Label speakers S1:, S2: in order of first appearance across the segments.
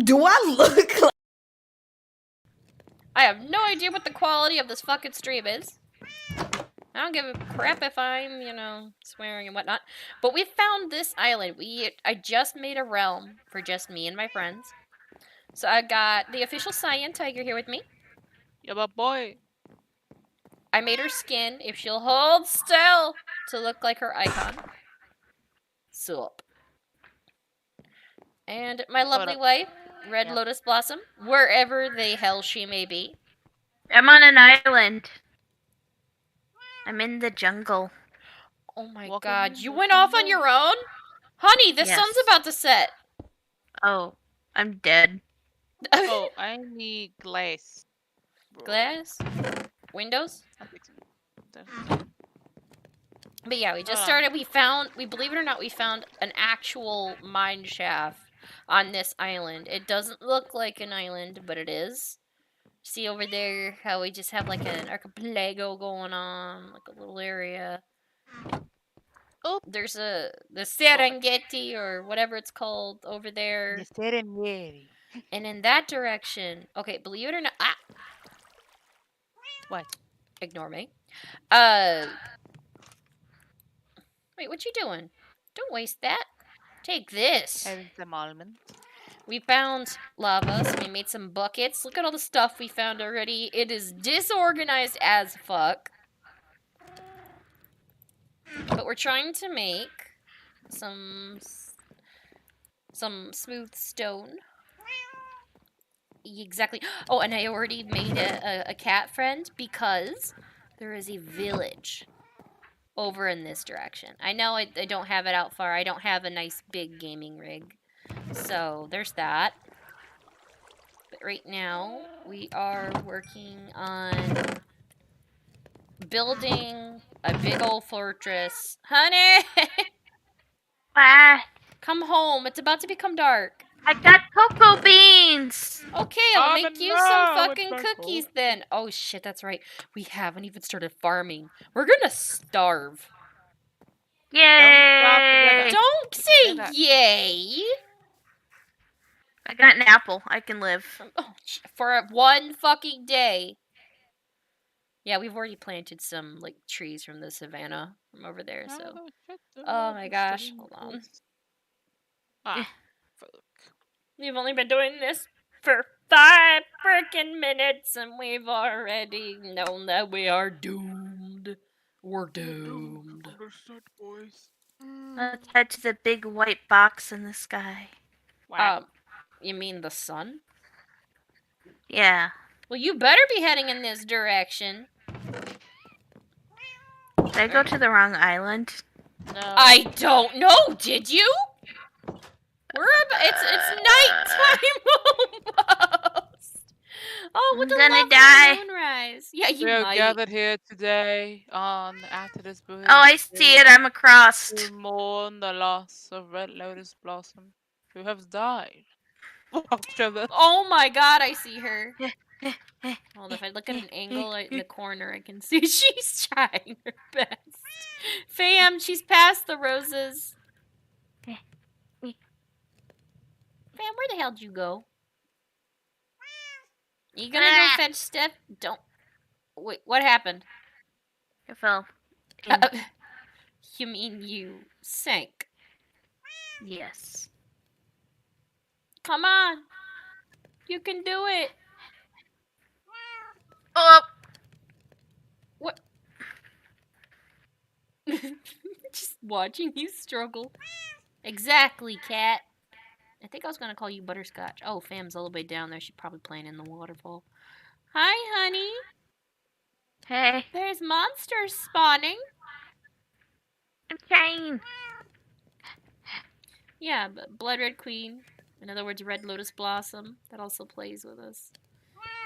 S1: Do I look like...
S2: I have no idea what the quality of this fucking stream is. I don't give a crap if I'm, swearing and whatnot. But we found this island. I just made a realm for just me and my friends. So I got the official Cyan Tiger here with me.
S3: Yeah, but boy.
S2: I made her skin, if she'll hold still, to look like her icon. Sup. And my lovely wife, Red Lotus Blossom, wherever the hell she may be.
S4: I'm on an island. I'm in the jungle.
S2: Oh my god, you went off on your own? Honey, the sun's about to set.
S4: Oh, I'm dead.
S3: Oh, I need glass.
S2: Glass? Windows? But yeah, we just started. We believe it or not, we found an actual mine shaft on this island. It doesn't look like an island, but it is. See over there how we just have like an archipelago going on, like a little area. Oh, there's the Serengeti or whatever it's called over there.
S3: The Serengeti.
S2: And in that direction, okay, believe it or not,
S3: What?
S2: Ignore me. Wait, what you doing? Don't waste that. Take this.
S3: Having some almonds.
S2: We found lava, so we made some buckets. Look at all the stuff we found already. It is disorganized as fuck. But we're trying to make some smooth stone. Exactly. Oh, and I already made a cat friend because there is a village over in this direction. I know I don't have it out far. I don't have a nice big gaming rig. So, there's that. But right now, we are working on building a big old fortress. Honey! Come home. It's about to become dark.
S4: I got cocoa beans!
S2: Okay, I'll make you some fucking cookies then. Oh shit, that's right. We haven't even started farming. We're gonna starve.
S4: Yay!
S2: Don't say yay!
S4: I got an apple. I can live.
S2: Oh, for one fucking day. Yeah, we've already planted some, like, trees from the savannah from over there, so. Oh my gosh, hold on.
S3: Fuck.
S2: We've only been doing this for 5 freaking minutes, and we've already known that we are doomed. We're doomed.
S3: Understood, boys.
S4: Let's head to the big white box in the sky.
S2: You mean the sun?
S4: Yeah.
S2: Well, you better be heading in this direction.
S4: Did I go to the wrong island?
S2: No. I don't know. Did you? It's nighttime almost. Oh, with the lovely moonrise. Yeah, you might.
S3: We are gathered here today after this book.
S4: Oh, I see it. I'm across.
S3: To mourn the loss of Red Lotus Blossom, who has died.
S2: Oh my god, I see her. Well, if I look at an angle in the corner, I can see she's trying her best. Fam, she's past the roses. Fam, where the hell did you go? You gonna go fetch Steph? Don't. Wait, what happened?
S4: I fell.
S2: You mean you sank?
S4: Yes.
S2: Come on. You can do it. Watching you struggle. Exactly, cat. I think I was gonna call you Butterscotch. Oh, Fam's all the way down there. She's probably playing in the waterfall. Hi, honey.
S4: Hey,
S2: There's monsters spawning.
S4: I'm trying.
S2: Yeah, but Blood Red Queen. In other words, Red Lotus Blossom. That also plays with us.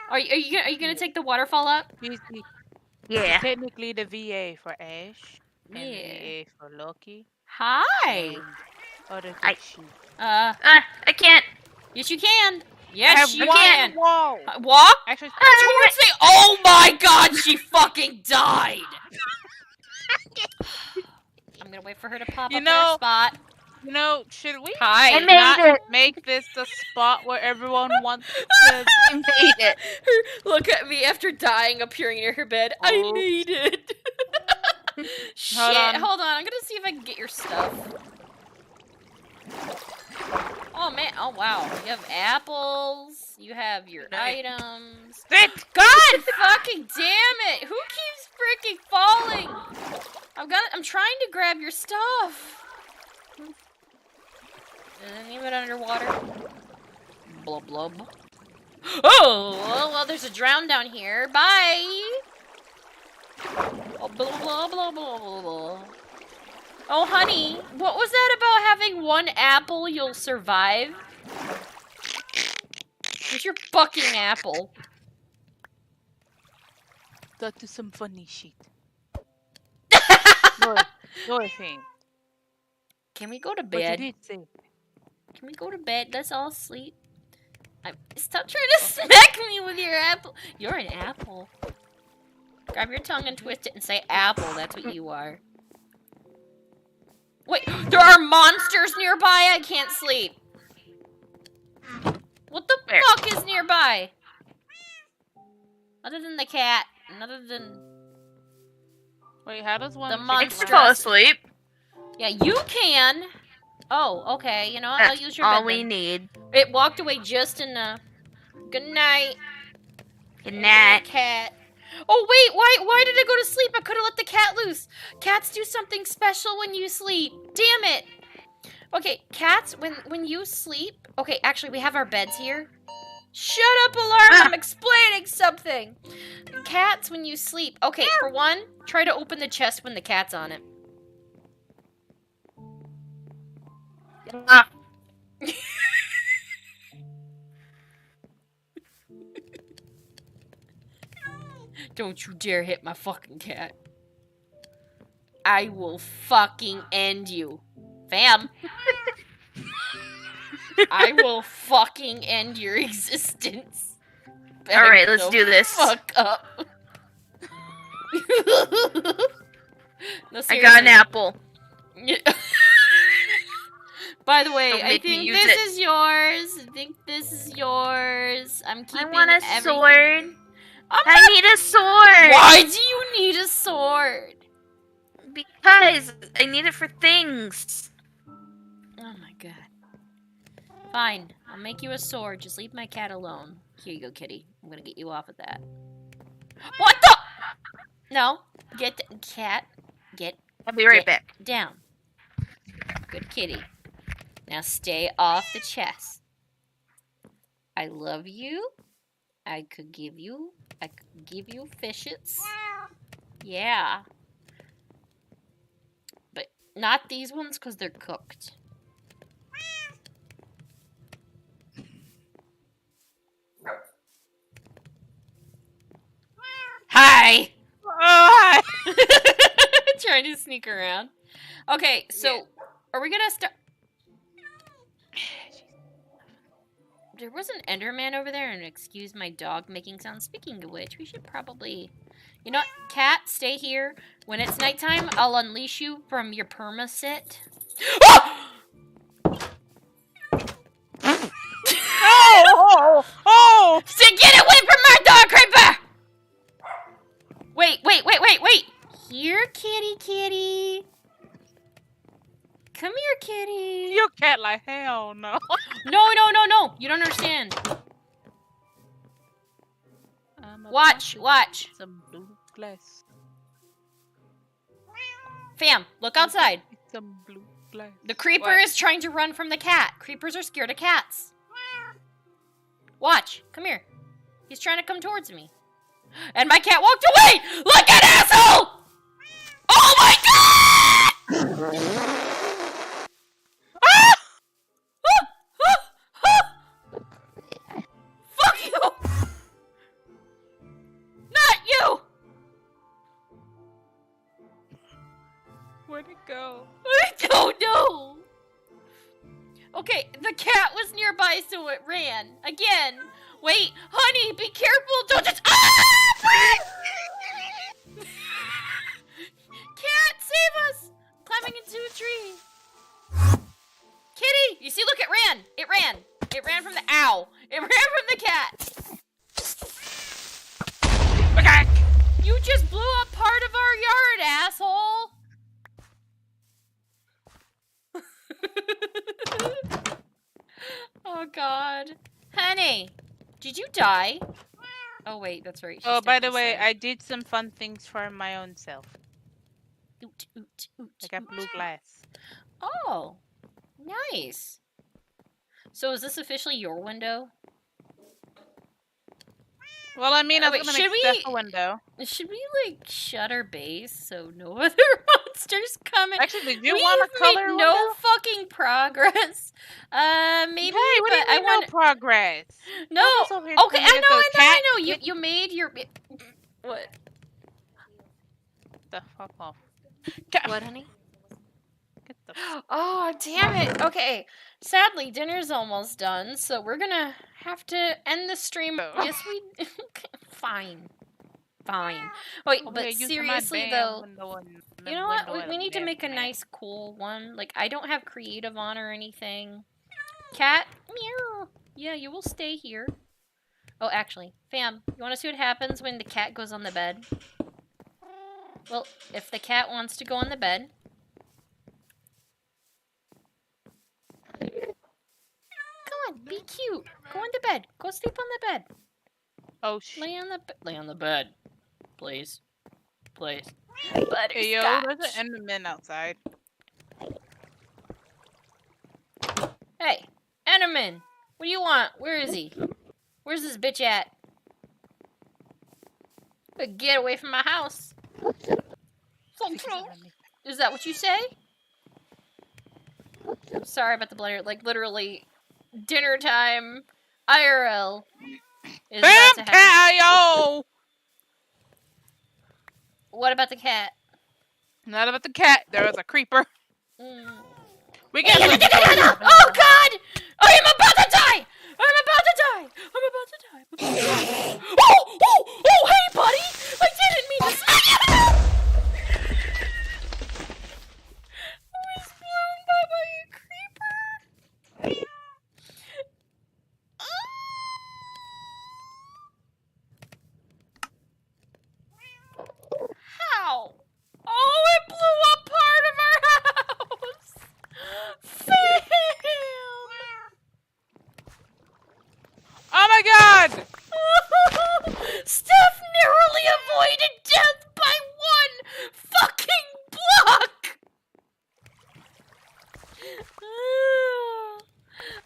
S2: Are you gonna take the waterfall up?
S3: He's
S4: Yeah.
S3: technically the VA for Ash and
S2: Yeah.
S3: VA for Loki
S2: Hi.
S3: and other
S4: I-
S3: good shit.
S4: I can't.
S2: Yes, you can.
S3: I
S2: Yes,
S3: have
S2: you
S3: one
S2: can.
S3: wall.
S2: Walk
S3: Actually,
S2: towards the. Oh my God! She fucking died. I'm gonna wait for her to pop
S3: You
S2: up in her
S3: know-
S2: spot.
S3: you know, should we
S2: Hi.
S4: I made
S3: not
S4: it.
S3: make this the spot where everyone wants to?
S4: I made it.
S2: Look at me after dying, appearing near her bed. I
S3: Oh.
S2: made it. Shit.
S3: on.
S2: Hold on. I'm gonna see if I can get your stuff. Oh man. Oh wow. You have apples. You have your
S3: Nice.
S2: items.
S3: Sit.
S2: God fucking damn it! Who keeps freaking falling? I'm trying to grab your stuff. And leave it underwater. Blub blub. Oh well, there's a drown down here. Bye. Oh, blah blah blah blah blah blah. Oh honey, what was that about having one apple you'll survive? Where's your fucking apple?
S3: That is some funny shit. No thing.
S2: Can we go to
S3: But you
S2: bed?
S3: did say.
S2: Can we go to bed? Let's all sleep. Stop trying to smack me with your apple. You're an apple. Grab your tongue and twist it and say apple. That's what you are. Wait, there are monsters nearby? I can't sleep. What the
S4: Where?
S2: fuck is nearby? Other than the cat. And other than...
S3: Wait, how does one?
S2: The
S3: figure
S4: I
S2: monster-
S4: can fall asleep.
S2: Yeah, you can. Oh, okay. You know what? I'll
S4: That's
S2: use your
S4: all
S2: bed
S4: we
S2: then.
S4: need.
S2: It walked away just enough. Good night.
S4: Good night.
S2: Cat. Oh wait, why did I go to sleep? I could have let the cat loose. Cats do something special when you sleep. Damn it. Okay, cats, when you sleep. Okay, actually we have our beds here. Shut up, alarm! I'm explaining something. Cats, when you sleep. Okay, for one, try to open the chest when the cat's on it.
S4: Ah.
S2: Don't you dare hit my fucking cat. I will fucking end you. Fam. I will fucking end your existence.
S4: Alright,
S2: Back
S4: let's
S2: the
S4: do this.
S2: Fuck up. No,
S4: I got an
S2: seriously.
S4: apple.
S2: By the way,
S4: Don't
S2: I
S4: make me
S2: think
S4: use
S2: this
S4: it.
S2: is yours. I think this is yours. I'm
S4: I
S2: keeping
S4: want a
S2: everything.
S4: sword.
S2: I'm
S4: I need a sword.
S2: Why do you need a sword?
S4: Because I need it for things.
S2: Oh my god. Fine, I'll make you a sword. Just leave my cat alone. Here you go, kitty. I'm gonna get you off of that. What the? No, get cat. Get
S4: I'll be right back.
S2: down. Good kitty. Now stay off the chest. I love you. I could give you fishets. Yeah. But not these ones because they're cooked. Hi!
S3: Oh, hi.
S2: Trying to sneak around. Okay, so are we gonna start? There was an Enderman over there, and excuse my dog making sounds. Speaking of which, we should probably... You know what? Cat, stay here. When it's nighttime, I'll unleash you from your perma-sit.
S3: Oh!
S2: Say, get away from my dog, Creeper! Wait. Here, kitty. Come here, kitty.
S3: Your cat like hell no.
S2: No. You don't understand. Watch.
S3: Some blue glass.
S2: Fam, look outside.
S3: Some blue glass.
S2: The creeper
S3: What?
S2: is trying to run from the cat. Creepers are scared of cats. Watch. Come here. He's trying to come towards me. And my cat walked away! Like an asshole! Oh my god! Ah! Ah! Ah! Ah! Fuck you! Not you!
S3: Where'd it go?
S2: I don't know! Okay, the cat was nearby, so it ran. Again. Wait, honey, be careful! Don't just— Ah! Freak! Cat, save us! Climbing into a tree. Kitty! You see, look, it ran! It ran! It ran from the— Ow! It ran from the cat!
S3: Okay.
S2: You just blew up part of our yard, asshole! Oh god. Honey, did you die? Oh wait, that's right.
S3: Oh, by the way, I did some fun things for my own self.
S2: Oot, oot, oot,
S3: I got
S2: oot.
S3: blue glass.
S2: Oh, nice. So is this officially your window?
S3: Well, I mean, I was
S2: Wait,
S3: gonna
S2: should
S3: make Steph a window.
S2: Should we like shut our base so no other monsters come in?
S3: Actually, do you
S2: We've
S3: want a color
S2: made
S3: window?
S2: no fucking progress. Maybe,
S3: Hey, what do you
S2: but I
S3: mean
S2: want
S3: no progress?
S2: no.
S3: Focus over here
S2: Okay,
S3: telling me that the cat-
S2: I know. You made your what?
S3: The fuck off.
S2: What, honey?
S3: Get the
S2: Oh, damn it. Okay. Sadly, dinner's almost done, so we're gonna have to end the stream.
S3: Oh.
S2: Yes, we. Fine. Fine. Wait,
S3: Okay,
S2: but
S3: use my
S2: seriously
S3: damn
S2: though,
S3: window and-
S2: you know what?
S3: window
S2: We
S3: and
S2: need to make a
S3: man.
S2: nice, cool one. Like, I don't have creative on or anything. Cat, meow. Yeah, you will stay here. Oh, actually, fam, you want to see what happens when the cat goes on the bed? Well, if the cat wants to go on the bed. Come on, be cute. Go on the bed. Go sleep on the bed.
S3: Oh shit.
S2: Lay on the bed. Please. Please.
S3: Hey yo,
S2: Butterscotch.
S3: there's an Enderman outside.
S2: Hey, Enderman. What do you want? Where is he? Where's this bitch at? Get away from my house. Is that what you say? I'm sorry about the blender. Like, literally, dinner time, IRL, is about to happen.
S3: Cat, yo!
S2: What about the cat?
S3: Not about the cat. There was a creeper.
S2: Mm.
S3: We can.
S2: Oh, God! I am about to die! I'm about to die! I'm about to die! Oh, hey, buddy! I didn't mean to— I was blown by a creeper! How? Oh, it blew up part of our house! Fam!
S3: Oh my god!
S2: Steph narrowly avoided death by one fucking block!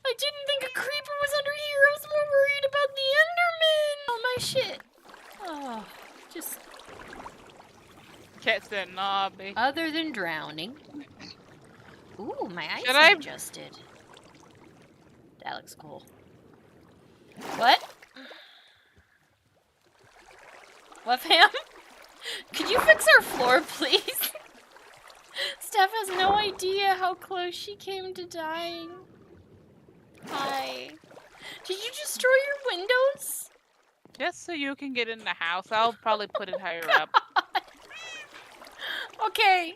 S2: I didn't think a creeper was under here. I was more worried about the Enderman. Oh, my shit. Oh, just
S3: Cat said, nah, babe.
S2: other than drowning. Ooh, my eyes
S3: Should I-
S2: adjusted. That looks cool. What? What, fam? Could you fix our floor, please? Steph has no idea how close she came to dying. Hi. Did you destroy your windows?
S3: Just so you can get in the house. I'll probably put it higher up.
S2: Okay.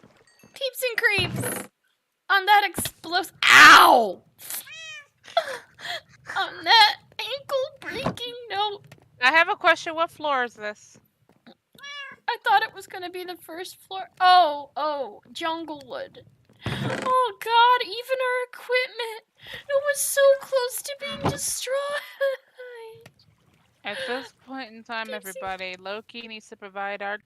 S2: Peeps and creeps. On that explosive— Ow! On that ankle-breaking note,
S3: I have a question. What floor is this?
S2: I thought it was gonna be the first floor. Oh, Junglewood. Oh god, even our equipment. It was so close to being destroyed.
S3: At this point in time,
S2: Dipsy.
S3: everybody, Loki needs to provide our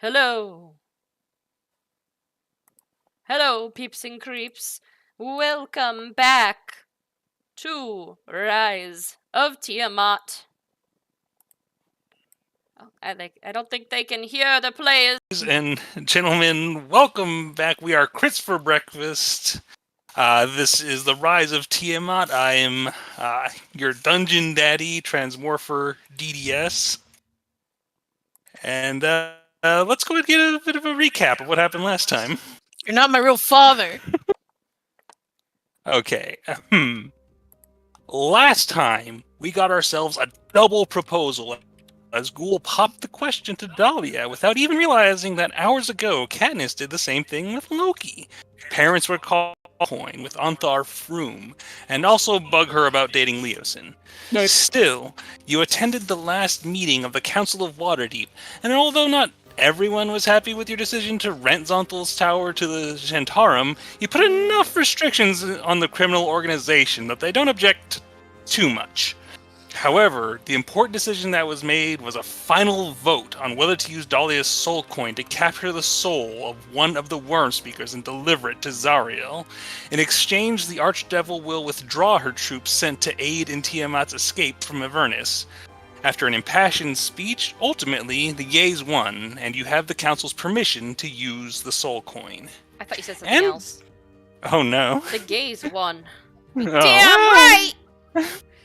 S2: Hello. Hello, peeps and creeps. Welcome back to Rise of Tiamat. Oh, I don't think they can hear the players.
S5: And gentlemen, welcome back. We are Crits4Breakfast. This is the Rise of Tiamat. I am your dungeon daddy, Transmorpher DDS. And let's go and get a bit of a recap of what happened last time.
S1: You're not my real father.
S5: Okay. Last time, we got ourselves a double proposal as Ghoul popped the question to Dahlia without even realizing that hours ago, Katniss did the same thing with Loki. Parents would call coin with Anthar Froome, and also bug her about dating Leosin.
S3: Nice.
S5: Still, you attended the last meeting of the Council of Waterdeep, and although not everyone was happy with your decision to rent Zonthal's tower to the Shantarum, you put enough restrictions on the criminal organization that they don't object too much. However, the important decision that was made was a final vote on whether to use Dahlia's soul coin to capture the soul of one of the worm speakers and deliver it to Zariel. In exchange, the Archdevil will withdraw her troops sent to aid in Tiamat's escape from Avernus. After an impassioned speech, ultimately, the Yeas won, and you have the Council's permission to use the soul coin.
S2: I thought you said something
S5: And-
S2: else.
S5: Oh no.
S2: The gays won.
S5: Oh.
S2: Damn right!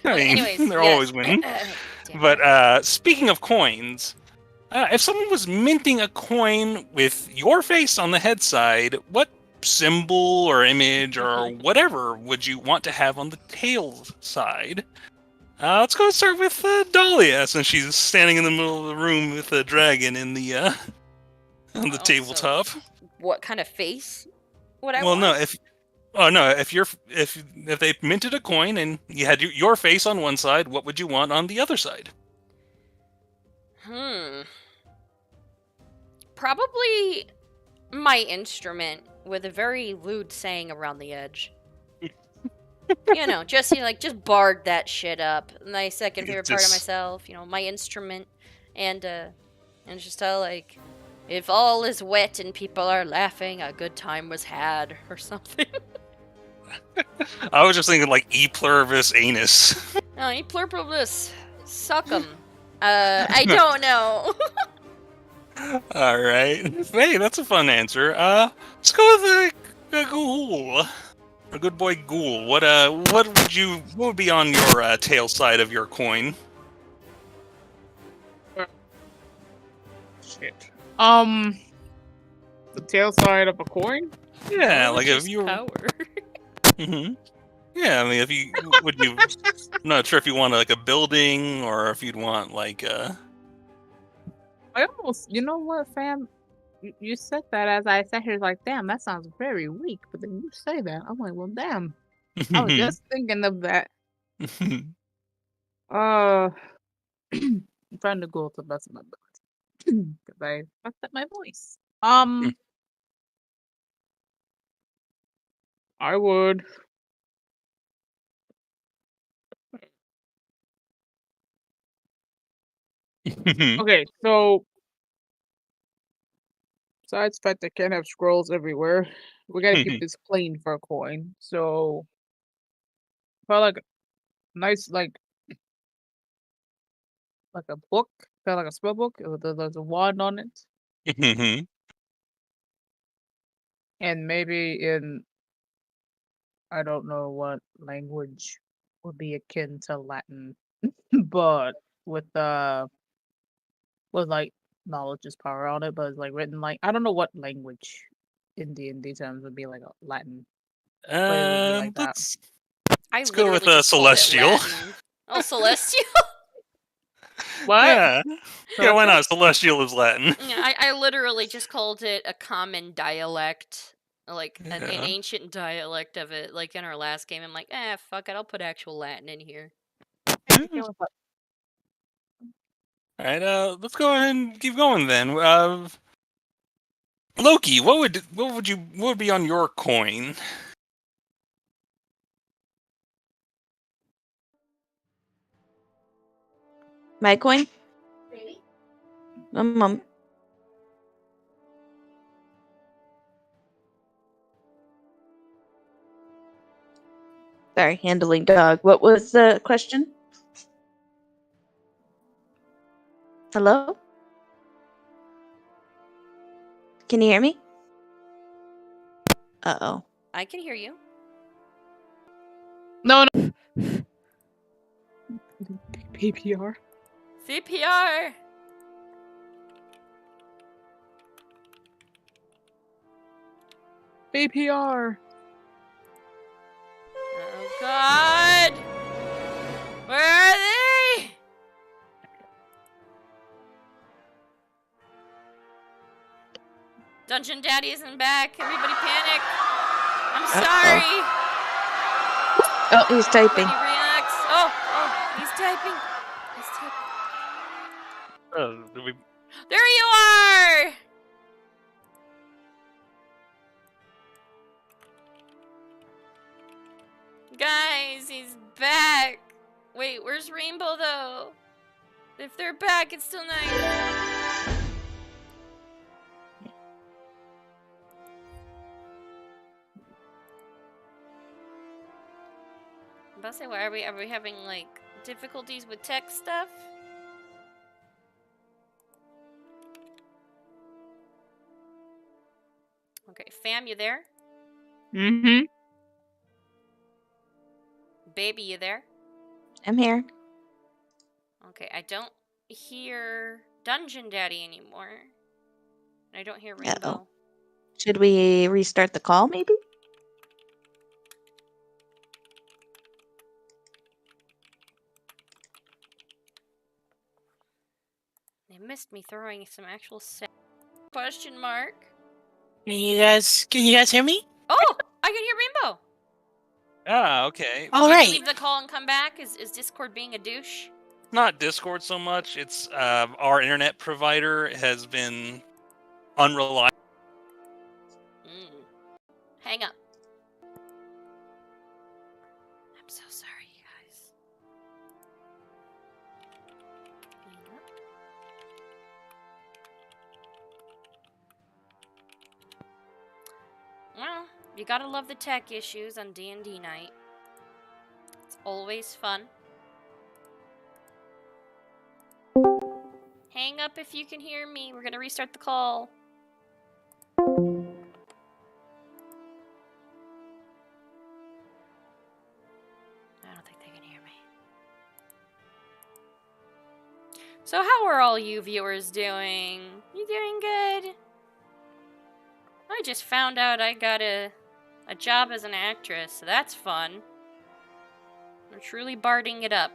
S5: I mean,
S2: Anyways,
S5: they're
S2: yes.
S5: always winning.
S2: Damn
S5: But
S2: right.
S5: speaking of coins, if someone was minting a coin with your face on the head side, what symbol or image or whatever would you want to have on the tail side? Let's go and start with Dahlia, since she's standing in the middle of the room with a dragon in the on the
S2: Oh,
S5: tabletop.
S2: What kind of face would I
S5: Well,
S2: want?
S5: no, if they minted a coin and you had your face on one side, what would you want on the other side?
S2: Probably my instrument with a very lewd saying around the edge. Just barred that shit up. My second favorite part of myself, my instrument, and just tell like, if all is wet and people are laughing, a good time was had, or something.
S5: I was just thinking like E pluribus anus.
S2: No, you pluribus suck 'em. I don't know.
S5: All right. Hey, that's a fun answer. Let's go with a ghoul. A good boy ghoul. What would be on your tail side of your coin?
S3: Shit. The tail side of a coin?
S5: Yeah, like if
S2: Just
S5: you.
S2: power.
S5: Mm-hmm. Yeah, I mean, if you would you. I'm not sure if you want like a building or if you'd want like
S3: I almost, you know what, fam? You said that as I sat here, like, damn, that sounds very weak. But then you say that, I'm like, well, damn. I was just thinking of that. I'm trying to go to the best of my ability because I fucked up my voice. I would. Okay, so besides the fact that I can't have scrolls everywhere, we gotta keep this clean for a coin. So, probably like a nice like a book, kind of like a spell book. There's a wand on it, and maybe in I don't know what language would be akin to Latin, but with like knowledge is power on it, but it's like written like I don't know what language in D&D terms would be like a Latin. But it would be like that.
S5: Let's go with celestial.
S2: Oh, celestial.
S3: What?
S5: Yeah, yeah. Why not? Celestial is Latin.
S2: Yeah, I literally just called it a common dialect, like an
S5: Yeah.
S2: ancient dialect of it. Like in our last game, I'm like, fuck it, I'll put actual Latin in here.
S3: Okay, what's up?
S5: All right. Let's go ahead and keep going then. Loki, what would be on your coin?
S1: My coin? Mom.
S6: Sorry, handling dog. What was the question? Hello? Can you hear me? Uh-oh.
S2: I can hear you.
S3: No. PPR.
S2: CPR.
S3: PPR.
S2: Oh God! Where are they? Dungeon Daddy isn't back. Everybody panic. I'm sorry.
S6: Oh, he's typing.
S2: Everybody relax. Oh, he's typing. He's typing. There you are! Guys, he's back. Wait, where's Rainbow though? If they're back, it's still nice. I'm about to say, are we having like difficulties with tech stuff? Okay, Fam, you there?
S3: Mm-hmm.
S2: Baby, you there?
S6: I'm here.
S2: Okay, I don't hear Dungeon Daddy anymore. I don't hear Rainbow.
S6: Uh-oh. Should we restart the call, maybe?
S2: They missed me throwing some actual question mark.
S1: Can you guys hear me?
S2: Oh, I can hear Rainbow.
S5: Ah, okay.
S1: All
S2: Did you
S1: right.
S2: leave the call and come back? Is Discord being a douche?
S5: Not Discord so much. It's our internet provider has been unreliable.
S2: Hang up. I'm so sorry, you guys. Hang up. Well, you gotta love the tech issues on D&D night. It's always fun. Hang up if you can hear me. We're gonna restart the call. I don't think they can hear me. So how are all you viewers doing? You doing good? I just found out I got a job as an actress, so that's fun. I'm truly barding it up.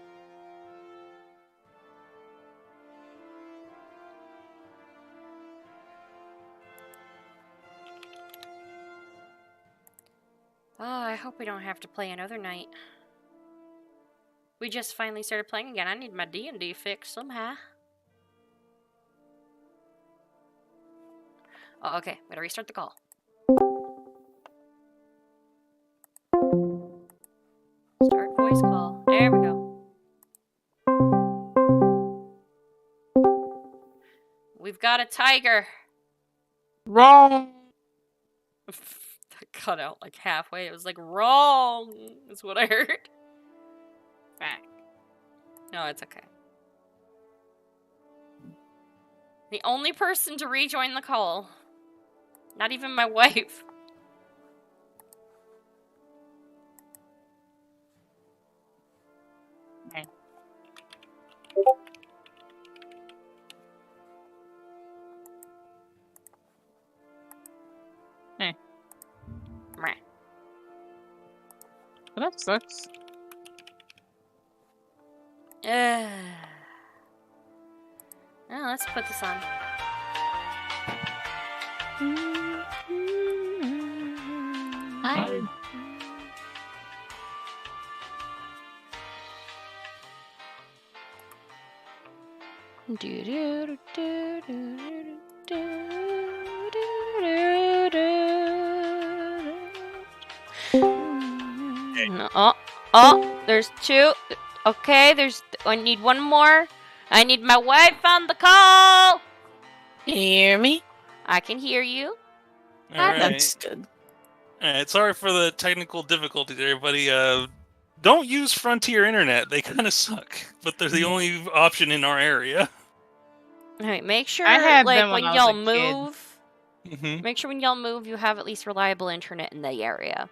S2: Oh, I hope we don't have to play another night. We just finally started playing again. I need my D&D fixed somehow. Oh, okay. Gotta restart the call. Start voice call. There we go. We've got a tiger.
S3: Wrong.
S2: That cut out like halfway. It was like, wrong, is what I heard. Back. No, it's okay. The only person to rejoin the call. Not even my wife.
S3: Okay. Hey.
S2: Meh.
S3: Well, that sucks.
S2: Oh, let's put this on.
S3: Hi.
S2: Oh, there's two. Okay, I need one more. I need my wife on the call.
S1: Can you hear me?
S2: I can hear you.
S5: All right.
S1: That's good.
S5: All right. Sorry for the technical difficulties, everybody. don't use Frontier Internet. They kind of suck, but they're the only option in our area.
S2: All right, make sure
S3: had
S2: like
S3: them when
S2: when
S3: I was
S2: y'all
S3: a kid.
S2: move,
S5: Mm-hmm.
S2: make sure when y'all move you have at least reliable internet in the area.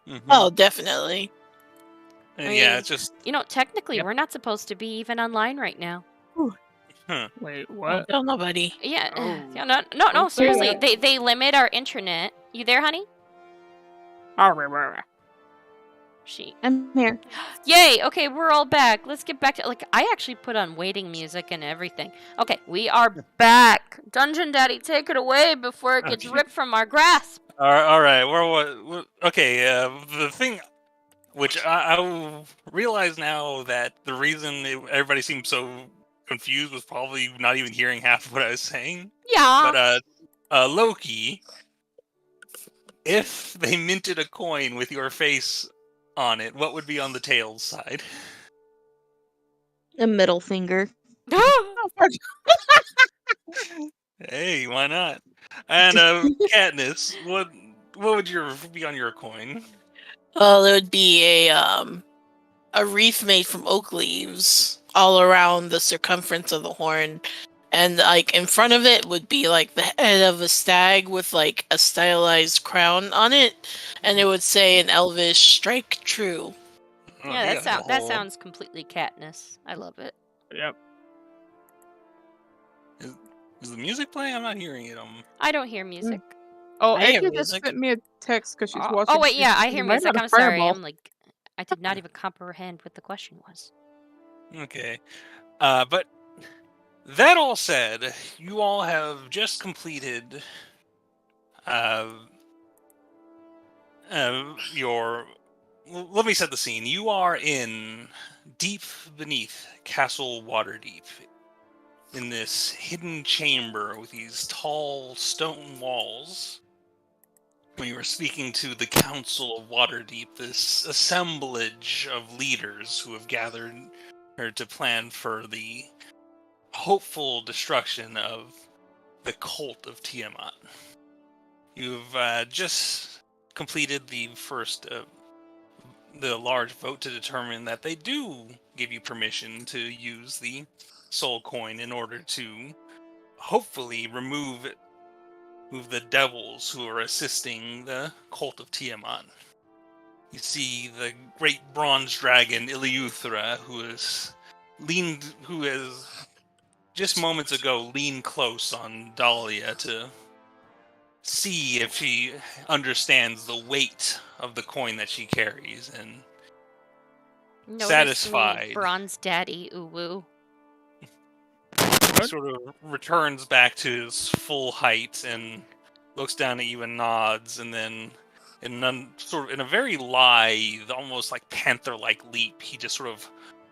S5: Mm-hmm.
S1: Oh, definitely.
S2: I
S5: Yeah,
S2: mean,
S5: it's just
S2: technically
S3: Yep.
S2: we're not supposed to be even online right now.
S3: Wait,
S1: Don't
S3: what?
S1: tell nobody.
S2: Yeah,
S3: Oh.
S2: yeah, no,
S3: Don't say
S2: seriously,
S3: that.
S2: they limit our internet. You there, honey? She.
S6: I'm here.
S2: Yay! Okay, we're all back. Let's get back to I actually put on waiting music and everything. Okay, we are back. Dungeon Daddy, take it away before it gets
S5: Okay.
S2: ripped from our grasp.
S5: all right. Okay. The thing, which I realize now that the reason everybody seemed so confused was probably not even hearing half of what I was saying.
S2: Yeah.
S5: But Loki, if they minted a coin with your face on it, what would be on the tails side?
S6: A middle finger.
S5: Hey, why not? And Katniss, what would be on your coin?
S1: Well, it would be a wreath made from oak leaves all around the circumference of the horn, and like in front of it would be like the head of a stag with like a stylized crown on it, and it would say in Elvish, "Strike true."
S5: Oh,
S2: Yeah,
S5: you
S2: that
S5: got the
S2: that
S5: whole-
S2: sounds completely Katniss. I love it.
S3: Yep.
S5: Is the music playing? I'm not hearing it.
S2: I don't hear music.
S3: Oh,
S1: I hear
S3: Eki just
S1: music.
S3: sent me a text because she's
S2: Oh,
S3: watching.
S2: wait, yeah, I
S3: she
S2: hear
S3: might
S2: music.
S3: have a
S2: I'm sorry.
S3: fireball.
S2: I did not even comprehend what the question was.
S5: Okay. But that all said, you all have just completed your. Let me set the scene. You are in deep beneath Castle Waterdeep, in this hidden chamber with these tall stone walls. When you were speaking to the Council of Waterdeep, this assemblage of leaders who have gathered to plan for the hopeful destruction of the cult of Tiamat. You've just completed the first the large vote to determine that they do give you permission to use the soul coin in order to hopefully remove the devils who are assisting the cult of Tiamat. You see the great bronze dragon Iliuthra, who has just moments ago leaned close on Dahlia to see if she understands the weight of the coin that she carries, and
S2: Notice
S5: satisfied,
S2: me, Bronze Daddy, uwu.
S5: he sort of returns back to his full height and looks down at you and nods, and then in a very lithe, almost like panther-like leap, he just sort of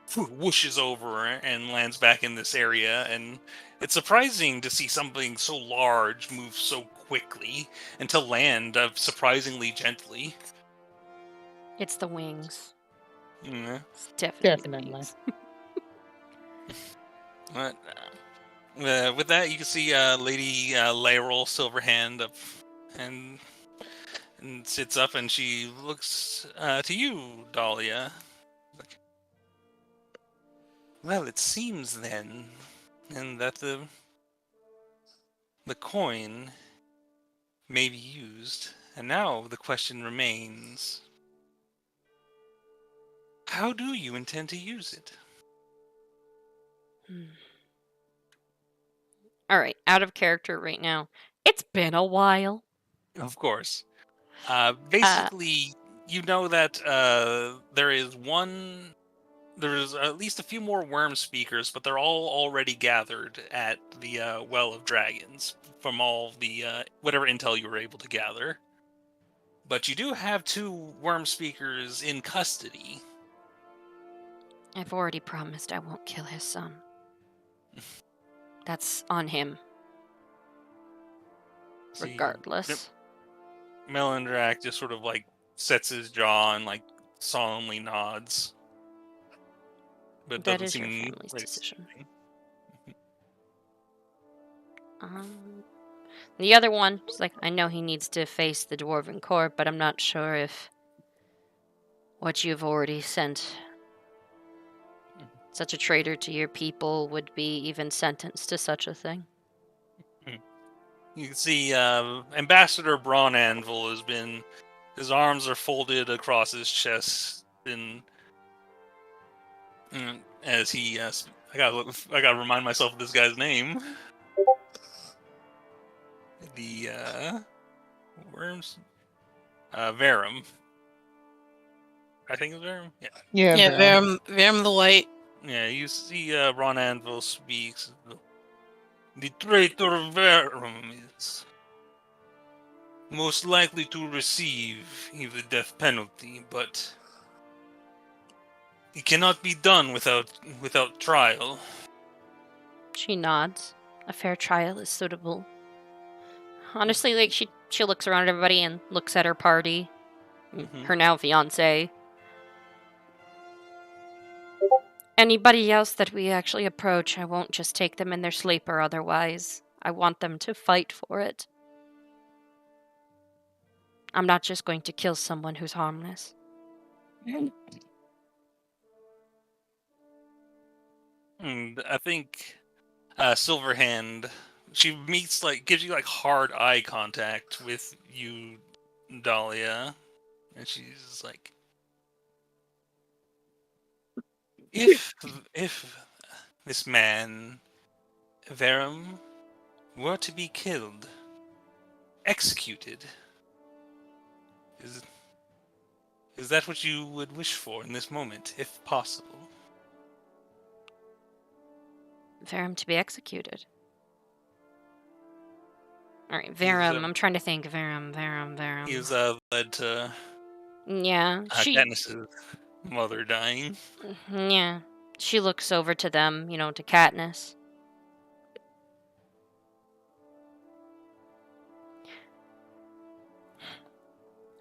S5: whooshes over and lands back in this area. And it's surprising to see something so large move so quickly and to land surprisingly gently.
S2: It's the wings.
S5: Yeah.
S2: It's definitely.
S3: Definitely.
S2: Wings.
S5: But, with that, you can see Lady Laurel Silverhand up and sits up, and she looks to you, Dahlia. Like, well, it seems then, and that the coin may be used, and now the question remains: how do you intend to use it?
S2: All right, out of character right now. It's been a while.
S5: Of course. Basically, you know that there's at least a few more worm speakers, but they're all already gathered at the Well of Dragons from all the whatever intel you were able to gather. But you do have 2 worm speakers in custody.
S2: I've already promised I won't kill his son. That's on him.
S5: See,
S2: Regardless.
S5: Melindrak just sort of like sets his jaw and like solemnly nods. But
S2: That
S5: doesn't
S2: is your
S5: seem
S2: family's
S5: ready to say
S2: decision.
S5: anything.
S2: The other one, she's like, I know he needs to face the Dwarven Court, but I'm not sure if what you've already sent. Such a traitor to your people would be even sentenced to such a thing.
S5: You can see Ambassador Braun Anvil has been... His arms are folded across his chest, and as he... I gotta remind myself of this guy's name. The worms... Verum. I think it's Verum? Yeah.
S3: Yeah,
S1: Yeah,
S3: Baron.
S1: Verum the White.
S5: Yeah, you see Ron Anvil speaks. The traitor Verum is most likely to receive the death penalty, but it cannot be done without trial.
S2: She nods. A fair trial is suitable. Honestly, like, she looks around at everybody and looks at her party. Her now fiancé. Anybody else that we actually approach, I won't just take them in their sleep or otherwise. I want them to fight for it. I'm not just going to kill someone who's harmless.
S5: I think Silverhand, she gives you hard eye contact with you, Dahlia, and she's like, if this man, Verum, were to be killed, executed, is that what you would wish for in this moment, if possible?
S2: Verum to be executed. Alright, Verum. I'm trying to think. Verum.
S5: He was led to
S2: Yeah,
S5: Katniss's mother dying.
S2: Yeah. She looks over to them, to Katniss.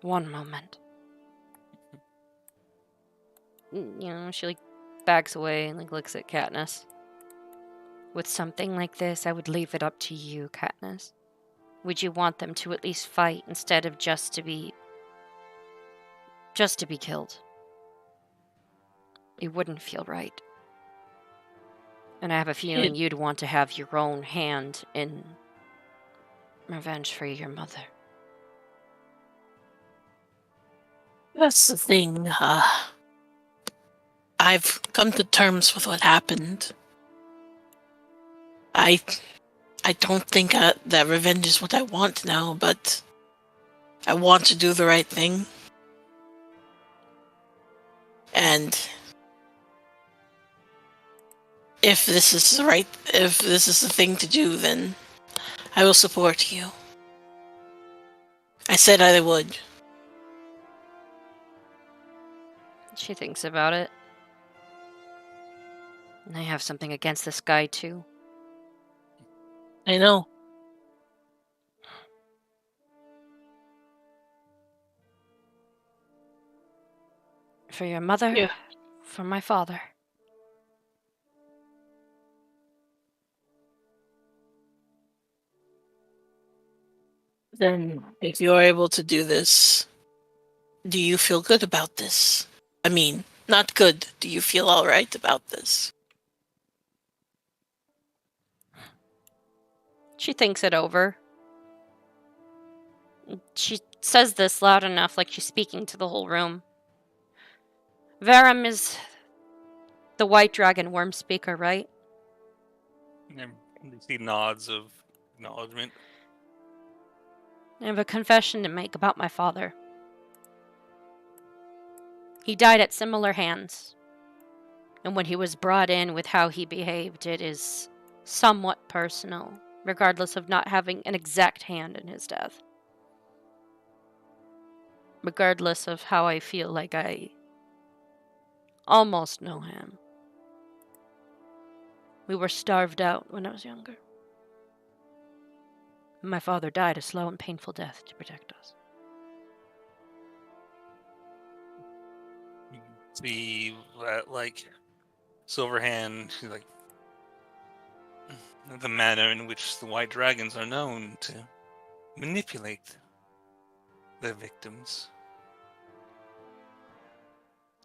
S2: One moment. She backs away and looks at Katniss. With something like this, I would leave it up to you, Katniss. Would you want them to at least fight instead of just to be killed? It wouldn't feel right. And I have a feeling you'd want to have your own hand in revenge for your mother.
S1: That's the thing. I've come to terms with what happened. I don't think that revenge is what I want now, but I want to do the right thing. And if this is the thing to do, then I will support you. I said I would.
S2: She thinks about it. And I have something against this guy, too.
S1: I know.
S2: For your mother,
S1: Yeah.
S2: for my father.
S1: Then, if you're able to do this, do you feel good about this? I mean, not good. Do you feel alright about this?
S2: She thinks it over. She says this loud enough, like she's speaking to the whole room. Verum is the white dragon worm speaker, right?
S5: And you see nods of acknowledgement.
S2: I have a confession to make about my father. He died at similar hands. And when he was brought in with how he behaved, it is somewhat personal, regardless of not having an exact hand in his death. Regardless of how I feel like I almost know him. We were starved out when I was younger. My father died a slow and painful death to protect us.
S5: You see that, Silverhand, she's the manner in which the white dragons are known to manipulate their victims.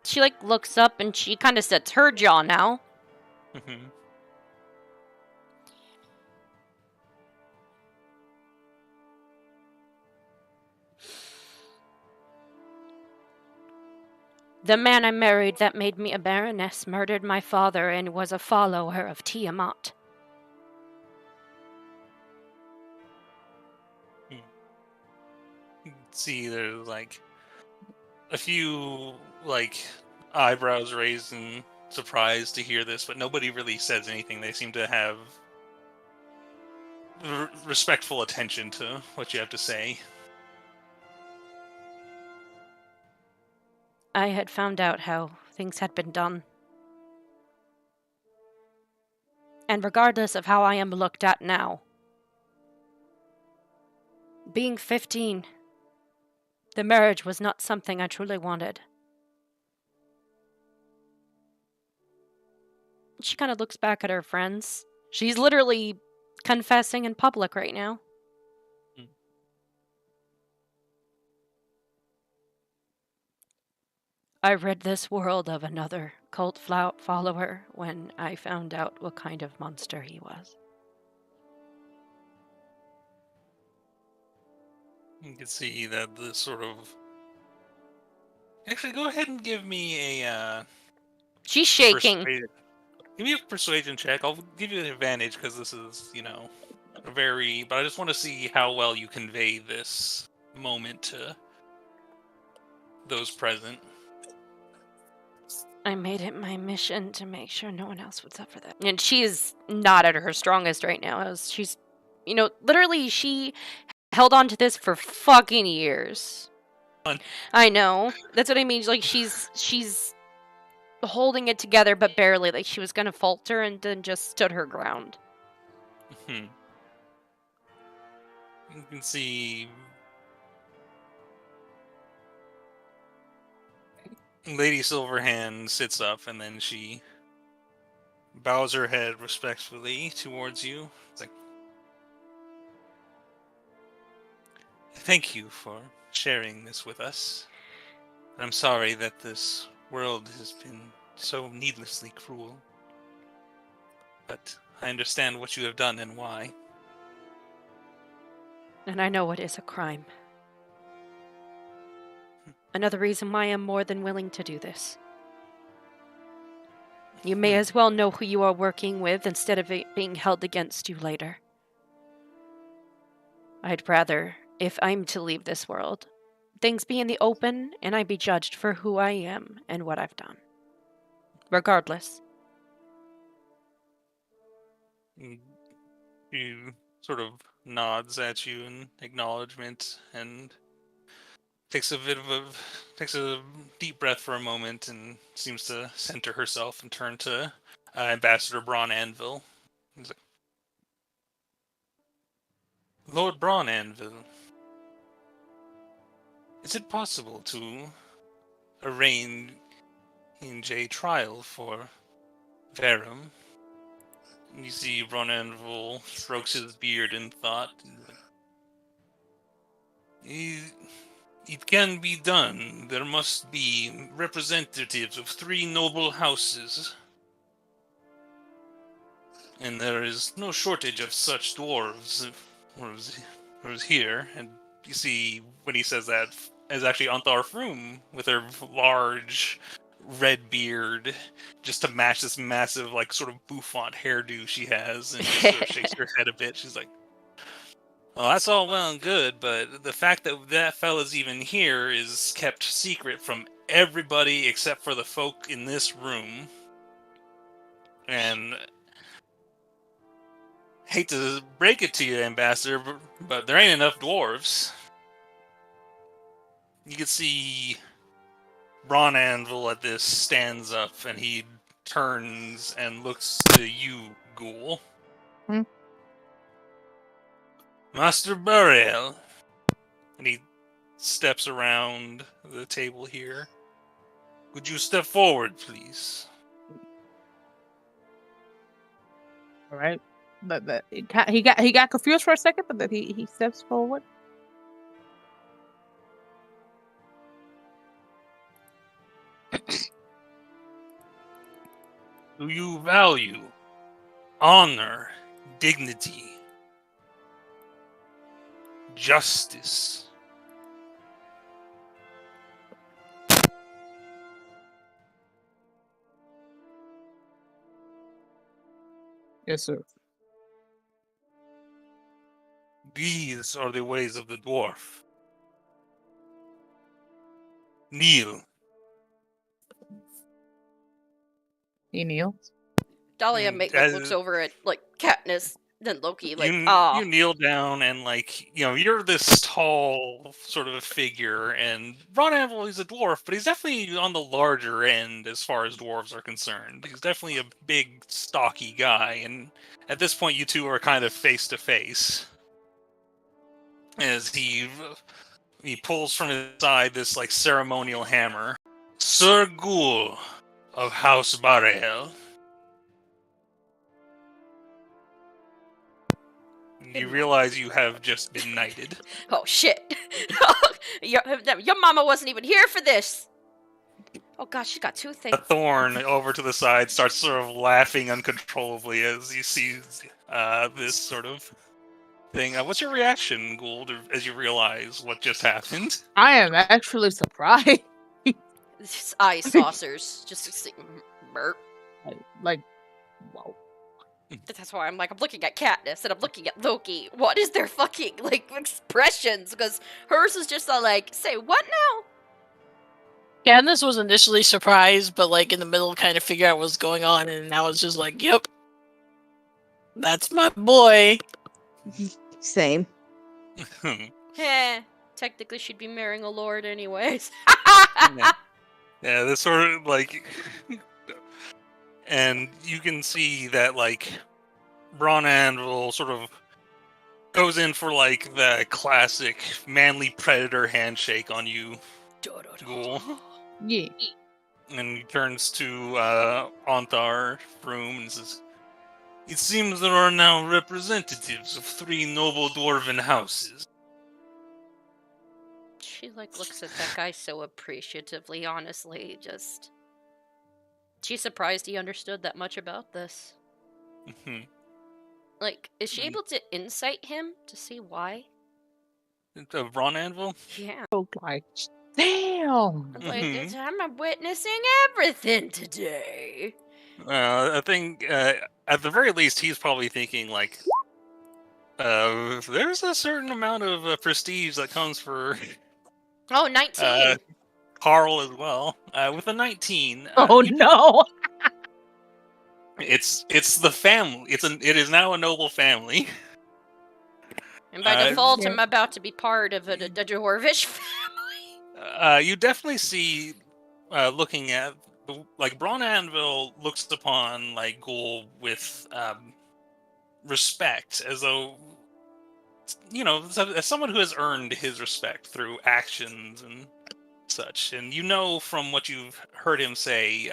S2: She like looks up and she kind of sets her jaw now.
S5: Mhm.
S2: The man I married that made me a baroness murdered my father and was a follower of Tiamat.
S5: You can see there's like a few like eyebrows raised in surprise to hear this, but nobody really says anything. They seem to have respectful attention to what you have to say.
S2: I had found out how things had been done. And regardless of how I am looked at now, being 15, the marriage was not something I truly wanted. She kind of looks back at her friends. She's literally confessing in public right now. I rid this world of another cult follower when I found out what kind of monster he was.
S5: You can see that the sort of... Actually, go ahead and give me a
S2: She's shaking.
S5: Give me a persuasion check. I'll give you an advantage because this is, but I just want to see how well you convey this moment to those present.
S2: I made it my mission to make sure no one else would suffer that. And she is not at her strongest right now. She's, literally she held on to this for fucking years. I know. That's what I mean. Like, she's holding it together, but barely. Like, she was gonna falter and then just stood her ground.
S5: You can see Lady Silverhand sits up and then she bows her head respectfully towards you. It's like, thank you for sharing this with us. I'm sorry that this world has been so needlessly cruel. But I understand what you have done and why.
S2: And I know it is a crime. Another reason why I'm more than willing to do this. You may as well know who you are working with instead of it being held against you later. I'd rather, if I'm to leave this world, things be in the open and I be judged for who I am and what I've done. Regardless.
S5: She sort of nods at you in acknowledgement and takes a deep breath for a moment and seems to center herself and turn to Ambassador Braun Anvil. He's like, Lord Braun Anvil, is it possible to arrange a trial for Verum? You see Braun Anvil strokes his beard in thought. It can be done. There must be representatives of 3 noble houses. And there is no shortage of such dwarves here. And you see, when he says that, is actually Anthar Froom with her large red beard, just to match this massive, sort of bouffant hairdo she has, and she sort of shakes her head a bit. She's like, well, that's all well and good, but the fact that fella's even here is kept secret from everybody except for the folk in this room. And hate to break it to you, Ambassador, but there ain't enough dwarves. You can see Braun Anvil at this stands up and he turns and looks to you, Ghoul. Master Burial. And he steps around the table here. Would you step forward, please?
S3: All right. But he got confused for a second, but then he steps forward.
S5: Do you value honor, dignity, justice?
S3: Yes, sir.
S5: These are the ways of the dwarf. Kneel.
S3: He kneels.
S2: Dahlia
S5: And
S2: looks over at Katniss, then Loki,
S5: you kneel down and you're this tall sort of figure, and Ron Anvil is a dwarf, but he's definitely on the larger end as far as dwarves are concerned. He's definitely a big, stocky guy, and at this point you two are kind of face to face. As he pulls from his side this ceremonial hammer. Sir Ghoul of House Barahel. You realize you have just been knighted.
S2: Oh shit! your mama wasn't even here for this. Oh gosh, she's got two things.
S5: A thorn over to the side starts sort of laughing uncontrollably as he sees this sort of thing. What's your reaction, Gould, as you realize what just happened?
S3: I am actually surprised.
S2: His eye saucers, just burp.
S3: Whoa.
S2: That's why I'm looking at Katniss and I'm looking at Loki. What is their fucking expressions? Because hers is just say what now?
S1: Katniss was initially surprised, but in the middle kind of figure out what's going on, and now it's just yep. That's my boy.
S6: Same.
S2: Technically she'd be marrying a lord anyways.
S5: Yeah, this sort of and you can see that Ron Anvil sort of goes in for the classic manly predator handshake on you, Ghoul.
S3: Yeah.
S5: And he turns to Onthar Froome and says, "It seems there are now representatives of 3 noble dwarven houses."
S2: She looks at that guy so appreciatively, honestly, just... She's surprised he understood that much about this. Is she able to insight him to see why?
S5: Of Ron Anvil?
S2: Yeah.
S3: Damn!
S2: I'm witnessing everything today.
S5: I think, at the very least, he's probably thinking, there's a certain amount of prestige that comes for...
S2: Oh, 19!
S5: Carl as well. With a 19.
S3: Oh no!
S5: It's the family. It is now a noble family.
S2: And by default, I'm about to be part of a dwarvish family.
S5: You definitely see, looking at Bron Anvil looks upon Ghoul with respect, as though as someone who has earned his respect through actions and such. And from what you've heard him say,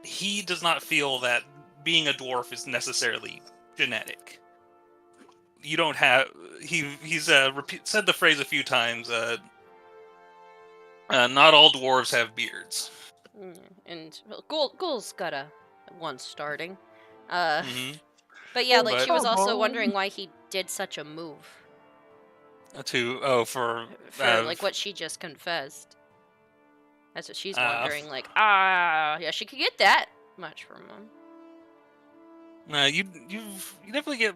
S5: he does not feel that being a dwarf is necessarily genetic. You don't have... He's said the phrase a few times, not all dwarves have beards.
S2: And Ghoul's got one starting.
S5: Mm-hmm.
S2: But yeah, she was also wondering why he did such a move.
S5: For
S2: what she just confessed. That's what she's wondering. Yeah, she could get that much from him.
S5: You definitely get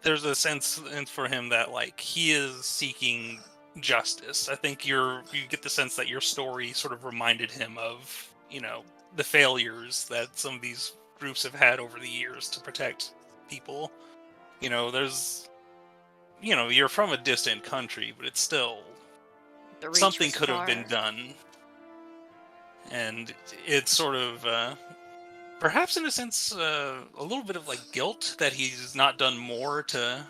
S5: there's a sense for him that he is seeking justice. I think you get the sense that your story sort of reminded him of the failures that some of these groups have had over the years to protect people. There's you're from a distant country, but it's still something could have been done. And it's sort of, perhaps in a sense, a little bit of guilt that he's not done more to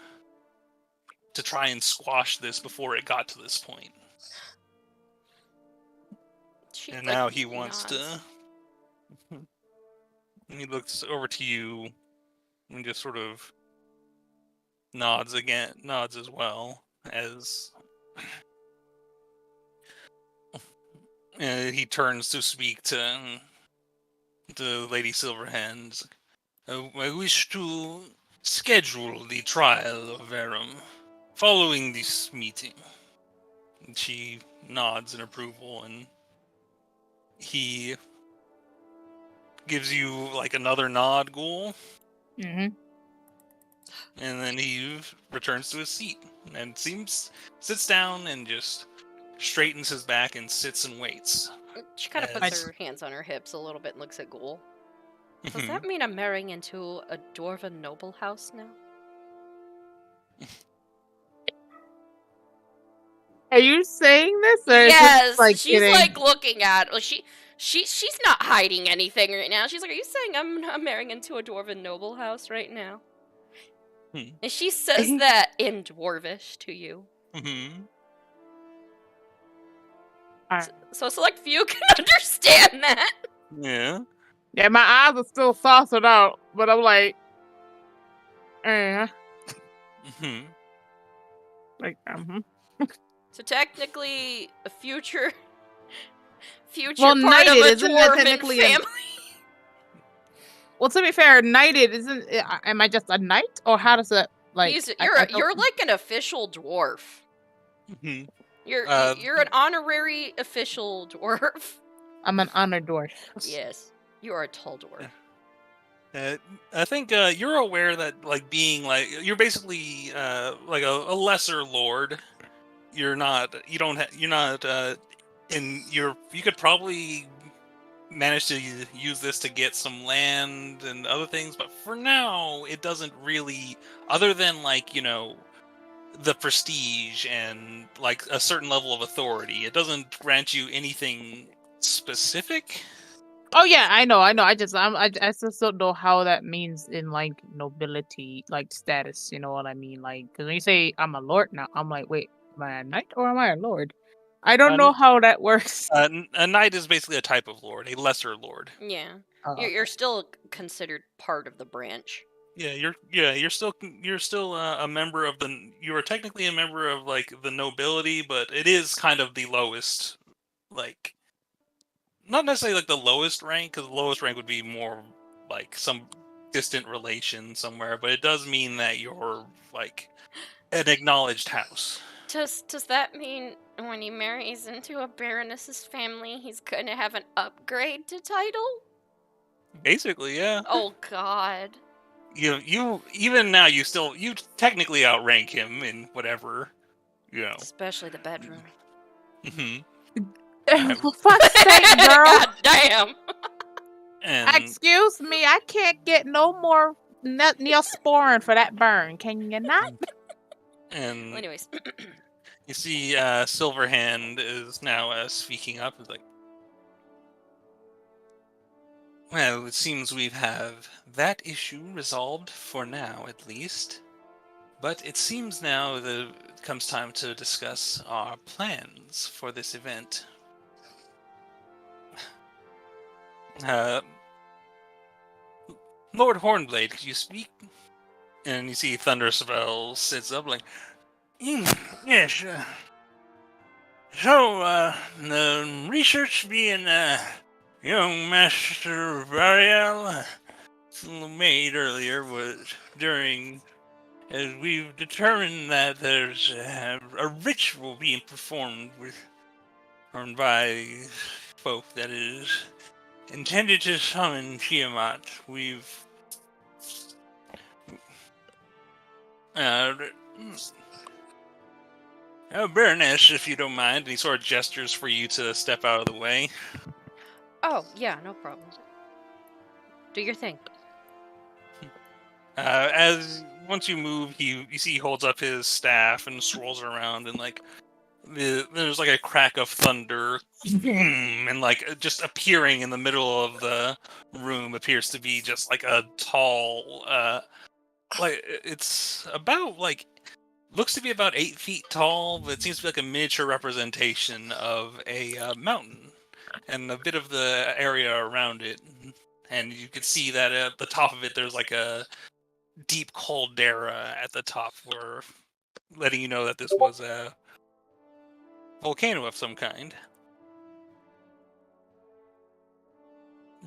S5: try and squash this before it got to this point. And now he wants to... And he looks over to you and just sort of nods as well, as he turns to speak to to Lady Silverhand. I wish to schedule the trial of Verum following this meeting. And she nods in approval, and he gives you like another nod, Ghoul,
S3: Mm-hmm.
S5: and then he returns to his seat and sits down and just straightens his back and sits and waits.
S2: She kind of
S5: As-
S2: puts her hands on her hips a little bit and looks at Ghoul. Does that mean I'm marrying into a dwarven noble house now?
S3: Are you saying this? Or
S2: Yes,
S3: is this,
S2: she's
S3: kidding?
S2: like looking at. Well, she's not hiding anything right now. She's like, "Are you saying I'm marrying into a dwarven noble house right now?"
S5: Hmm.
S2: And she says that in dwarvish to you. So select few can understand that.
S5: Yeah.
S3: Yeah, my eyes are still saucered out, but I'm like, like,
S2: So technically, a future
S3: Well,
S2: part of
S3: knighted,
S2: a
S3: isn't that
S2: dwarven
S3: technically
S2: family.
S3: Well, to be fair, knighted isn't. Am I just a knight, or how does it like?
S2: You're like an official dwarf. You're an honorary official dwarf.
S3: I'm an honored dwarf.
S2: Yes, you are a tall dwarf.
S5: I think you're aware that like being like you're basically like a lesser lord. You're not. You don't. You're not. You could probably manage to use this to get some land and other things, but for now, it doesn't really. Other than like the prestige and like a certain level of authority, it doesn't grant you anything specific.
S3: Oh yeah, I know. I just don't know how that means in like nobility, like status. You know what I mean? Like, because when you say I'm a lord now, I'm like, wait, am I a knight or am I a lord? I don't know how that works.
S5: A knight is basically a type of lord, a lesser lord.
S2: Yeah,
S3: Oh,
S2: you're still considered part of the branch.
S5: Yeah, you're still a member of the. You are technically a member of like the nobility, but it is kind of the lowest, like, not necessarily like the lowest rank, because the lowest rank would be more like some distant relation somewhere. But it does mean that you're like an acknowledged house.
S2: Does that mean when he marries into a baroness's family, he's gonna have an upgrade to title?
S5: Basically, yeah.
S2: Oh God.
S5: You even now you technically outrank him in whatever,
S2: Especially the bedroom.
S3: For fuck's sake, girl!
S2: God damn.
S5: And
S3: Excuse me, I can't get no more neosporin for that burn. Can you not?
S5: and
S2: Well, anyways.
S5: you see, Silverhand is now speaking up. He's like, well, it seems we have that issue resolved for now, at least. But it seems now that it comes time to discuss our plans for this event. Lord Hornblade, could you speak? And you see Thunderspell sits up like, yes. So, the research being young Master Variel made earlier was during, as we've determined that there's a ritual being performed by folk that is intended to summon Tiamat. We've Baroness, if you don't mind, and he sort of gestures for you to step out of the way.
S2: Oh, yeah, no problem. Do your thing.
S5: As once you move, you see he holds up his staff and swirls around, and like there's like a crack of thunder, and like just appearing in the middle of the room appears to be just like a tall, like it's about like looks to be about 8 feet tall, but it seems to be like a miniature representation of a mountain and a bit of the area around it. And you can see that at the top of it, there's like a deep caldera at the top, for letting you know that this was a volcano of some kind.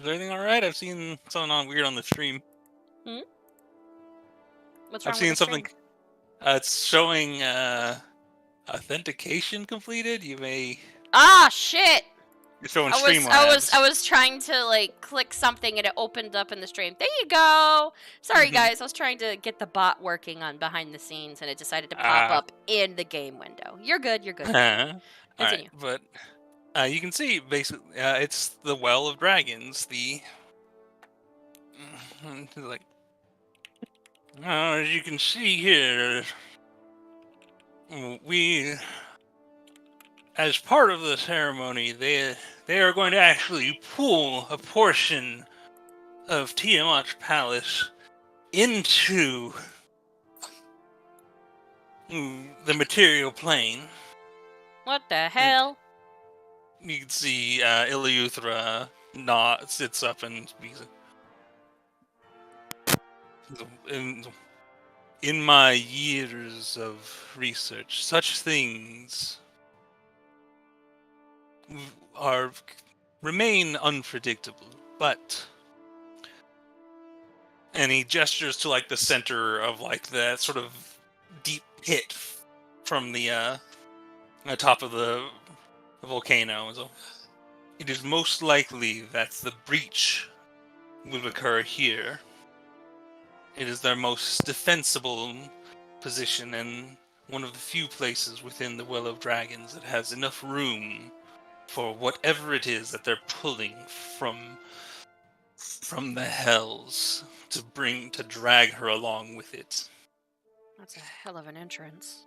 S5: Is everything alright? I've seen something on weird on the stream.
S2: What's
S5: I've
S2: wrong
S5: seen
S2: with the
S5: something.
S2: stream?
S5: It's showing authentication completed. You may.
S2: Ah, shit!
S5: It's showing
S2: I
S5: Streamlabs.
S2: was trying to like click something and it opened up in the stream. There you go. Sorry
S5: Mhm.
S2: guys, I was trying to get the bot working on behind the scenes and it decided to pop
S5: Ah.
S2: up in the game window. You're good. You're good.
S5: Alright,
S2: Continue.
S5: but you can see basically it's the Well of Dragons. Like as you can see here, we as part of the ceremony they are going to actually pull a portion of Tiamat's palace into the material plane.
S2: What the hell?
S5: You can see Iliuthra sits up and speaks. In my years of research, such things are remain unpredictable, but and he gestures to like the center of like that sort of deep pit from the top of the volcano. So it is most likely that the breach will occur here. It is their most defensible position and one of the few places within the Well of Dragons that has enough room for whatever it is that they're pulling from the hells to drag her along with it.
S2: That's a hell of an entrance.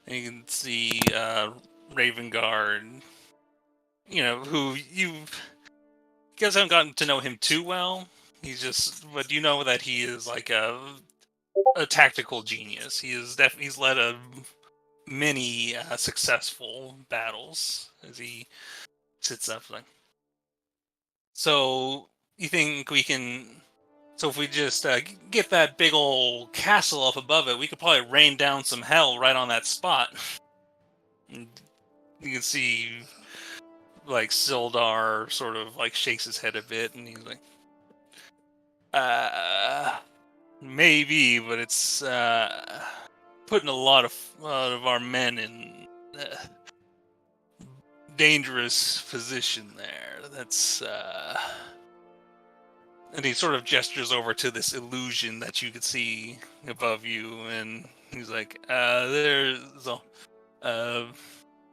S5: And you can see Ravengard, who you guys haven't gotten to know him too well. But you know that he is like a tactical genius. He's led many successful battles as he sits up like. So you think we can? So if we just get that big old castle up above it, we could probably rain down some hell right on that spot. And you can see like Sildar sort of like shakes his head a bit, and he's like, maybe, but it's putting a lot of our men in dangerous position there. That's and he sort of gestures over to this illusion that you could see above you, and he's like, there's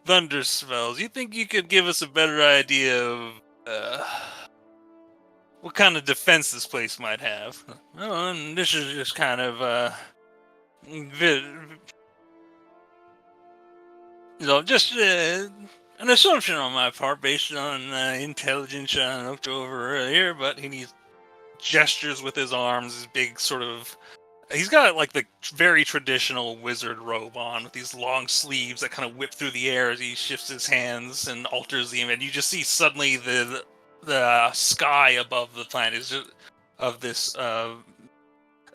S5: thunder spells. You think you could give us a better idea of what kind of defense this place might have? Oh, and this is just kind of just an assumption on my part based on intelligence I looked over earlier, but he gestures with his arms, his big sort of. He's got like the very traditional wizard robe on with these long sleeves that kind of whip through the air as he shifts his hands and alters the image. You just see suddenly the sky above the planet is just of this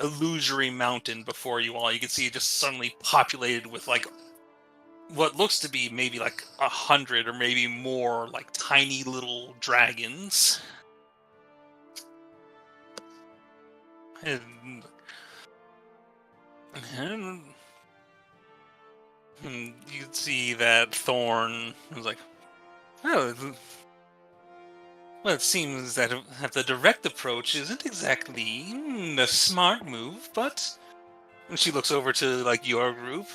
S5: illusory mountain before you all. You can see it just suddenly populated with like what looks to be maybe like 100 or maybe more like tiny little dragons. And you'd see that Thorn was like, oh, well, it seems that the direct approach isn't exactly a smart move, but when she looks over to like your group,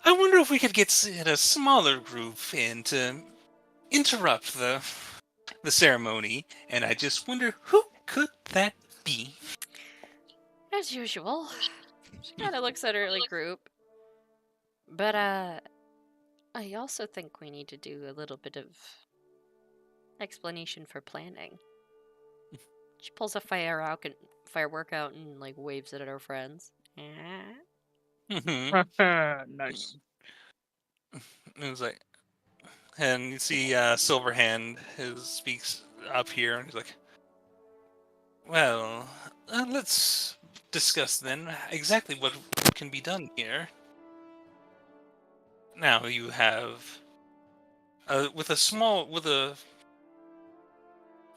S5: I wonder if we could get a smaller group in to interrupt the ceremony, and I just wonder who could that be?
S2: As usual. She kind of looks at her like group. But I also think we need to do a little bit of explanation for planning. She pulls a firework out and like waves it at her friends.
S3: Nice.
S5: It was like, and you see Silverhand speaks up here, and he's like, well, let's discuss then exactly what can be done here. Now you have with a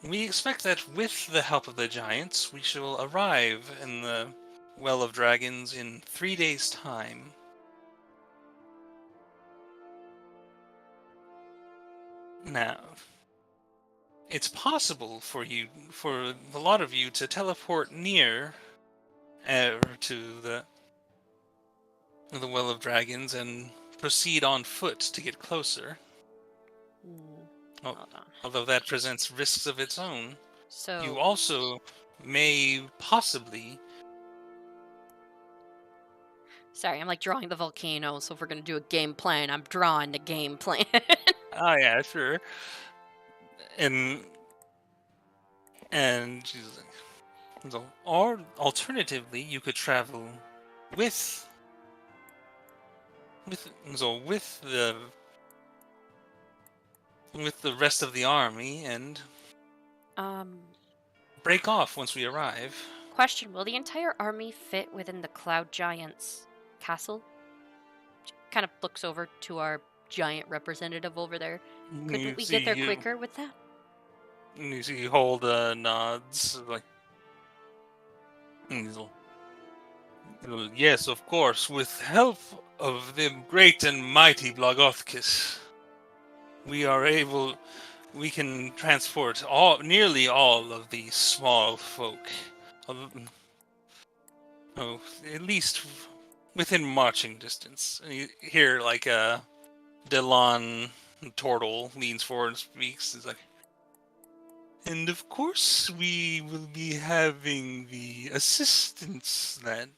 S5: We expect that with the help of the giants, we shall arrive in the Well of Dragons in 3 days' time. Now, it's possible for a lot of you, to teleport near to the Well of Dragons and proceed on foot to get closer. Oh,
S2: Hold on.
S5: although that presents risks of its own.
S2: So
S5: You also may possibly...
S2: sorry, I'm like drawing the volcano. So if we're gonna do a game plan, I'm drawing the game plan.
S5: Oh yeah, sure. And she's like, or alternatively, you could travel with with the rest of the army and break off once we arrive.
S2: Question: will the entire army fit within the Cloud Giants castle? Kind of looks over to our giant representative over there. Couldn't we get there quicker with that?
S5: You see Holda nods, like, yes, of course, with help of the great and mighty Blagothkis, we can transport nearly all of these small folk. Oh, at least within marching distance. And you hear, like, Delon Tortle leans forward and speaks. He's like, and of course, we will be having the assistance that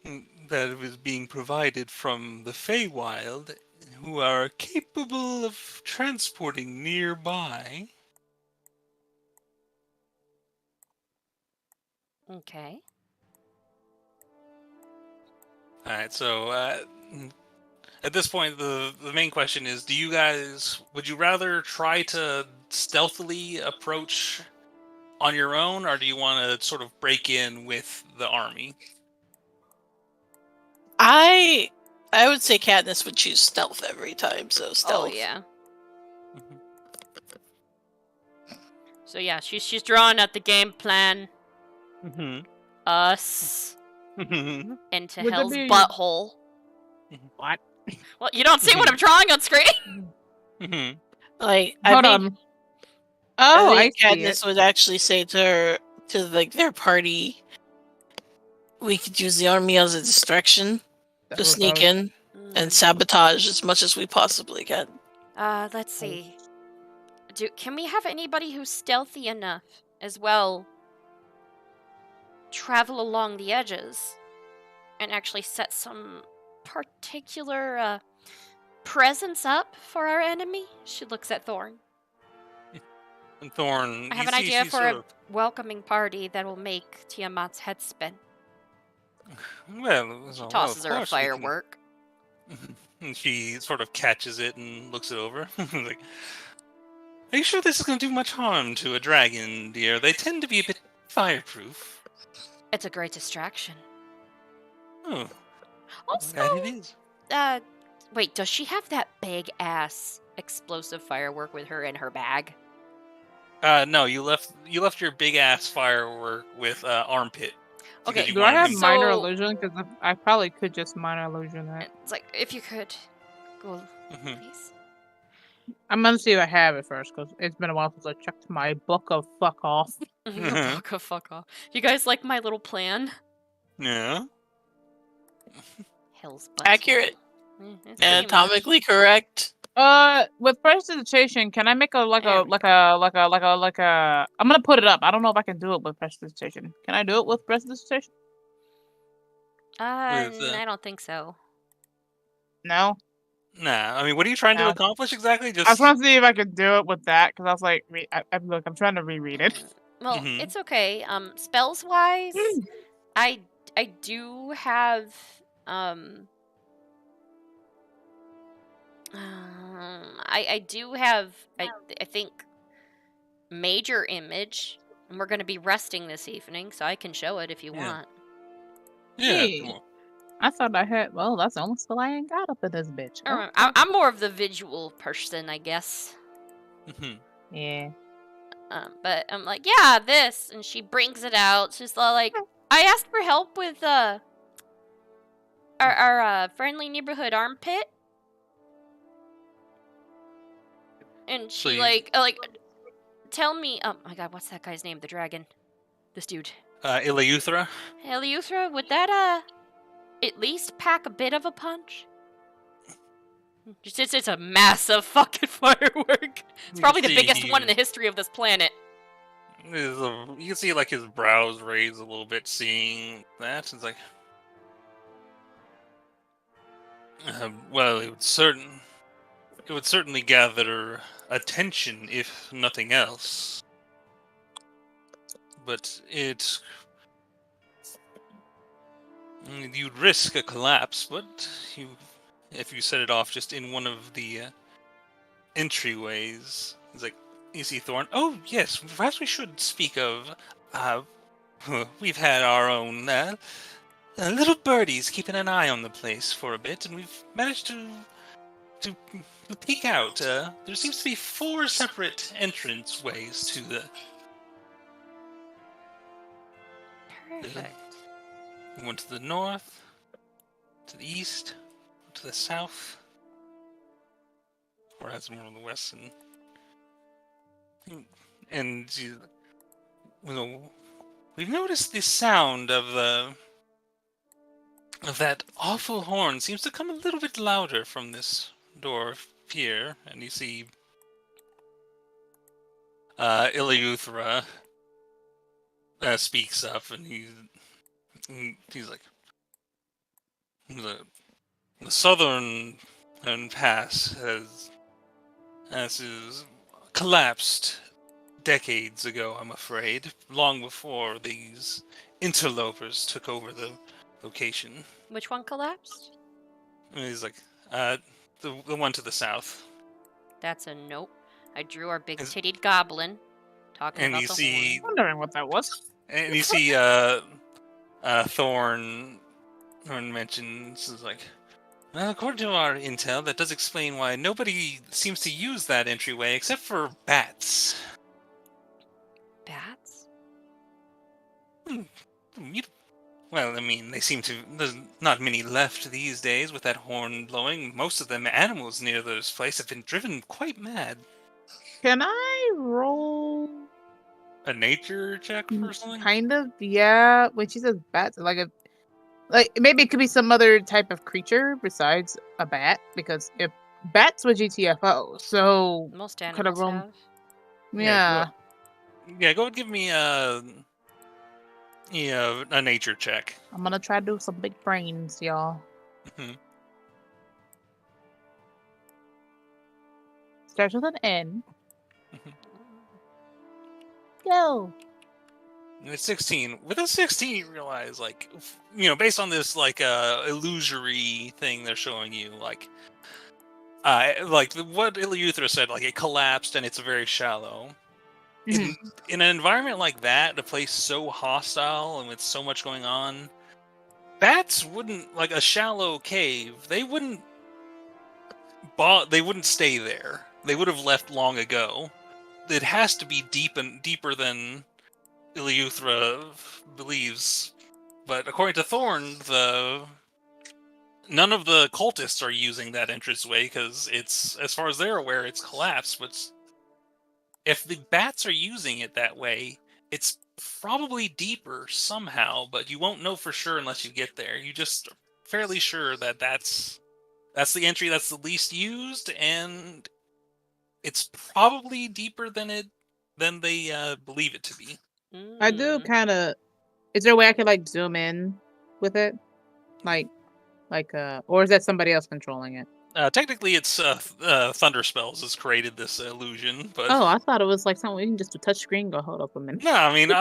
S5: is being provided from the Feywild, who are capable of transporting nearby.
S2: Okay.
S5: Alright, so at this point, the main question is, would you rather try to stealthily approach on your own, or do you want to sort of break in with the army?
S1: I would say Katniss would choose stealth every time, so stealth.
S2: Oh yeah. So yeah, she's drawing out the game plan. Us into
S3: Would there
S2: hell's
S3: be-
S2: butthole.
S3: What?
S2: Well, you don't see what I'm drawing on screen.
S1: Like,
S3: Hold
S1: I
S3: on.
S1: think,
S3: Oh,
S1: I
S3: I
S1: think
S3: see
S1: Katniss
S3: it.
S1: would actually say to like their party, we could use the army as a distraction
S3: That
S1: to
S3: was
S1: sneak
S3: what I
S1: in and sabotage as much as we possibly can.
S2: Let's see. Can we have anybody who's stealthy enough as well travel along the edges and actually set some particular presence up for our enemy? She looks at Thorn.
S5: And Thorn,
S2: I have
S5: you
S2: an
S5: see
S2: idea
S5: she
S2: for
S5: sort
S2: a
S5: of,
S2: welcoming party that will make Tiamat's head spin.
S5: well,
S2: Tosses
S5: of
S2: her a
S5: course we can-
S2: firework.
S5: And she sort of catches it and looks it over. Like, are you sure this is going to do much harm to a dragon, dear? They tend to be a bit fireproof.
S2: It's a great distraction.
S5: Oh,
S2: Also,
S5: that it is.
S2: wait, does she have that big ass explosive firework with her in her bag?
S5: No, you left your big ass firework with Armpit. because
S2: Okay,
S5: you
S3: Do I
S5: wanted
S3: have
S5: to-
S3: minor
S2: So-
S3: illusion? Because I probably could just minor illusion that.
S2: It's like, if you could go,
S5: Mhm.
S2: please.
S3: I'm gonna see if I have it first, because it's been a while since I checked my book of fuck off.
S5: Mhm.
S2: Fuck off. You guys like my little plan?
S5: Yeah.
S2: Hell's
S1: Accurate.
S2: butthole. It's pretty much.
S1: Anatomically correct.
S3: With prestidigitation, can I make a I'm gonna put it up. I don't know if I can do it with prestidigitation. Can I do it with prestidigitation?
S2: I don't think so.
S3: No.
S5: Nah, I mean, what are you trying to
S3: No.
S5: accomplish exactly?
S3: I
S5: Just
S3: was trying to see if I could do it with that, because I was like, I'm trying to reread it.
S2: Well,
S5: Mhm.
S2: it's okay. Spells wise, I do have I do have I think major image, and we're gonna be resting this evening, so I can show it if you
S5: Yeah.
S2: want.
S5: yeah.
S3: Hey.
S5: Come on.
S3: I thought I had. Well, that's the only spell I ain't got up in this bitch.
S2: I'm more of the visual person, I guess.
S5: Mhm.
S3: Yeah.
S2: But I'm like, yeah, this, and she brings it out. She's like, I asked for help with our friendly neighborhood armpit, and
S5: So
S2: she
S5: you,
S2: like tell me. Oh my god, what's that guy's name? The dragon, this dude,
S5: Ileuthra?
S2: Heliuthra. Would that at least pack a bit of a punch? Just it's a massive fucking firework. It's probably the biggest one in the history of this planet.
S5: You can see like his brows raise a little bit, seeing that. It's like, well, it would certainly gather attention if nothing else. But you'd risk a collapse. But if you set it off just in one of the entryways, it's like you see Thorn. Oh yes, perhaps we should speak of. We've had our own little birdies keeping an eye on the place for a bit, and we've managed to peek out. There seems to be 4 separate entrance ways to the.
S2: Perfect.
S5: One to the north, to the east, to the south, or has more on the west, and we've noticed the sound of that awful horn seems to come a little bit louder from this door here, and you see Ileuthra speaks up, and he's like, the southern pass has collapsed decades ago, I'm afraid, long before these interlopers took over the location.
S2: Which one collapsed?
S5: And he's like, the one to the south.
S2: That's a nope. I drew our big
S5: Is-
S2: tittied goblin talking
S5: And
S2: about
S5: you
S2: the
S5: see,
S2: horn.
S3: Wondering what that was.
S5: and you see, Thorn mentions is like, well, according to our intel, that does explain why nobody seems to use that entryway except for bats.
S2: Bats?
S5: Well, I mean, they seem to. There's not many left these days with that horn blowing. Most of them animals near this place have been driven quite mad.
S3: Can I roll?
S5: A nature check for something?
S3: Kind of, yeah. When she says bats, like maybe it could be some other type of creature besides a bat, because if bats were GTFO, so
S2: Most
S3: could have
S2: animals
S3: rolled.
S2: have.
S3: Yeah.
S5: Yeah, go and give me a nature check.
S3: I'm gonna try to do some big brains, y'all.
S5: Mhm.
S3: Starts with an N.
S5: Mhm.
S3: Go.
S5: And it's 16. With a 16, you realize, like, based on this, like, illusory thing they're showing you, like what Ileuthra said, like, it collapsed and it's very shallow. In an environment like that, a place so hostile and with so much going on, bats wouldn't, like a shallow cave, they wouldn't stay there. They would have left long ago. It has to be deeper than Ileuthra believes. But according to Thorn, none of the cultists are using that entranceway because it's, as far as they're aware, it's collapsed. But if the bats are using it that way, it's probably deeper somehow, but you won't know for sure unless you get there. You just are fairly sure that that's the entry that's the least used, and it's probably deeper than they believe it to be.
S3: I do
S2: Mm.
S3: kind of. Is there a way I could like zoom in with it, or is that somebody else controlling it?
S5: Technically, it's Thunder Spells has created this illusion, but
S3: Oh, I thought it was like something we can just do touch screen. Go hold up a minute.
S5: no, I mean,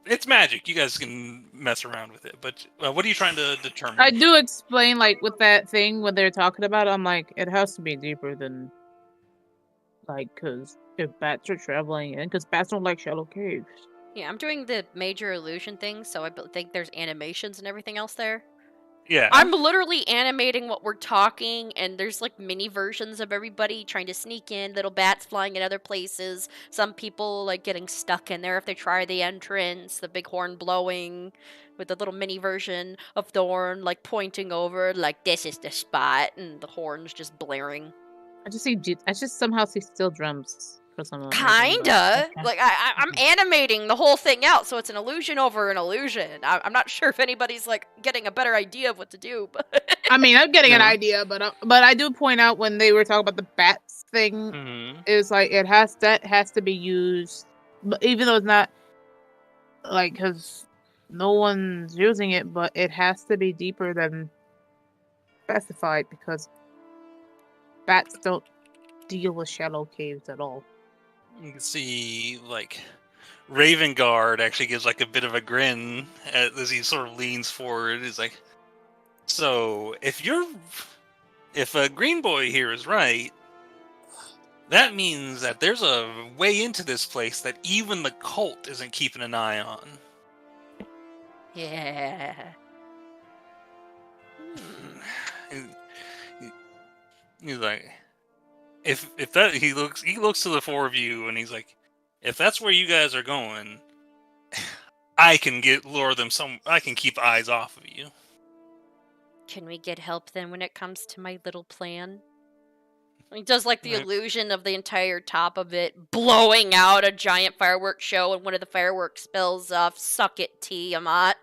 S5: it's magic. You guys can mess around with it. But what are you trying to determine?
S3: I do explain like with that thing when they're talking about it, I'm like, it has to be deeper than like, because if bats are traveling in, because bats don't like shallow caves.
S2: Yeah, I'm doing the major illusion thing, so I think there's animations and everything else there.
S5: Yeah.
S2: I'm literally animating what we're talking, and there's like mini versions of everybody trying to sneak in, little bats flying in other places, some people like getting stuck in there if they try the entrance, the big horn blowing, with the little mini version of Thorn like pointing over, like this is the spot, and the horns just blaring.
S3: I just somehow see steel drums for some reason.
S2: Kinda.
S3: Okay.
S2: Like I'm animating the whole thing out, so it's an illusion over an illusion. I'm not sure if anybody's like getting a better idea of what to do, but
S3: I mean, I'm getting an
S5: No.
S3: idea, but I do point out when they were talking about the bats thing,
S5: Mhm.
S3: it's like that has to be used, but even though it's not like because no one's using it, but it has to be deeper than specified because bats don't deal with shallow caves at all.
S5: You can see, like, Ravengard actually gives, like, a bit of a grin as he sort of leans forward. He's like, so, if a Green Boy here is right, that means that there's a way into this place that even the cult isn't keeping an eye on.
S2: yeah.
S5: He's like, if that he looks to the four of you and he's like, if that's where you guys are going, I can lure them some. I can keep eyes off of you.
S2: Can we get help then when it comes to my little plan? He does like the
S5: Yeah.
S2: illusion of the entire top of it blowing out a giant fireworks show, and one of the fireworks spells off "Suck it, Tiamat."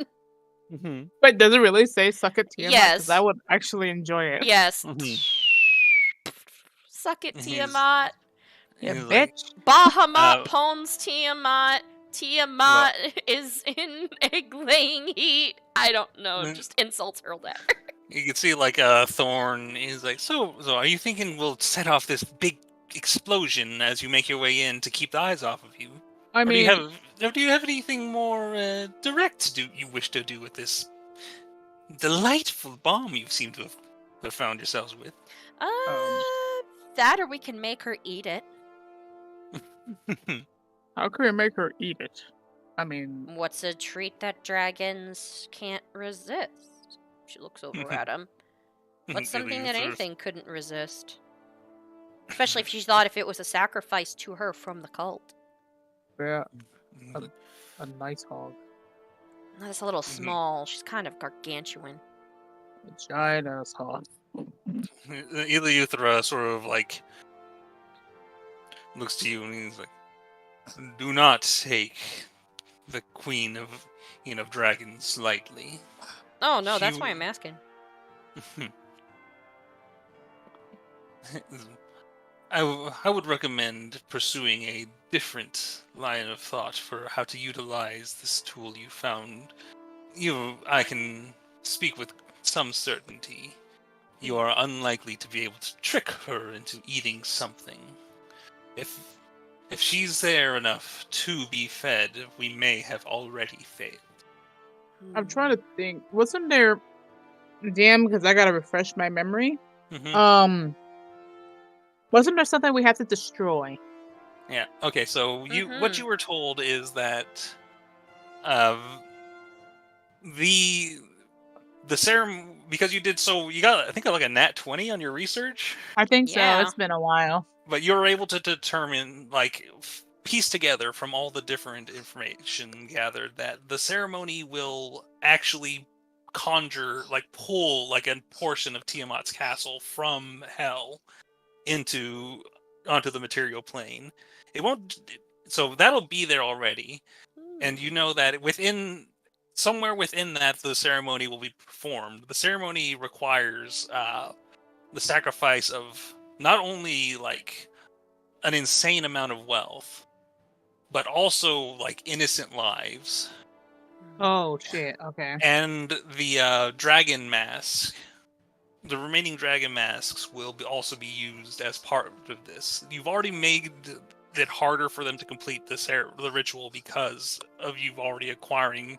S5: Mm-hmm.
S3: But does it really say "suck it, Tiamat"?
S2: Yes.
S3: Because I would actually enjoy it.
S2: Yes.
S5: Mhm.
S2: Suck it,
S5: He's-
S2: Tiamat.
S3: Yeah,
S5: He's like,
S3: bitch.
S2: Bahamut pawns Tiamat. Tiamat is in egg-laying heat. I don't know,
S5: Mm.
S2: just insults hurled at her.
S5: you can see like Thorn is like, so are you thinking we'll set off this big explosion as you make your way in to keep the eyes off of you?
S3: I
S5: Or
S3: mean,
S5: do you have anything more direct you wish to do with this delightful bomb you seem to have found yourselves with?
S2: That or we can make her eat it.
S3: how can we make her eat it? I mean,
S2: What's a treat that dragons can't resist? She looks over at him. What's something that anything couldn't resist? Especially if she thought if it was a sacrifice to her from the cult.
S3: yeah, a nice hog,
S2: That's a little small. She's kind of gargantuan.
S3: a giant ass hog.
S5: Eleuthera sort of like looks to you and he's like, do not take the Queen of Dragons lightly.
S2: Oh no, that's
S5: She-
S2: why I'm asking.
S5: I would recommend pursuing a different line of thought for how to utilize this tool you found. I can speak with some certainty. You are unlikely to be able to trick her into eating something. If she's there enough to be fed, we may have already failed.
S3: I'm trying to think. Wasn't there? Damn, because I gotta refresh my memory.
S5: Mhm.
S3: Wasn't there something we have to destroy?
S5: Yeah. Okay. So what
S2: Mhm.
S5: you were told is that the ceremony, because you got, I think, like a nat 20 on your research,
S3: I think so.
S2: Yeah.
S3: It's been a while.
S5: but you were able to determine, like, piece together from all the different information gathered that the ceremony will actually pull like a portion of Tiamat's castle from hell onto the material plane. It won't. So that'll be there already, and you know that somewhere within that the ceremony will be performed. The ceremony requires the sacrifice of not only like an insane amount of wealth, but also like innocent lives.
S3: Oh shit. Okay.
S5: And the dragon mask, the remaining dragon masks will also be used as part of this. You've already made it harder for them to complete the ritual because of you already acquiring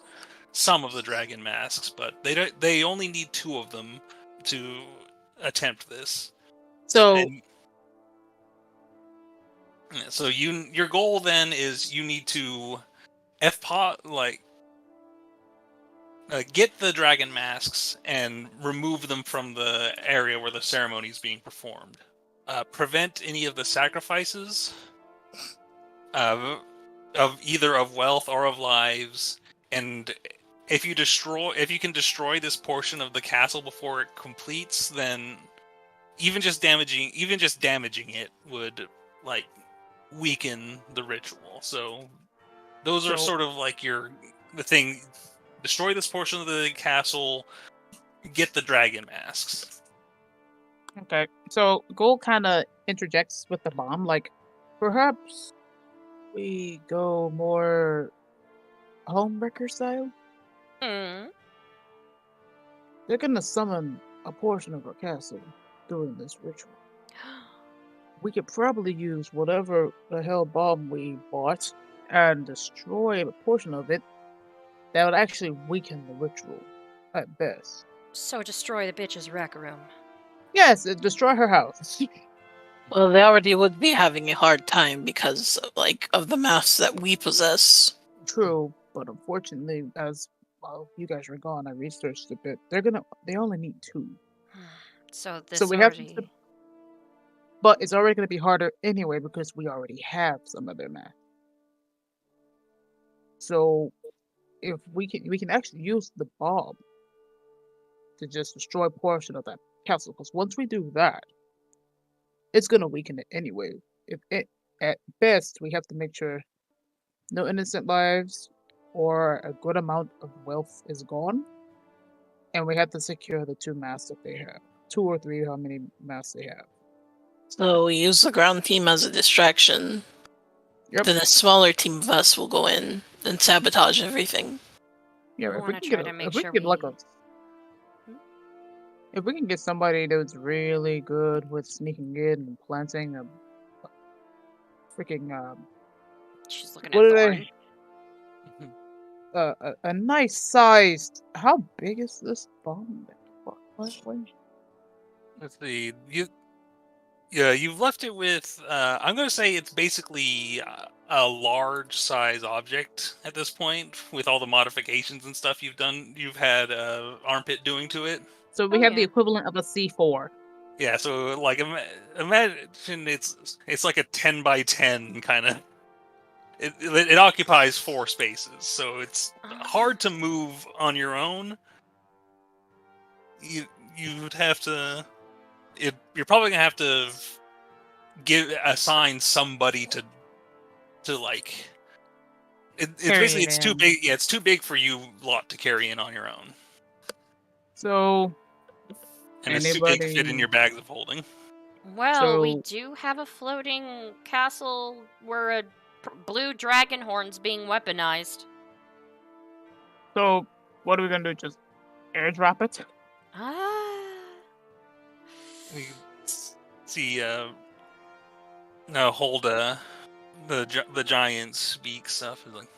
S5: some of the dragon masks, but they only need 2 of them to attempt this.
S3: So
S5: So your goal then is you need to get the dragon masks and remove them from the area where the ceremony is being performed. Prevent any of the sacrifices of either of wealth or of lives, and if you can destroy this portion of the castle before it completes, then even just damaging it would like weaken the ritual. So those are sort of like the thing. Destroy this portion of the castle, get the dragon masks.
S3: Okay, so Gold kind of interjects with the bomb, like, perhaps we go more homewrecker style?
S2: Hmm.
S3: They're gonna summon a portion of our castle during this ritual. We could probably use whatever the hell bomb we bought and destroy a portion of it. That would actually weaken the ritual, at best.
S2: So destroy the bitch's rec room.
S3: Yes, destroy her house.
S1: Well, they already would be having a hard time because, of the masks that we possess.
S3: True, but unfortunately, as well, you guys were gone, I researched a bit. They only need 2.
S2: So this
S3: So we have
S2: already...
S3: to, but it's already going to be harder anyway because we already have some of their math. So if we can actually use the bomb to just destroy a portion of that castle, because once we do that, it's going to weaken it anyway. At best, we have to make sure no innocent lives or a good amount of wealth is gone, and we have to secure the 2 masks that they have. 2 or 3, how many masks they have.
S1: So we use the ground team as a distraction.
S3: Yep.
S1: Then a smaller team of us will go in and sabotage everything.
S3: Yeah,
S2: I
S3: if we
S2: wanna
S3: can
S2: try
S3: get
S2: to
S3: a,
S2: make
S3: if we
S2: sure
S3: can get like
S2: we-
S3: if we can get somebody that's really good with sneaking in and planting a freaking
S2: She's looking
S3: what
S2: at
S3: are
S2: Thorn.
S3: they? A nice sized. How big is this bomb?
S5: Let's see. You've left it with. I'm going to say it's basically a large size object at this point, with all the modifications and stuff you've done. You've had Armpit doing to it.
S3: So we have the equivalent of a C4.
S5: Yeah. So like, imagine it's like a 10 by 10 kind of. It occupies 4 spaces, so it's hard to move on your own. You'd have to. You're probably gonna have to assign somebody to like. It's basically it's too big. Yeah, it's too big for you lot to carry in on your own.
S3: So.
S5: And it's too big to fit in your bags of holding.
S2: Well, we do have a floating castle where a blue dragon horn's being weaponized.
S3: So what are we gonna do? Just airdrop it?
S5: We see. Hold the giant speak stuff is like.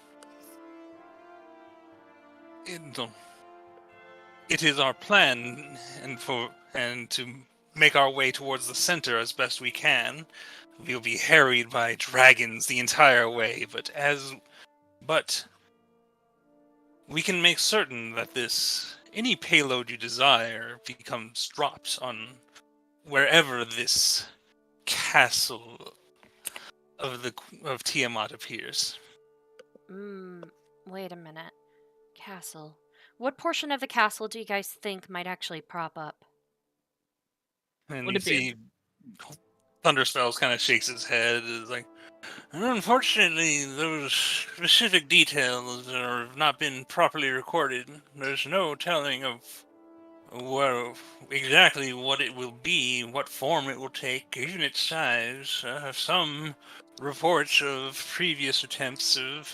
S5: It is our plan, and to make our way towards the center as best we can. We'll be harried by dragons the entire way, but we can make certain that any payload you desire becomes dropped on wherever this castle of Tiamat appears.
S2: Wait a minute. Castle. What portion of the castle do you guys think might actually prop up?
S5: And you see Thunderspells kind of shakes his head. It's like, unfortunately, those specific details have not been properly recorded. There's no telling of exactly what it will be, what form it will take, even its size. Some reports of previous attempts have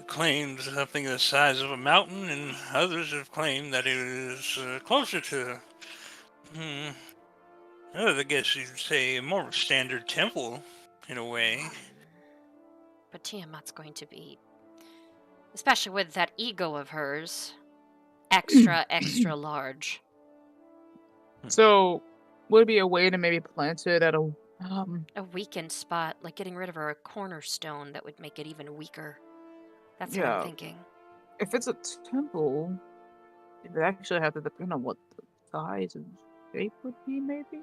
S5: claimed something the size of a mountain, and others have claimed that it is closer to, I guess you'd say, more of a standard temple, in a way.
S2: But Tiamat's going to be, especially with that ego of hers, extra large.
S3: So, would it be a way to maybe plant it at a
S2: weakened spot, like getting rid of her cornerstone that would make it even weaker. That's what I'm thinking.
S3: If it's a temple, It actually have to depend on what the size and shape would be, maybe.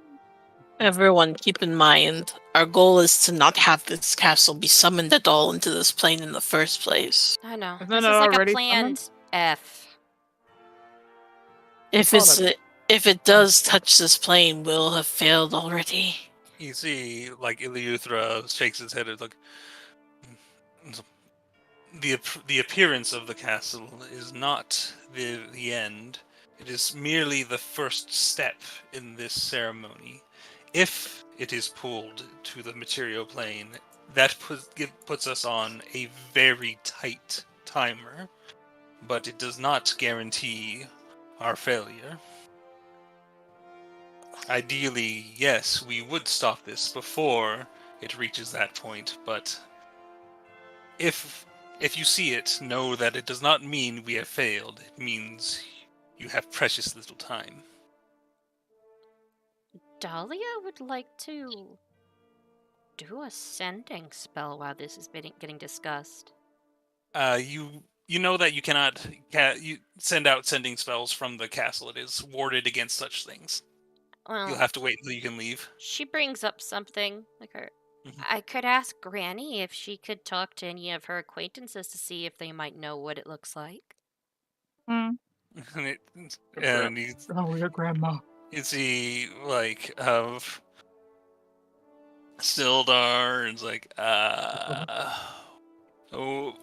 S1: Everyone, keep in mind, our goal is to not have this castle be summoned at all into this plane in the first place.
S2: I know.
S3: Isn't
S2: This
S3: it
S2: is like a
S3: already
S2: planned
S3: summoned?
S2: F.
S1: If
S3: Oh, that's-
S1: if it does touch this plane, we'll have failed already.
S5: You see, like Iliuthra shakes his head. It's like the appearance of the castle is not the end. It is merely the first step in this ceremony. If it is pulled to the material plane, that puts us on a very tight timer, but it does not guarantee our failure. Ideally, yes, we would stop this before it reaches that point, but if you see it, know that it does not mean we have failed. It means you have precious little time.
S2: Dahlia would like to do a sending spell while this is getting discussed.
S5: You know that you cannot you send out sending spells from the castle. It is warded against such things.
S2: Well,
S5: You'll have to wait until you can leave.
S2: she brings up something like her.
S5: Mhm.
S2: I could ask Granny if she could talk to any of her acquaintances to see if they might know what it looks like.
S3: Hmm.
S5: And you
S3: Oh, your grandma.
S5: see like of Sildar, and it's like, oh,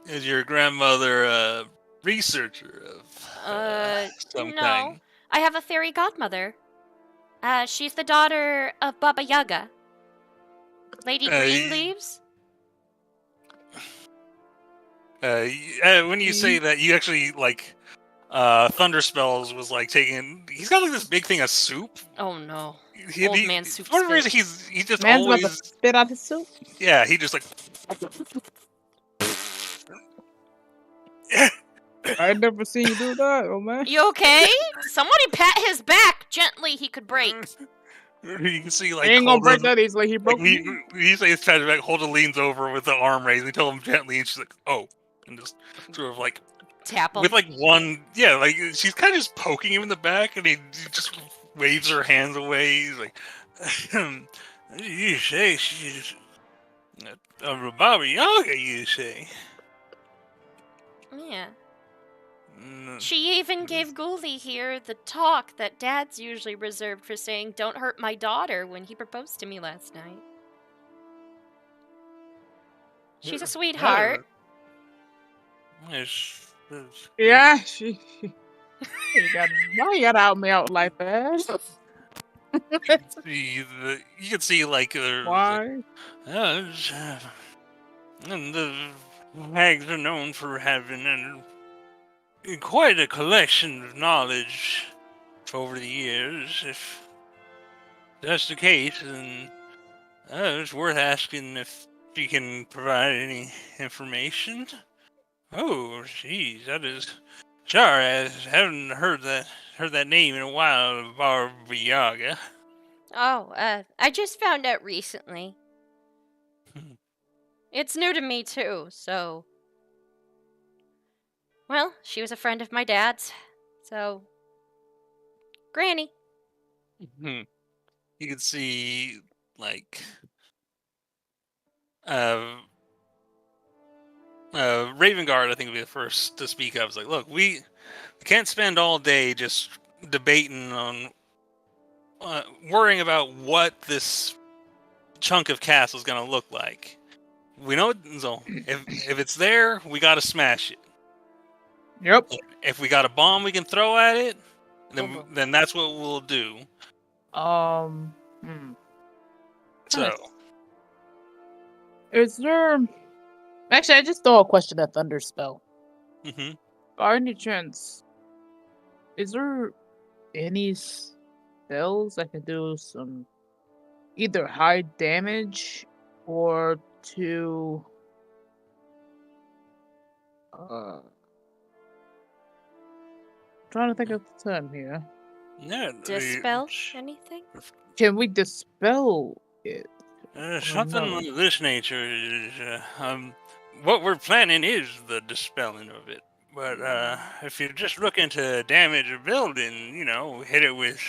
S5: is your grandmother a researcher of some
S2: no.
S5: kind?
S2: I have a fairy godmother. She's the daughter of Baba Yaga. Lady Greenleaves?
S5: When you say that, you actually like Thunder Spells was like taking. He's got like this big thing of soup.
S2: Oh no.
S5: He,
S2: Old man soup
S5: For whatever reason,
S2: spit.
S5: he just
S3: Man's about to
S5: always.
S3: spit out his soup.
S5: Yeah, he just like.
S3: I ain't never seen you do that, oh man.
S2: You okay? Somebody pat his back gently. He could break.
S5: You can see like
S3: He ain't gonna break
S5: Hulda-
S3: that easily. He broke
S5: Like, we say it's kind of like Hulda leans over with the arm raised. We tell him gently, and she's like, "Oh," and just sort of like
S2: Tap him.
S5: with like one, yeah, like she's kind of just poking him in the back, and he just waves her hands away. He's like, "You say she's a Baba Yaga? You say?"
S2: Yeah.
S5: Mm,
S2: She even gave Ghoulie here the talk that Dad's usually reserved for saying, "Don't hurt my daughter," when he proposed to me last night. She's a sweetheart.
S5: It's-
S3: Yeah, she. Why you gotta help me out like that?
S5: you can see like
S3: Why?
S5: And the hags are known for having quite a collection of knowledge over the years. If that's the case, then it's worth asking if she can provide any information. Oh, jeez, that is. Sorry, I haven't heard that name in a while, Baba Yaga.
S2: Oh, I just found out recently.
S5: Hmm.
S2: It's new to me too, so. Well, she was a friend of my dad's, so. Granny.
S5: You can see, like, Ravengard, I think, will be the first to speak up. It's like, look, we can't spend all day just debating on, worrying about what this chunk of castle is going to look like. We know, so if it's there, we got to smash it.
S3: Yep.
S5: If we got a bomb we can throw at it, then that's what we'll do.
S3: Hmm.
S5: So,
S3: Is there? Actually, I just throw a question at Thunderspell.
S5: mm-hmm.
S3: By any chance, is there any spells that can do some either high damage or to trying to think of the term here.
S5: Yeah,
S2: Dispel anything?
S3: Can we dispel it?
S5: Something
S3: no.
S5: of this nature is, what we're planning is the dispelling of it. But if you're just looking to damage a building, hit it with,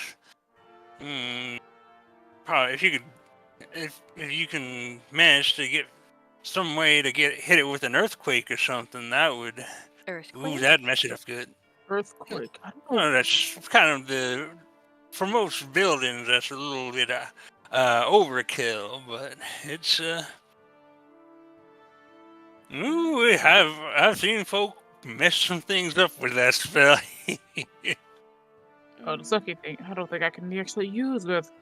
S5: probably if you can manage to get some way to hit it with an earthquake or something, that would,
S2: Earthquake?
S5: that'd mess it up good.
S3: Earthquake. I don't know.
S5: Well, that's kind of for most buildings, that's a little bit overkill, but it's I've seen folk mess some things up with that spell.
S3: Oh, the sucky thing. I don't think I can actually use this.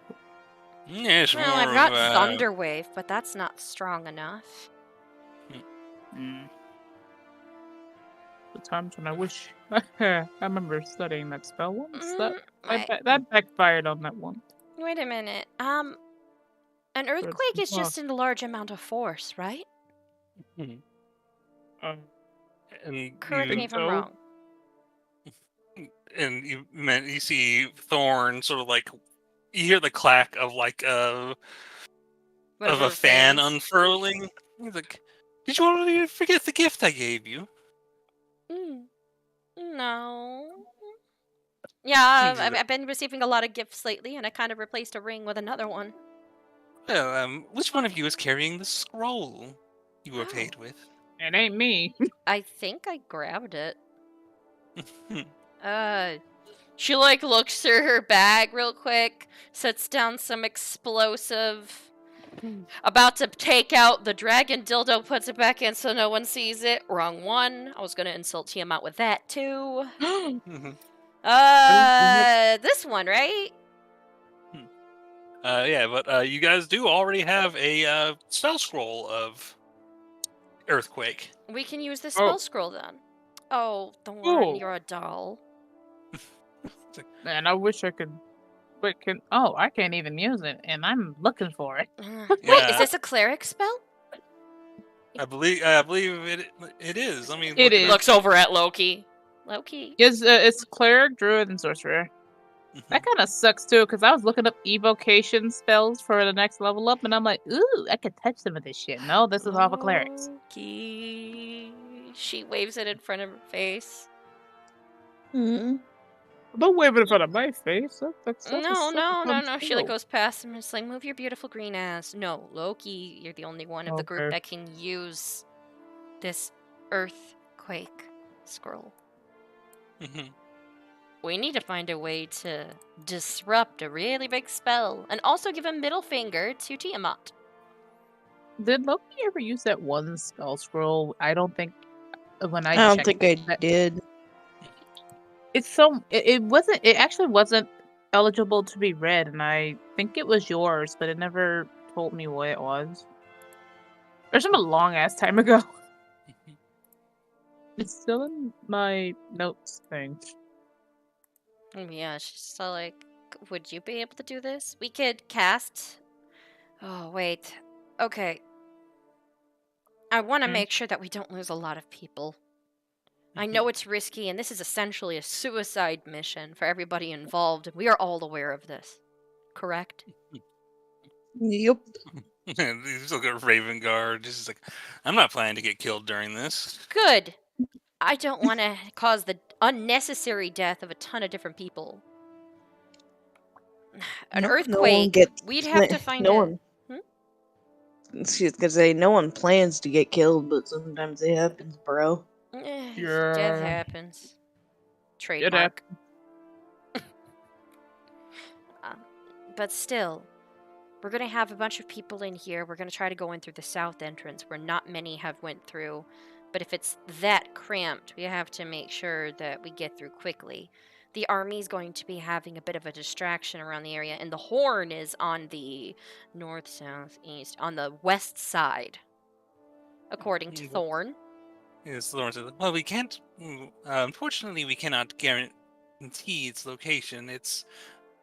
S5: Yeah, it's
S2: Well,
S5: more
S2: I've got
S5: of
S2: Thunder Wave, but that's not strong enough.
S3: The times when I wish. I remember studying that spell once. That backfired on that one.
S2: Wait a minute. An earthquake is just a large amount of force, right?
S5: and
S2: Correct me if I'm wrong.
S5: And you see Thorn sort of like, you hear the clack of like of a fan unfurling. He's like, "Did you already forget the gift I gave you?"
S2: No. Yeah, I've been receiving a lot of gifts lately, and I kind of replaced a ring with another one.
S5: Well, which one of you is carrying the scroll you were paid with?
S3: It ain't me.
S2: I think I grabbed it. She like looks through her bag real quick, sets down some explosive, about to take out the dragon dildo, puts it back in so no one sees it. Wrong one. I was gonna insult Tiamat with that too. This one, right?
S5: Yeah, but you guys do already have a spell scroll of earthquake.
S2: We can use the spell scroll then. Oh, Thorn, you're a doll.
S3: Man, I wish I could. But I can't even use it, and I'm looking for it.
S2: Wait, is this a cleric spell?
S5: I believe it is. I mean,
S3: it is.
S2: Looks over at Loki. Loki.
S3: It's cleric, druid, and sorcerer. That kind of sucks too, because I was looking up evocation spells for the next level up, and I'm like, ooh, I could touch some of this shit. No, this is all for clerics.
S2: Loki. She waves it in front of her face.
S3: Don't wave it in front of my face. That's
S2: No. She like goes past him and is like, move your beautiful green ass. No, Loki, you're the only one of the group that can use this earthquake scroll. We need to find a way to disrupt a really big spell and also give a middle finger to Tiamat.
S3: Did Loki ever use that one spell scroll? I don't think when I
S6: don't think I did.
S3: It actually wasn't eligible to be read, and I think it was yours, but it never told me what it was. It was from a long ass time ago. It's still in my notes thing.
S2: Yeah, she's still like, would you be able to do this? We could cast... Oh, wait. Okay. I want to make sure that we don't lose a lot of people. I know it's risky, and this is essentially a suicide mission for everybody involved, and we are all aware of this. Correct?
S6: Yep.
S5: He's looking at Raven Guard. Just like, I'm not planning to get killed during this.
S2: Good. I don't want to cause the unnecessary death of a ton of different people. An earthquake. We'd have to find
S6: one. She's gonna say no one plans to get killed, but sometimes it happens, bro.
S2: Death happens. Trademark. But still, we're gonna have a bunch of people in here. We're gonna try to go in through the south entrance, where not many have went through. But if it's that cramped, we have to make sure that we get through quickly. The army's going to be having a bit of a distraction around the area, and the horn is on the north, south, east, on the west side, according to Thorn.
S5: Yes, Thorn says, well, we can't, unfortunately, we cannot guarantee its location.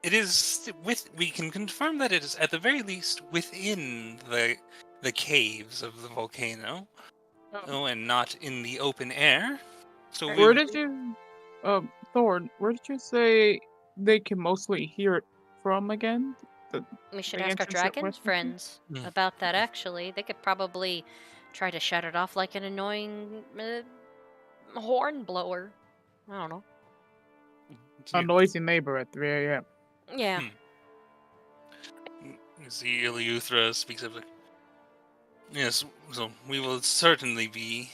S5: We can confirm that it is at the very least within the caves of the volcano. Oh, and not in the open air. So
S3: where did you, Thorn? Where did you say they can mostly hear it from again?
S2: We should ask our dragon friends about that. Actually, they could probably try to shut it off like an annoying horn blower. I don't know.
S3: A noisy neighbor at 3 a.m.
S2: Yeah.
S5: You see Iliuthra speaks up like, yes, so we will certainly be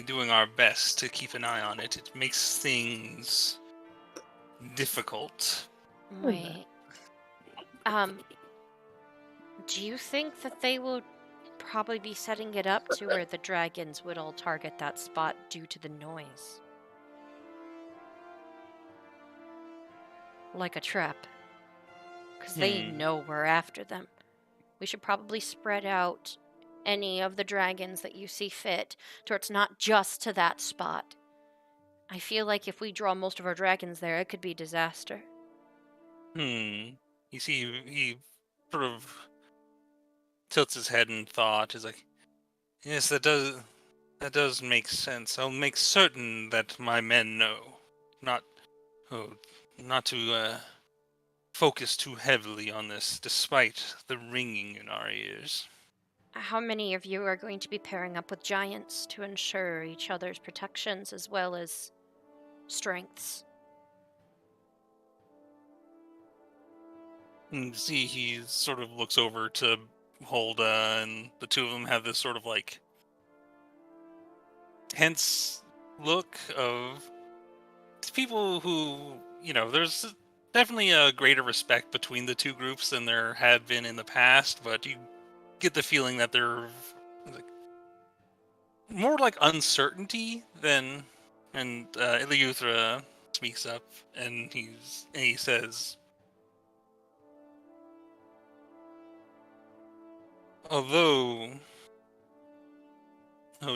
S5: doing our best to keep an eye on it. It makes things difficult.
S2: Wait. Do you think that they will probably be setting it up to where the dragons would all target that spot due to the noise? Like a trap. Because they know we're after them. We should probably spread out any of the dragons that you see fit towards not just to that spot. I feel like if we draw most of our dragons there, it could be disaster.
S5: You see, he sort of tilts his head in thought. Is like, yes, that does make sense. I'll make certain that my men know, not to focus too heavily on this, despite the ringing in our ears.
S2: How many of you are going to be pairing up with giants to ensure each other's protections as well as strengths?
S5: And see, he sort of looks over to Holda, and the two of them have this sort of like tense look of people who, there's definitely a greater respect between the two groups than there had been in the past, but you get the feeling that they're like, more like uncertainty than. And Iliuthra speaks up, and he says, although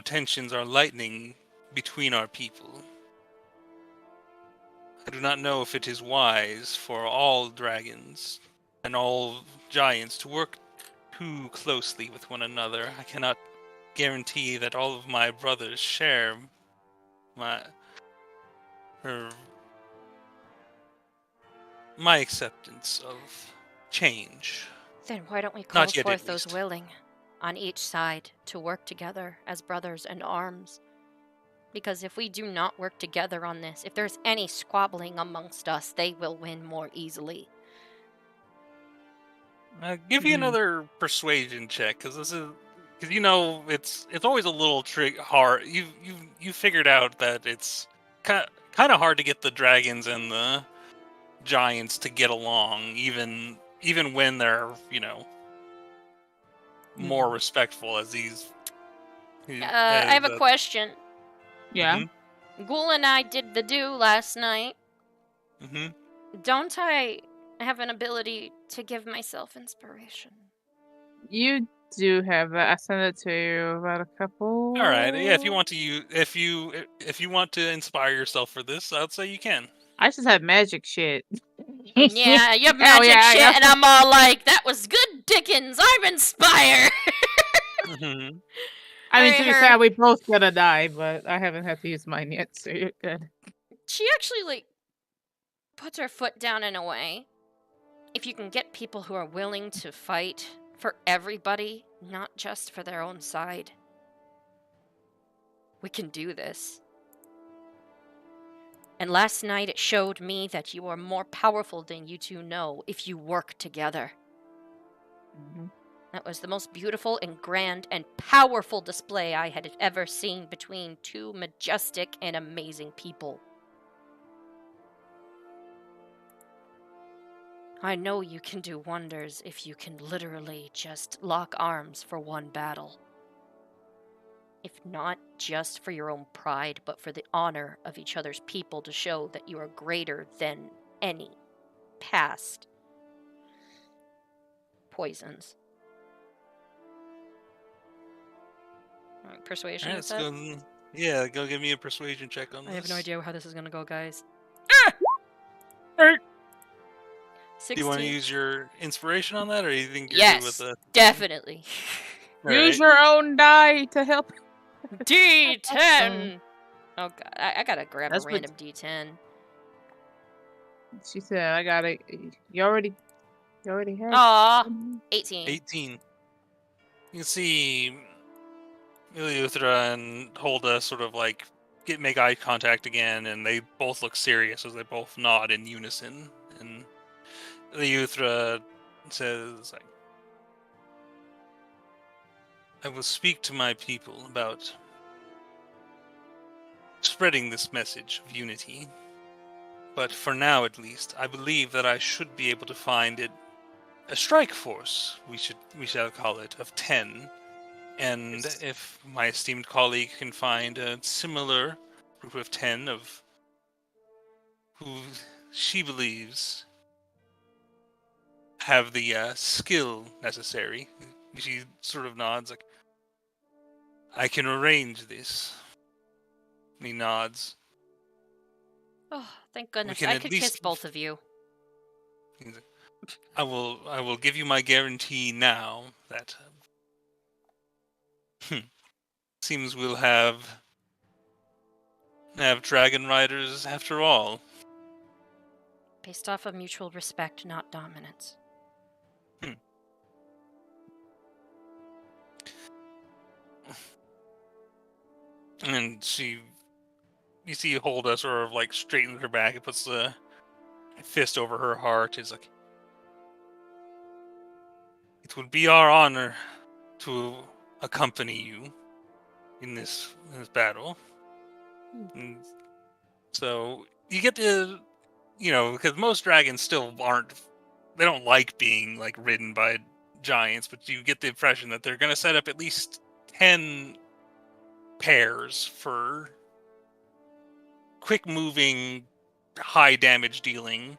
S5: tensions are lightening between our people, I do not know if it is wise for all dragons and all giants to work too closely with one another. I cannot guarantee that all of my brothers share my acceptance of change.
S2: Then why don't we call
S5: Not yet, at
S2: forth those
S5: least.
S2: willing on each side to work together as brothers in arms? Because if we do not work together on this, if there's any squabbling amongst us, they will win more easily.
S5: Give you another persuasion check, because it's always a little hard. You figured out that it's kind of hard to get the dragons and the giants to get along, even when they're more respectful as these.
S2: I have a question.
S3: Yeah.
S2: Ghoul and I did the do last night.
S5: Mm-hmm.
S2: Don't I have an ability to give myself inspiration?
S3: You do have that. I sent it to you about a couple.
S5: All right. Yeah. If you want to inspire yourself for this, I'd say you can.
S3: I just have magic shit.
S2: Yeah, you have magic shit, and I'm all like, that was good, Dickens. I'm inspired.
S5: Mm-hmm.
S3: I mean,
S2: Alright,
S3: to be fair, we both gonna die, but I haven't had to use mine yet, so you're good.
S2: She actually, puts her foot down in a way. If you can get people who are willing to fight for everybody, not just for their own side, we can do this. And last night it showed me that you are more powerful than you two know if you work together.
S3: Mm-hmm.
S2: That was the most beautiful and grand and powerful display I had ever seen between two majestic and amazing people. I know you can do wonders if you can literally just lock arms for one battle. If not just for your own pride, but for the honor of each other's people to show that you are greater than any past poisons. Persuasion,
S5: All right,
S2: is that?
S5: go give me a persuasion check on this.
S2: I have no idea how this is going to go, guys. 16.
S5: Do you want to use your inspiration on that, or do you think you're
S2: Yes,
S5: good with the...
S2: definitely.
S3: Use your own die to help.
S2: D10! Oh god, I gotta grab
S3: That's
S2: a random D10.
S3: She said, "I got it. You already have."
S2: Aw, 18.
S5: 18. You can see Iliuthra and Holda sort of like make eye contact again, and they both look serious as they both nod in unison. And the Euthra says, like, I will speak to my people about spreading this message of unity. But for now, at least, I believe that I should be able to find it a strike force, we shall call it, of 10. And if my esteemed colleague can find a similar group of 10 of who she believes have the skill necessary, she sort of nods like, I can arrange this. And he nods.
S2: Oh, thank goodness.
S5: can
S2: I
S5: at
S2: could
S5: least-
S2: kiss both of you.
S5: He's like, I will give you my guarantee now that seems we'll have dragon riders after all.
S2: Based off of mutual respect, not dominance.
S5: And you see Hulda sort of like straightens her back and puts the fist over her heart. Is like, it would be our honor to accompany you in this battle. And so you get to, because most dragons still they don't like being like ridden by giants, but you get the impression that they're going to set up at least 10 pairs for quick moving, high damage dealing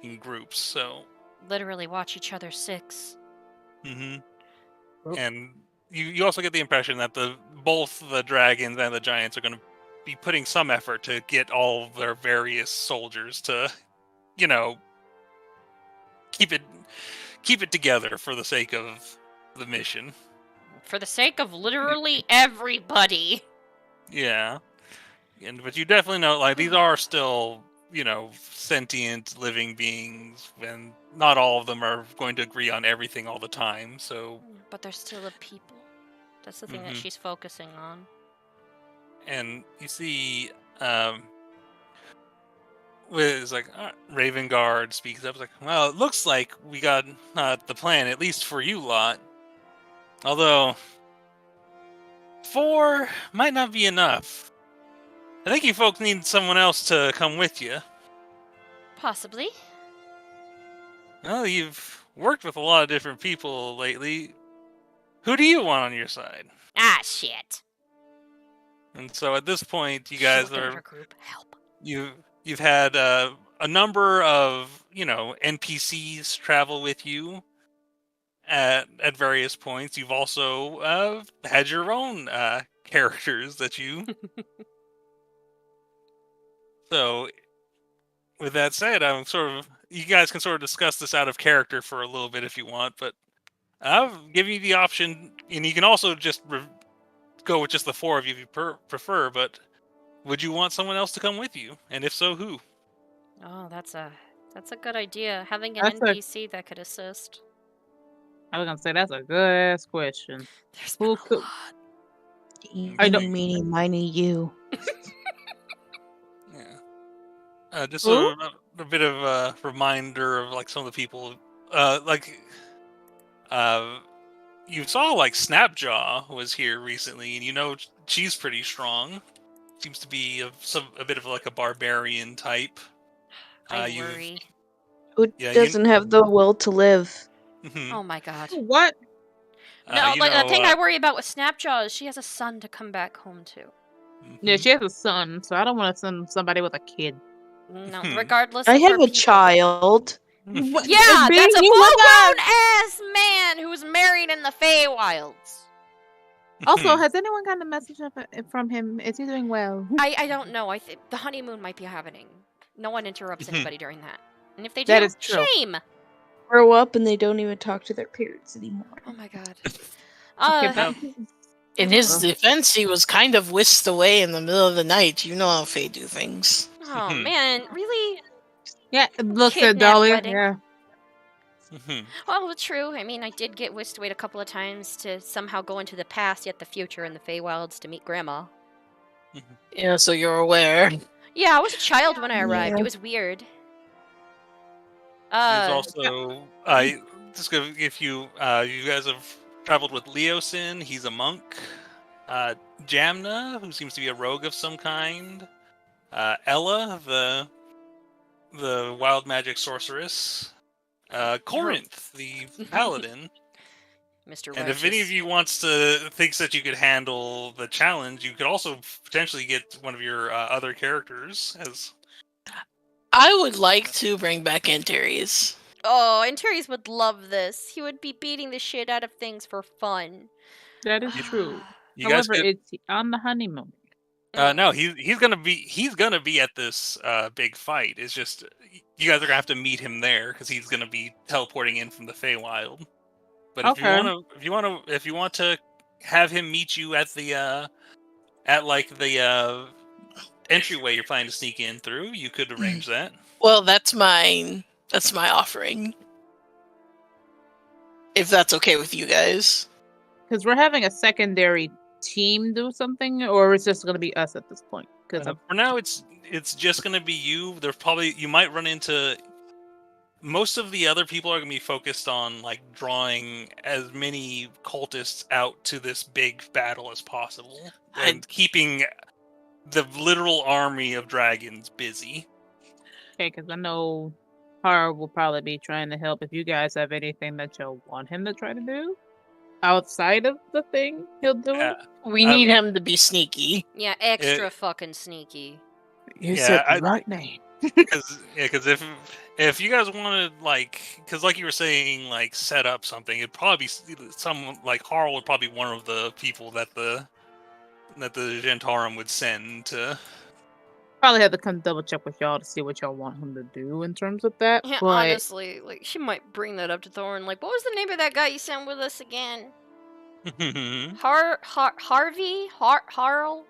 S5: in groups. So
S2: Literally watch each other 6.
S5: and you also get the impression that both the dragons and the giants are going to be putting some effort to get all of their various soldiers to, keep it together for the sake of the mission.
S2: For the sake of literally everybody.
S5: Yeah. But you definitely know, like, these are still, sentient living beings, and not all of them are going to agree on everything all the time, so...
S2: But they're still a people. That's the thing that she's focusing on.
S5: And you see, It's like, Raven Guard speaks up, like, well, it looks like we got the plan, at least for you lot. Although, 4 might not be enough. I think you folks need someone else to come with you.
S2: Possibly.
S5: Well, you've worked with a lot of different people lately. Who do you want on your side?
S2: Ah, shit.
S5: And so at this point, you
S2: She's
S5: guys
S2: looking at
S5: are...
S2: her group. Help.
S5: You've had a number of, NPCs travel with you at various points. You've also had your own characters that you... So, with that said, you guys can sort of discuss this out of character for a little bit if you want, but I'll give you the option, and you can also just go with just the 4 of you if you prefer, but would you want someone else to come with you? And if so, who?
S2: Oh, that's a good idea. Having an
S3: That's a-
S2: NPC that could assist.
S3: I was gonna say that's a good ass question.
S2: There's
S3: Who
S2: been a
S3: could-
S2: lot.
S3: I don't-
S6: Eeny, meeny, miny, you.
S5: Yeah. Just
S3: Who?
S5: sort of a bit of a reminder of like some of the people, you saw like Snapjaw was here recently, and she's pretty strong. Seems to be a bit of like a barbarian type.
S2: I
S5: you've-
S2: worry.
S6: Who
S5: Yeah,
S6: doesn't have the will to live?
S5: Mhm.
S2: Oh my god.
S3: What?
S2: No,
S5: You
S2: but the
S5: know,
S2: thing I worry about with Snapjaw is she has a son to come back home to.
S3: Yeah,
S5: mhm.
S3: she has a son, so I don't want to send somebody with a kid.
S2: No,
S5: Hmm.
S2: regardless
S6: I
S2: of
S6: have
S2: her
S6: a
S2: people.
S6: child.
S3: What?
S2: Yeah,
S3: Big,
S2: that's a
S3: you know that?
S2: full-grown ass man who's married in the Feywilds.
S3: Also, has anyone gotten a message from him? Is he doing well?
S2: I don't know. I think the honeymoon might be happening. No one interrupts
S5: Mhm.
S2: anybody during that. And if they do,
S3: That is true.
S2: shame.
S6: Grow up and they don't even talk to their parents anymore.
S2: Oh my god.
S3: Okay,
S2: Uh,
S1: In his
S3: Ugh.
S1: defense, he was kind of whisked away in the middle of the night. You know how Fae do things.
S2: oh
S5: Mhm.
S2: man, really?
S3: Yeah, look at
S2: Kidnap
S3: Dahlia.
S2: wedding.
S3: Yeah.
S5: Mhm.
S2: Well, true. I mean, I did get whisked away a couple of times to somehow go into the past, yet the future in the Feywilds to meet Grandma.
S1: Yeah, so you're aware.
S2: Yeah, I was a child when I arrived.
S6: Yeah.
S2: It was weird.
S5: There's also just if you you guys have traveled with Leosin, he's a monk. Jamna, who seems to be a rogue of some kind. Ella, the wild magic sorceress. Corinth, the paladin.
S2: Mr.
S5: And if any of you thinks that you could handle the challenge, you could also potentially get one of your other characters as.
S1: I would like to bring back Antares.
S2: Oh, and Terry's would love this. He would be beating the shit out of things for fun.
S3: That is true.
S5: You guys
S3: However,
S5: could,
S3: it's on the honeymoon.
S5: no, he's gonna be at this big fight. It's just you guys are gonna have to meet him there because he's gonna be teleporting in from the Feywild. But
S3: Okay.
S5: if you want to have him meet you at the entryway you're planning to sneak in through, you could arrange that.
S1: Well, that's my offering. If that's okay with you guys.
S3: Because we're having a secondary team do something, or it's just going to be us at this point? Because
S5: For now, it's just going to be you. You might run into. Most of the other people are going to be focused on like drawing as many cultists out to this big battle as possible, and keeping the literal army of dragons busy.
S3: Okay, because I know Har will probably be trying to help. If you guys have anything that you'll want him to try to do outside of the thing, he'll do it.
S1: We need him to be sneaky.
S2: Yeah, extra fucking sneaky.
S3: You said the right name.
S5: Because if you guys wanted because like you were saying, like set up something, it'd probably be someone like Harl would probably be one of the people that the Gentarum would send to.
S3: Probably have to come double check with y'all to see what y'all want him to do in terms of that.
S2: Yeah,
S3: but
S2: honestly, like she might bring that up to Thorn. Like, what was the name of that guy you sent with us again? Harvey? Harl?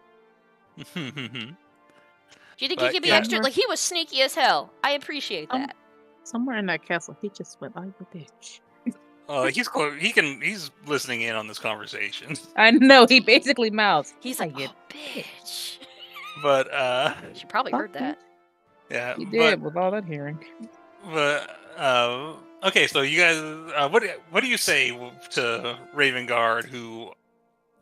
S2: Do you think he could be extra? Like, he was sneaky as hell. I appreciate that.
S3: Somewhere in that castle, he just went, "I'm a bitch."
S5: He's close. He's listening in on this conversation.
S3: I know, he basically mouths.
S2: He's like, "Oh, bitch."
S5: But
S2: she probably heard that.
S5: Yeah,
S3: he did with all that hearing.
S5: But okay, so you guys, what do you say to Ravengard, who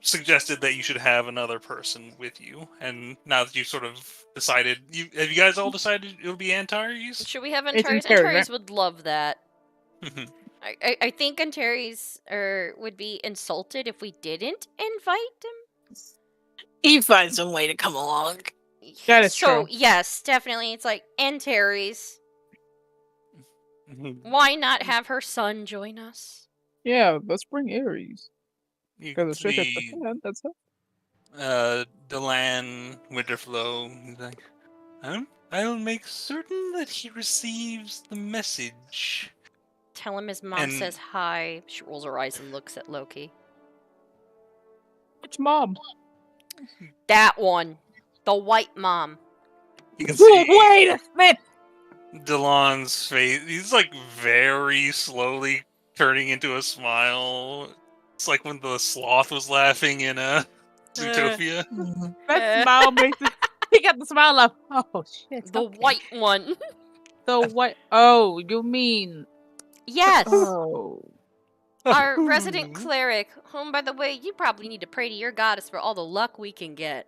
S5: suggested that you should have another person with you? And now that you sort of decided, have you guys all decided it'll be Antares?
S2: Should we have Antares? Antares would love that. I think Antares would be insulted if we didn't invite him.
S1: He finds some way to come along.
S3: That is true.
S2: So yes, definitely, it's like Antares. Why not have her son join us?
S3: Yeah, let's bring Ares. Because that's it.
S5: Delan Winterflow, he's like, I'll make certain that he receives the message.
S2: Tell him his mom says hi. She rolls her eyes and looks at Loki.
S3: Which mom?
S2: That one. The white mom.
S5: You can see
S3: Wait a minute!
S5: Delan's face, he's like very slowly turning into a smile. It's like when the sloth was laughing in Zootopia.
S3: That smile makes it. He got the smile up. Oh shit!
S2: The white one.
S3: The white. Oh, you mean?
S2: Yes.
S3: Oh.
S2: Our resident cleric, whom, by the way, you probably need to pray to your goddess for all the luck we can get.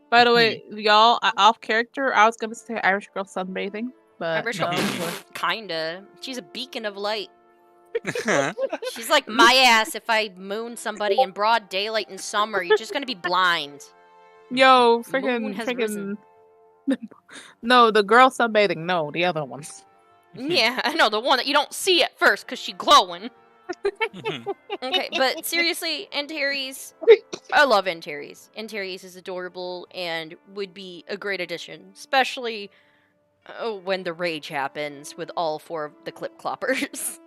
S3: By the way, y'all, off character, I was gonna say Irish girl sunbathing, but
S2: Irish girl, kinda. She's a beacon of light. She's like my ass. If I moon somebody in broad daylight in summer, you're just gonna be blind.
S3: Yo, freaking. No, the girl sunbathing. No, the other ones.
S2: Yeah, I know, the one that you don't see at first because she's glowing. Okay, but seriously, Antares, I love Antares. Antares is adorable and would be a great addition, especially when the rage happens with all four of the clip cloppers.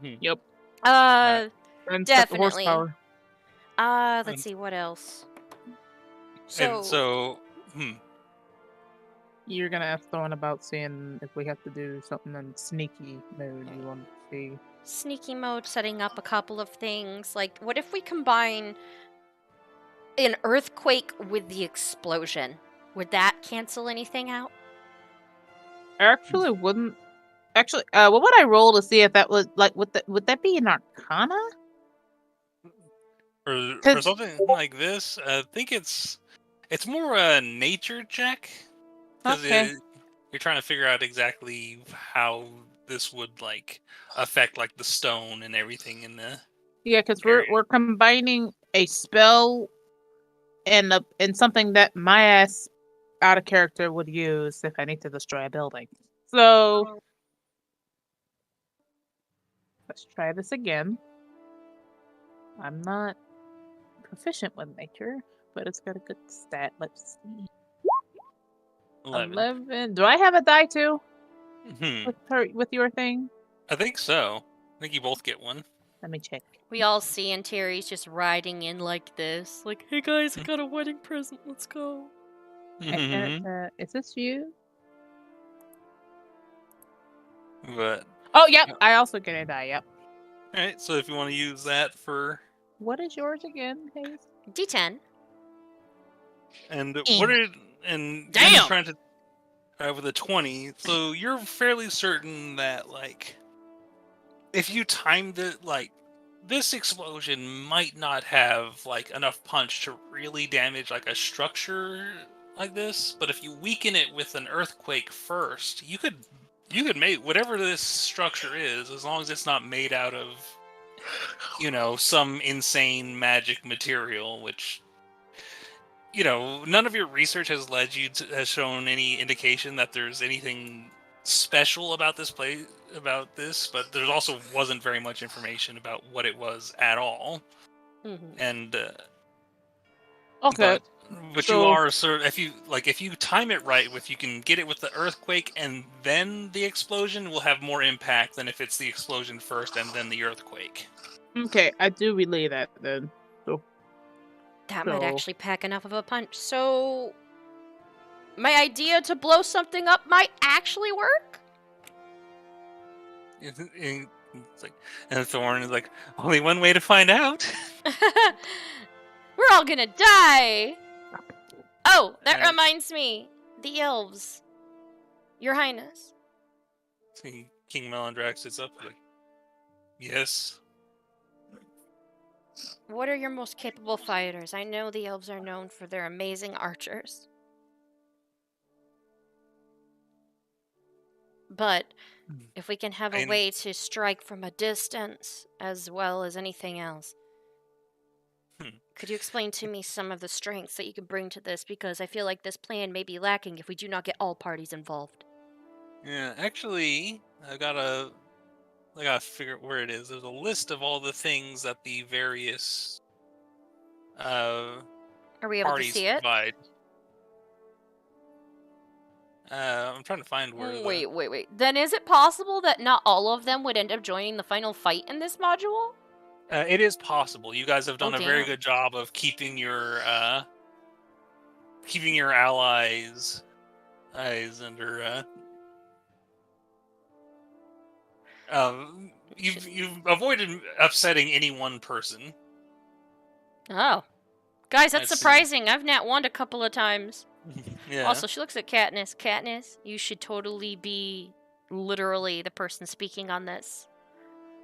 S3: Yep.
S2: Definitely. Let's see, what else?
S3: You're gonna ask Thorn about seeing if we have to do something in sneaky mode you want to see.
S2: Sneaky mode, setting up a couple of things. Like, what if we combine... an earthquake with the explosion, would that cancel anything out?
S3: I actually wouldn't. Actually, what would I roll to see if that was like would that be an Arcana?
S5: For
S3: 'Cause-
S5: something like this, I think it's more a nature check. Because
S3: Okay.
S5: you're trying to figure out exactly how this would like affect like the stone and everything in the
S3: Yeah, because
S5: area.
S3: we're combining a spell and something that my ass out of character would use if I need to destroy a building. So let's try this again. I'm not proficient with nature, but it's got a good stat. Let's see. 11. Do I have a die too with your thing?
S5: I think so. I think you both get one.
S3: Let me check.
S2: We all see and Terry's just riding in like this. Like, hey guys, I got a wedding present. Let's go.
S3: Is this you?
S5: But
S3: Oh, yep. I also get a die. Yep.
S5: all right, so if you want to use that for
S3: What is yours again, Hayes?
S2: D10.
S5: and
S1: Mm.
S5: what are and
S1: Damn!
S5: you're trying to with a 20, so you're fairly certain that like if you timed it like this explosion might not have like enough punch to really damage like a structure like this, but if you weaken it with an earthquake first, you could make whatever this structure is, as long as it's not made out of some insane magic material, which none of your research has has shown any indication that there's anything special about this place, but there also wasn't very much information about what it was at all.
S2: Mm-hmm.
S5: And
S3: Okay.
S5: but
S3: So-
S5: you are if you time it right, if you can get it with the earthquake and then the explosion, will have more impact than if it's the explosion first and then the earthquake.
S3: Okay, I do relay that then.
S2: That might
S3: So-
S2: actually pack enough of a punch. So, my idea to blow something up might actually work?
S5: It's like, and Thorn is like, only one way to find out.
S2: We're all gonna die! Oh, that
S5: And-
S2: reminds me. The elves. Your Highness.
S5: See, King Melandrax sits up like, yes.
S2: What are your most capable fighters? I know the elves are known for their amazing archers. But if we can have a way to strike from a distance as well as anything else, could you explain to me some of the strengths that you can bring to this? Because I feel like this plan may be lacking if we do not get all parties involved.
S5: Yeah, actually, I gotta figure out where it is. There's a list of all the things that the various
S2: Are we able to
S5: parties
S2: see it?
S5: provide. I'm trying to find where.
S2: Wait. Then is it possible that not all of them would end up joining the final fight in this module?
S5: It is possible. You guys have done a very
S2: damn.
S5: good job of keeping your allies eyes under. You've avoided upsetting any one person.
S2: Oh. Guys, that's
S5: I see.
S2: surprising. I've nat 1'd a couple of times.
S5: Yeah.
S2: Also, she looks at Katniss. Katniss, you should totally be literally the person speaking on this.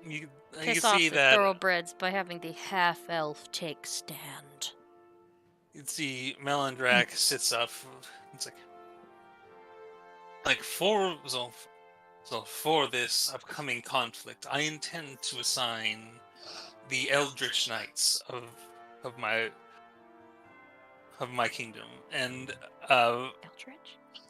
S5: you
S2: Piss
S5: can
S2: off
S5: see
S2: the
S5: that.
S2: thoroughbreds by having the half-elf take stand.
S5: You can see Melandrax sits up. It's like for this upcoming conflict, I intend to assign the Eldritch Knights of my kingdom. And
S2: Eldritch?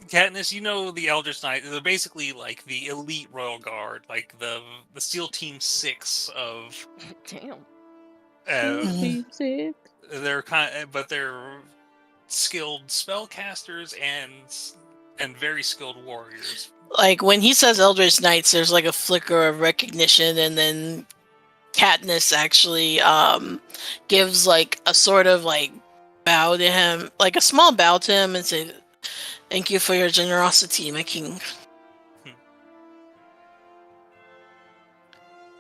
S5: Katniss, you know the Eldritch Knights. They're basically like the elite royal guard, like the SEAL Team 6 of.
S2: Damn.
S5: But they're skilled spellcasters and very skilled warriors.
S1: Like when he says Eldritch Knights, there's like a flicker of recognition, and then Katniss actually gives like a sort of like bow to him, like a small bow to him, and say, "Thank you for your generosity, my king."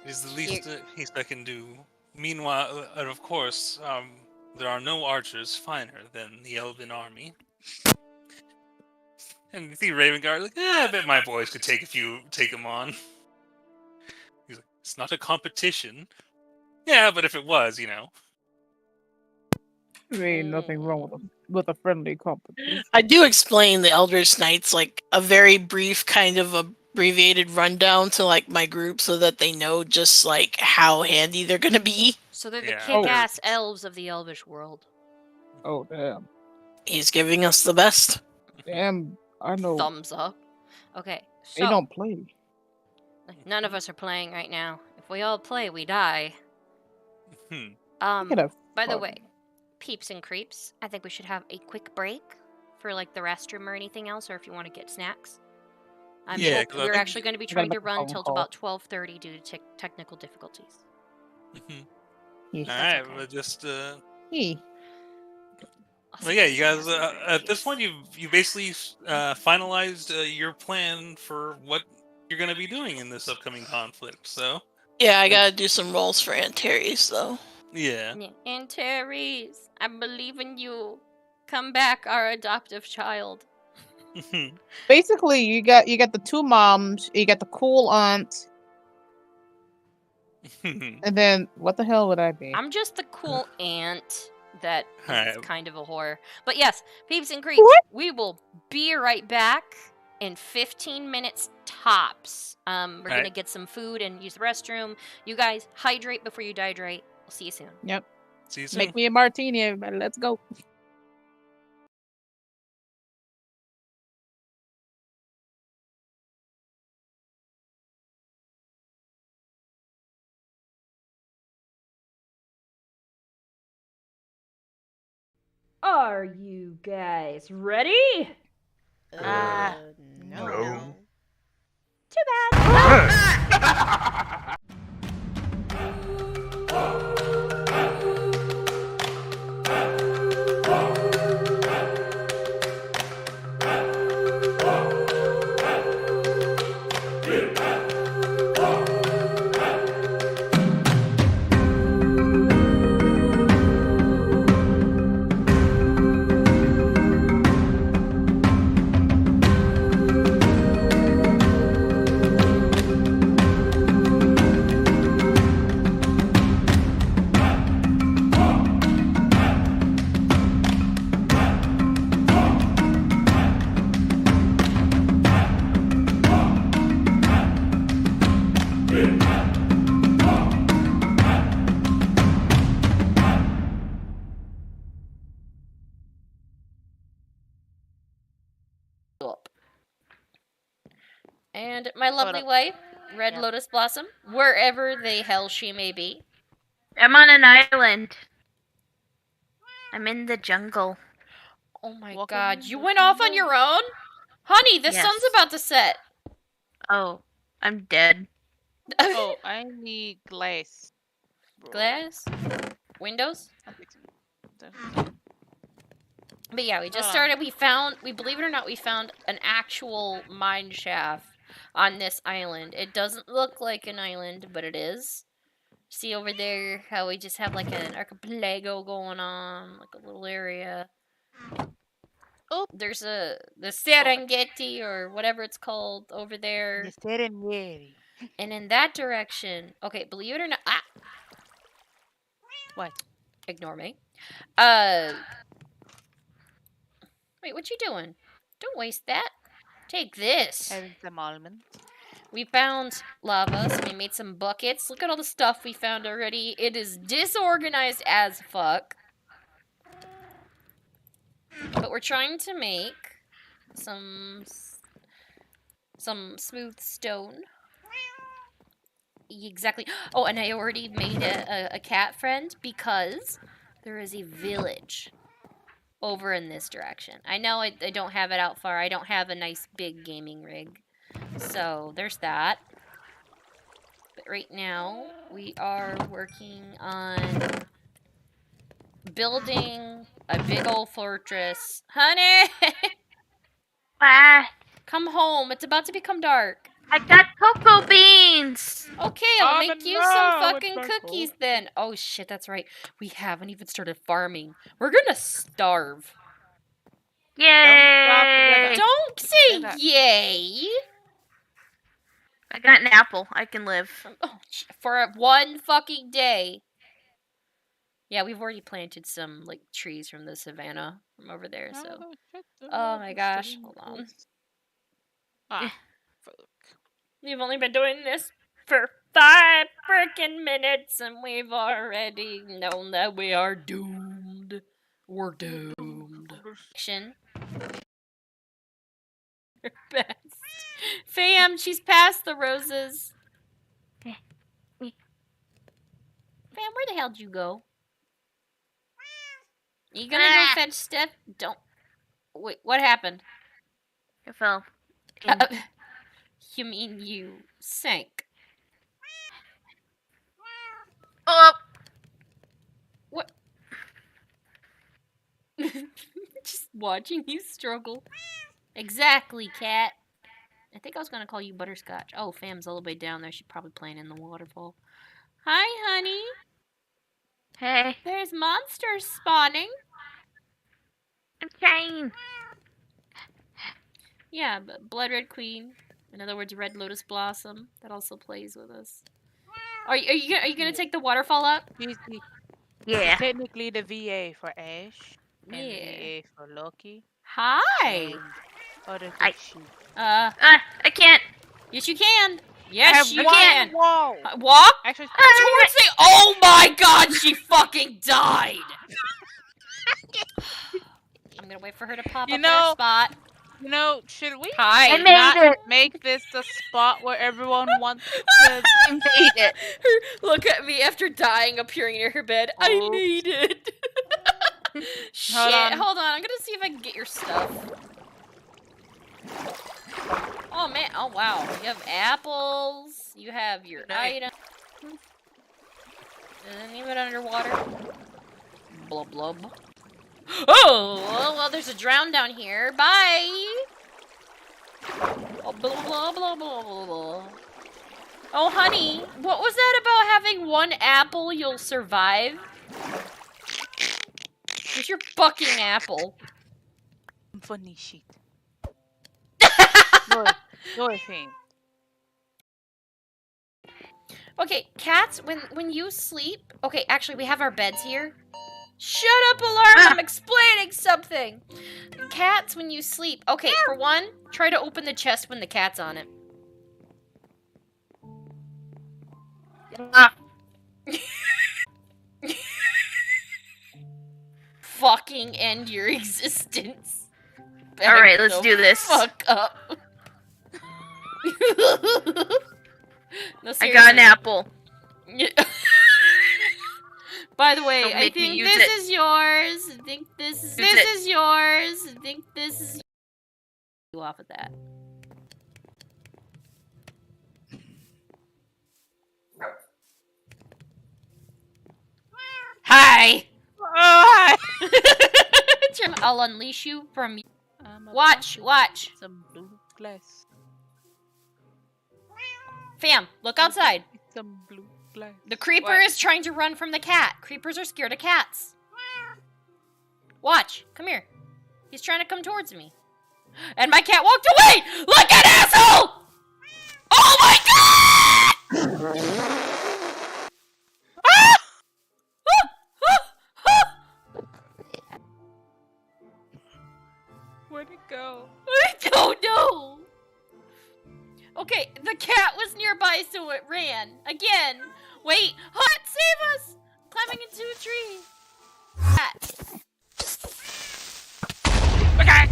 S5: It is the least I can do. Meanwhile, and of course, there are no archers finer than the Elven army. And you see Ravenguard like, I bet my boys could take them on. He's like, it's not a competition. Yeah, but if it was,
S3: There ain't nothing wrong with a friendly competition.
S1: I do explain the Eldritch Knights like a very brief kind of abbreviated rundown to like my group so that they know just like how handy they're gonna be.
S2: So they're the
S5: Yeah.
S2: kick-ass elves of the Elvish world.
S3: Oh damn.
S1: He's giving us the best.
S3: Damn, I know
S2: Thumbs up. Okay,
S3: they
S2: so
S3: don't play.
S2: none of us are playing right now. If we all play, we die.
S3: Get a
S2: By the
S3: fun.
S2: way, peeps and creeps, I think we should have a quick break for like the restroom or anything else, or if you want to get snacks.
S5: Yeah, 'cause I
S2: we're
S5: think-
S2: actually going to be
S3: I gotta
S2: trying to
S3: make a
S2: run
S3: phone
S2: till
S3: call.
S2: about 12:30 due to technical difficulties.
S3: Yeah.
S5: Alright, well, just
S3: Hey.
S5: well, yeah, you guys. At this point, you basically finalized your plan for what you're going to be doing in this upcoming conflict. So
S1: Yeah, I gotta do some rolls for Antares though.
S5: yeah,
S2: Yeah. And Therese, I believe in you. Come back, our adoptive child.
S3: Basically, you got the two moms, you got the cool aunt, and then what the hell would I be?
S2: I'm just the cool aunt that is
S5: Alright.
S2: kind of a whore. But yes, peeps and creeps,
S3: What?
S2: we will be right back in 15 minutes tops. We're gonna
S5: Alright.
S2: get some food and use the restroom. You guys hydrate before you dehydrate. We'll see you soon.
S3: Yep.
S5: See you soon.
S3: Make me a martini, everybody. Let's go.
S7: Are you guys ready?
S8: No.
S7: Too bad.
S2: Up. And my lovely
S8: up.
S2: wife, Red
S8: Yep.
S2: Lotus Blossom, wherever the hell she may be.
S4: I'm on an island. I'm in the jungle.
S2: Oh my
S8: Welcome
S2: god,
S8: to
S2: you
S8: the
S2: went off on
S8: jungle.
S2: your own? Honey, the
S4: Yes.
S2: sun's about to set.
S4: Oh, I'm dead.
S8: Oh, I need glass. bro.
S2: Glass? Windows?
S8: I think so.
S2: But yeah, we just
S8: Hold on.
S2: started. We believe it or not, we found an actual mine shaft on this island. It doesn't look like an island, but it is. See over there how we just have like an archipelago going on, like a little area.
S8: Oh.
S2: There's the Serengeti or whatever it's called over there.
S8: The Serengeti.
S2: And in that direction, okay, believe it or not,
S8: What?
S2: ignore me. Wait, what you doing? Don't waste that. Take this.
S8: Having some almonds.
S2: We found lava, so we made some buckets. Look at all the stuff we found already. It is disorganized as fuck. But we're trying to make some smooth stone. Exactly. Oh, and I already made a cat friend because there is a village over in this direction. I know I don't have it out far. I don't have a nice big gaming rig. So there's that. But right now, we are working on building a big old fortress. Honey!
S4: Ah,
S2: Come home. It's about to become dark.
S4: I got cocoa beans.
S2: Okay, I'll
S8: I'm
S2: make
S8: in
S2: you some
S8: love with
S2: fucking
S8: my
S2: cookies
S8: cocoa.
S2: then. Oh shit, that's right. We haven't even started farming. We're gonna starve.
S8: Don't together.
S4: Yay!
S2: Don't
S8: Say
S2: say
S8: that.
S2: yay.
S4: I got an apple. I can live.
S2: Oh, for one fucking day. Yeah, we've already planted some like trees from the savannah from over there.
S8: Now
S2: So,
S8: the shit
S2: oh
S8: of
S2: my
S8: the
S2: gosh, hold on.
S8: sprinkles. Ah, fuck.
S2: We've only been doing this for 5 freaking minutes, and we've already known that we are doomed. We're doomed. Action. Best. Fam, she's past the roses. Fam, where the hell did you go? You gonna go fetch Steph? Don't. Wait, what happened?
S4: I fell. in.
S2: You mean you sank?
S4: Oh,
S2: What? Just watching you struggle. Exactly, cat. I think I was gonna call you Butterscotch. Oh, Fam's all the way down there. She's probably playing in the waterfall. Hi, honey.
S4: hey,
S2: There's monsters spawning.
S4: I'm trying.
S2: Yeah, but Blood Red Queen. In other words, Red Lotus Blossom. That also plays with us. Are you gonna take the waterfall up?
S8: She's
S4: Yeah.
S8: technically the VA for Ash and
S2: Yeah.
S8: VA for Loki
S2: Hi.
S8: and other
S4: I-
S8: good shit.
S4: I can't.
S2: Yes, you can.
S8: I
S2: Yes,
S8: have
S2: you
S8: one
S2: can.
S8: wall.
S2: Walk
S8: Actually,
S2: towards the. Oh my God! She fucking died. I'm gonna wait for her to pop
S8: You
S2: up in her
S8: know-
S2: spot.
S8: you know, should we
S2: Hi.
S4: I made
S8: not
S4: it.
S8: make this the spot where everyone wants to?
S4: I made it.
S2: Look at me after dying, appearing near her bed. I
S8: Oops.
S2: made it. Shit.
S8: on.
S2: Hold on. I'm gonna see if I can get your stuff. Oh man. Oh wow. You have apples. You have your
S8: Nice.
S2: item. Isn't even underwater. Blub blub. Oh well, there's a drown down here. Bye. Oh, blah blah blah blah blah blah. Oh honey, what was that about having one apple you'll survive? Where's your fucking apple?
S8: Funny shit. Your thing.
S2: Okay, cats, when you sleep. Okay, actually, we have our beds here. Shut up, alarm! I'm explaining something. Cats, when you sleep. Okay, for one, try to open the chest when the cat's on it. Fucking end your existence.
S4: All right,
S2: Back
S4: let's
S2: the
S4: do this.
S2: Fuck up. No,
S4: I got an
S2: seriously.
S4: apple.
S2: By the way,
S4: Don't
S2: I
S4: make me
S2: think
S4: use
S2: this
S4: it.
S2: is yours. I think this is
S4: Use it.
S2: is yours. I think this is you off of that. Hi.
S8: Oh,
S2: I'll unleash you from.
S8: I'm
S2: Watch, watch.
S8: some blue glass.
S2: Fam, look outside.
S8: Some blue glass.
S2: The creeper
S8: What?
S2: is trying to run from the cat. Creepers are scared of cats. Watch. Come here. He's trying to come towards me. And my cat walked away! Like an asshole! Oh my god!
S8: Where'd it go?
S2: I don't know. Okay, the cat was nearby, so it ran. Again. Wait. Hut, save us! Climbing into a tree. Cat.
S8: Okay.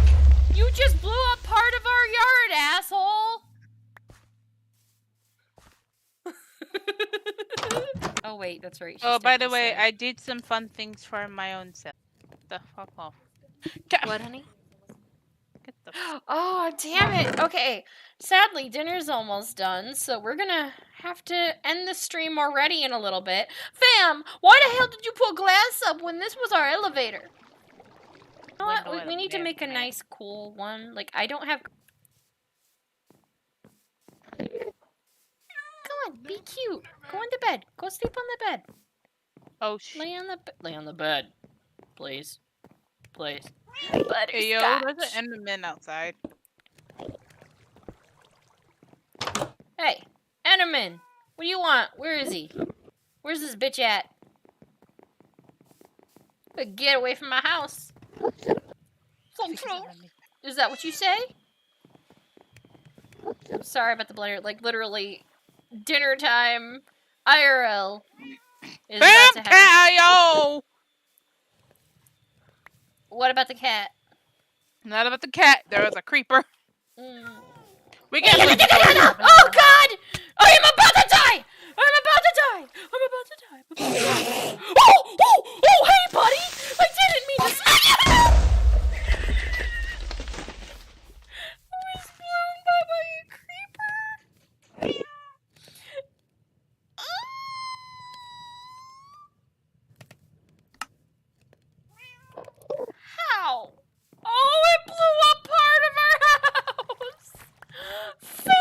S2: You just blew up part of our yard, asshole! Oh wait, that's right.
S8: Oh, by the way, I did some fun things for my own self. The fuck off.
S2: What, honey?
S8: Get the f-
S2: Oh, damn it. Okay. Sadly, dinner's almost done, so we're gonna have to end the stream already in a little bit. Fam, why the hell did you put glass up when this was our elevator? You know what?
S8: Window
S2: We need to make a
S8: elevator.
S2: nice, cool one. Like, I don't have... Be cute. Go into bed. Go sleep on the bed.
S8: Oh shit.
S2: Lay on the bed. Please. Please.
S8: Hey yo, there's
S2: Butterscotch.
S8: an Enderman outside.
S2: Hey, Enderman. What do you want? Where is he? Where's this bitch at? Get away from my house. Is that what you say? I'm sorry about the blender. Like, literally, dinner time, IRL, is about to happen.
S8: Cat, yo!
S2: What about the cat?
S8: Not about the cat. There was a creeper. We
S2: Hey,
S8: can't.
S2: oh God! I am about to die! I'm about to die! I'm about to die! I'm about to die. Oh! Hey, buddy! I didn't mean to. I was blown by a creeper. How? Oh, it blew up part of our house. Fail.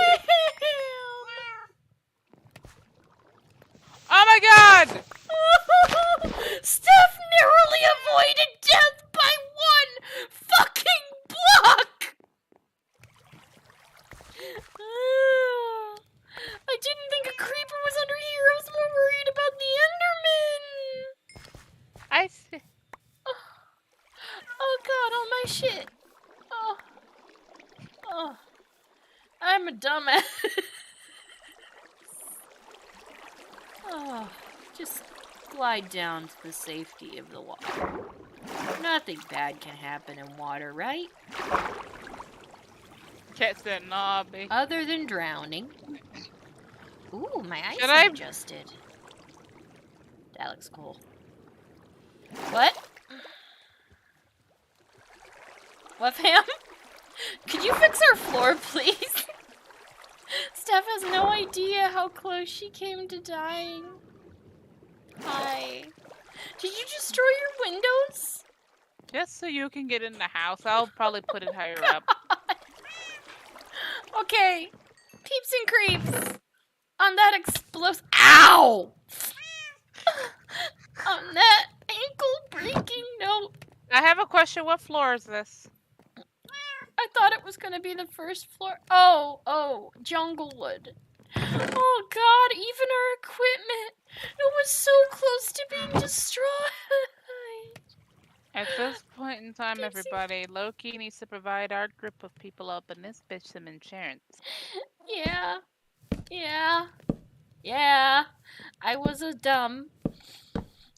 S8: Oh my god!
S2: Steph narrowly avoided death by one fucking block! I didn't think a creeper was under here. I was more worried about the Enderman.
S8: I see.
S2: Oh god, all my shit. Oh. I'm a dumbass. Oh, just glide down to the safety of the water. Nothing bad can happen in water, right?
S8: Cat said, nah, babe.
S2: Other than drowning. Ooh, my eyes
S8: Should
S2: have
S8: I-
S2: adjusted. That looks cool. What? What, fam? Could you fix our floor, please? Steph has no idea how close she came to dying. Hi. Did you destroy your windows?
S8: Just so you can get in the house. I'll probably put it higher up.
S2: Okay. Peeps and creeps. On that explosive. Ow! On that ankle-breaking note.
S8: I have a question. What floor is this?
S2: I thought it was gonna be the first floor. Oh, Junglewood. Oh god, even our equipment. It was so close to being destroyed.
S8: At this point in time,
S2: Dipsy.
S8: everybody, Loki needs to provide our group of people up in this bitch some insurance.
S2: Yeah. I was a dumb.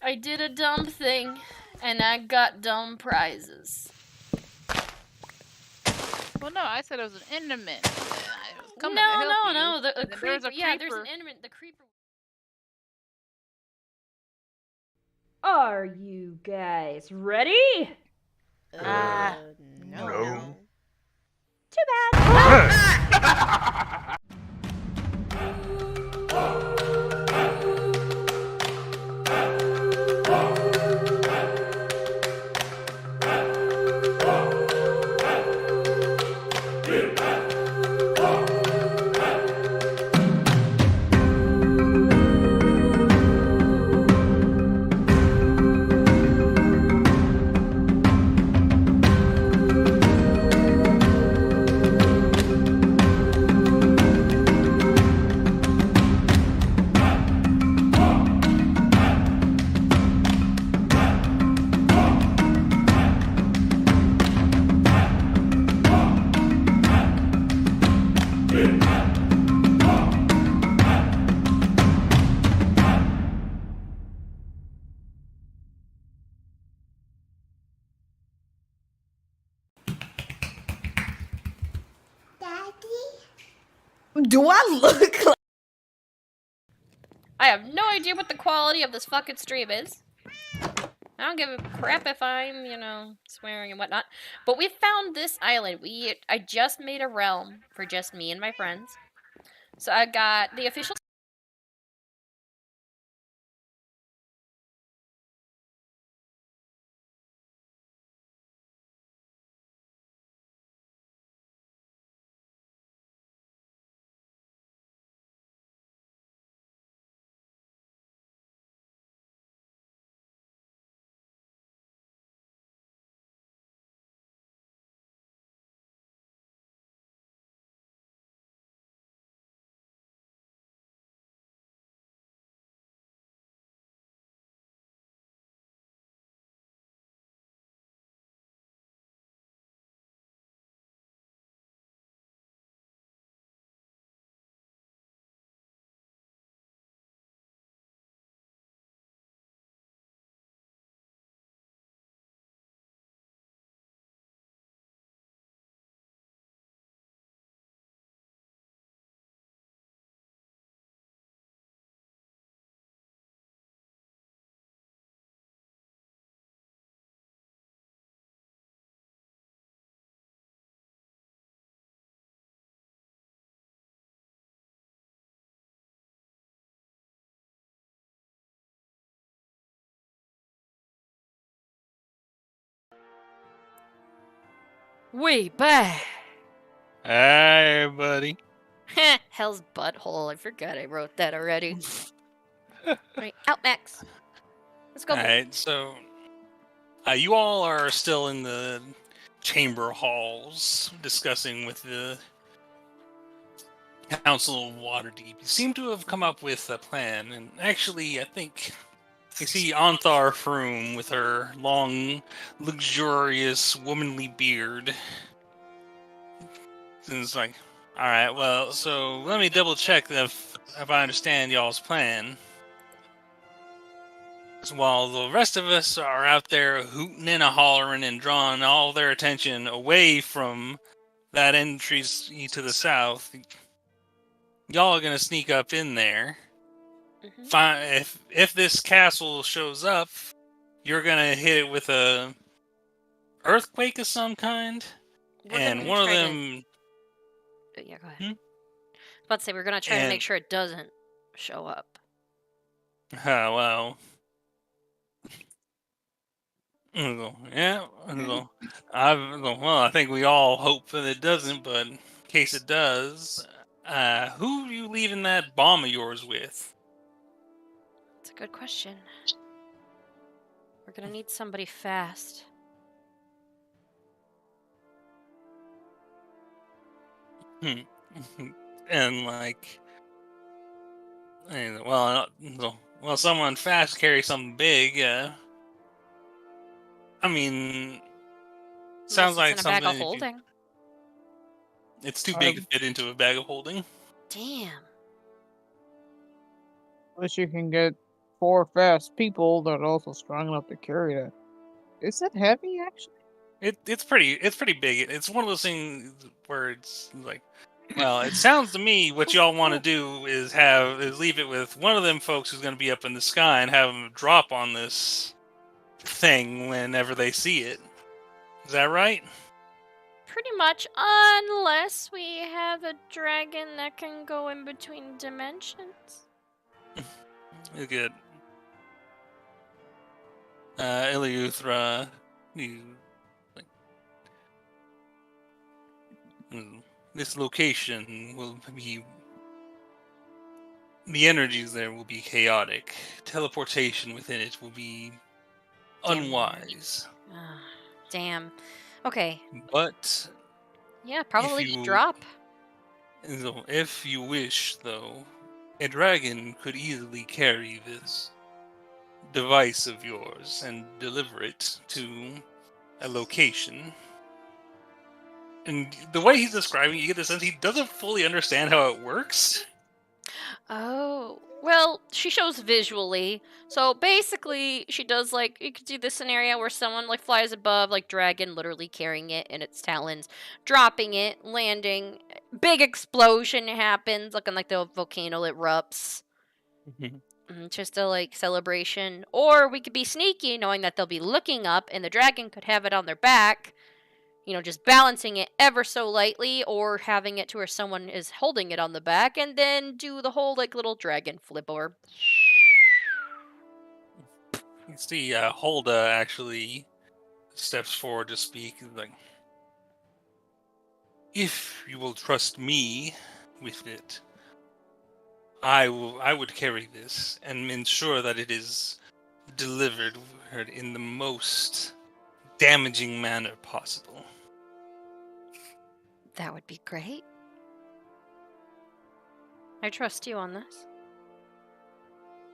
S2: I did a dumb thing, and I got dumb prizes.
S8: Well, no, I said it was an Enderman. I was coming to help you.
S2: No. The
S8: And
S2: creeper.
S8: there's a
S2: Yeah, there's
S8: creeper.
S2: an enderman. The creeper.
S7: Are you guys ready?
S9: No.
S7: Too bad.
S6: Do I look like?
S2: I have no idea what the quality of this fucking stream is. I don't give a crap if I'm, swearing and whatnot. But we found this island. I just made a realm for just me and my friends. So I got the official We back.
S5: Hey, buddy.
S2: Hell's butthole. I forgot I wrote that already. Right, out, Max. Let's go.
S5: Alright, so you all are still in the chamber halls discussing with the Council of Waterdeep. You seem to have come up with a plan, and actually, I think you see Anthar Froome with her long, luxurious, womanly beard. And it's like, alright, well, so let me double check if I understand y'all's plan. While the rest of us are out there hooting and hollering and drawing all their attention away from that entry to the south, y'all are gonna sneak up in there. If this castle shows up, you're gonna hit it with a earthquake of some kind, and one of them.
S2: Yeah, go ahead. I was about to say we're gonna try to make sure it doesn't show up.
S5: Well. Yeah. I think we all hope that it doesn't, but in case it does, who are you leaving that bomb of yours with?
S2: That's a good question. We're gonna need somebody fast.
S5: And someone fast carry something big. I mean, sounds like
S2: in a
S5: something.
S2: Bag of holding.
S5: It's too big to fit into a bag of holding.
S2: Damn.
S3: Unless you can get 4 fast people that are also strong enough to carry that. Is it heavy, actually?
S5: It's pretty big. It's one of those things where it's like, well, it sounds to me what y'all want to do is leave it with one of them folks who's going to be up in the sky and have them drop on this thing whenever they see it. Is that right?
S2: Pretty much, unless we have a dragon that can go in between dimensions.
S5: Good. Ileuthra, this location will be. The energies there will be chaotic. Teleportation within it will be unwise.
S2: Damn. Okay.
S5: But
S2: yeah, probably just drop.
S5: If you wish, though, a dragon could easily carry this device of yours and deliver it to a location. And the way he's describing it, you get the sense he doesn't fully understand how it works.
S2: Oh. Well, she shows visually. So basically, she does you could do this scenario where someone flies above, dragon, literally carrying it in its talons, dropping it, landing, big explosion happens, looking like the volcano erupts. Just a celebration. Or we could be sneaky, knowing that they'll be looking up, and the dragon could have it on their back. Just balancing it ever so lightly, or having it to where someone is holding it on the back, and then do the whole, little dragon flip over.
S5: You see, Hulda actually steps forward to speak. If you will trust me with it, I would carry this and ensure that it is delivered in the most damaging manner possible.
S2: That would be great. I trust you on this.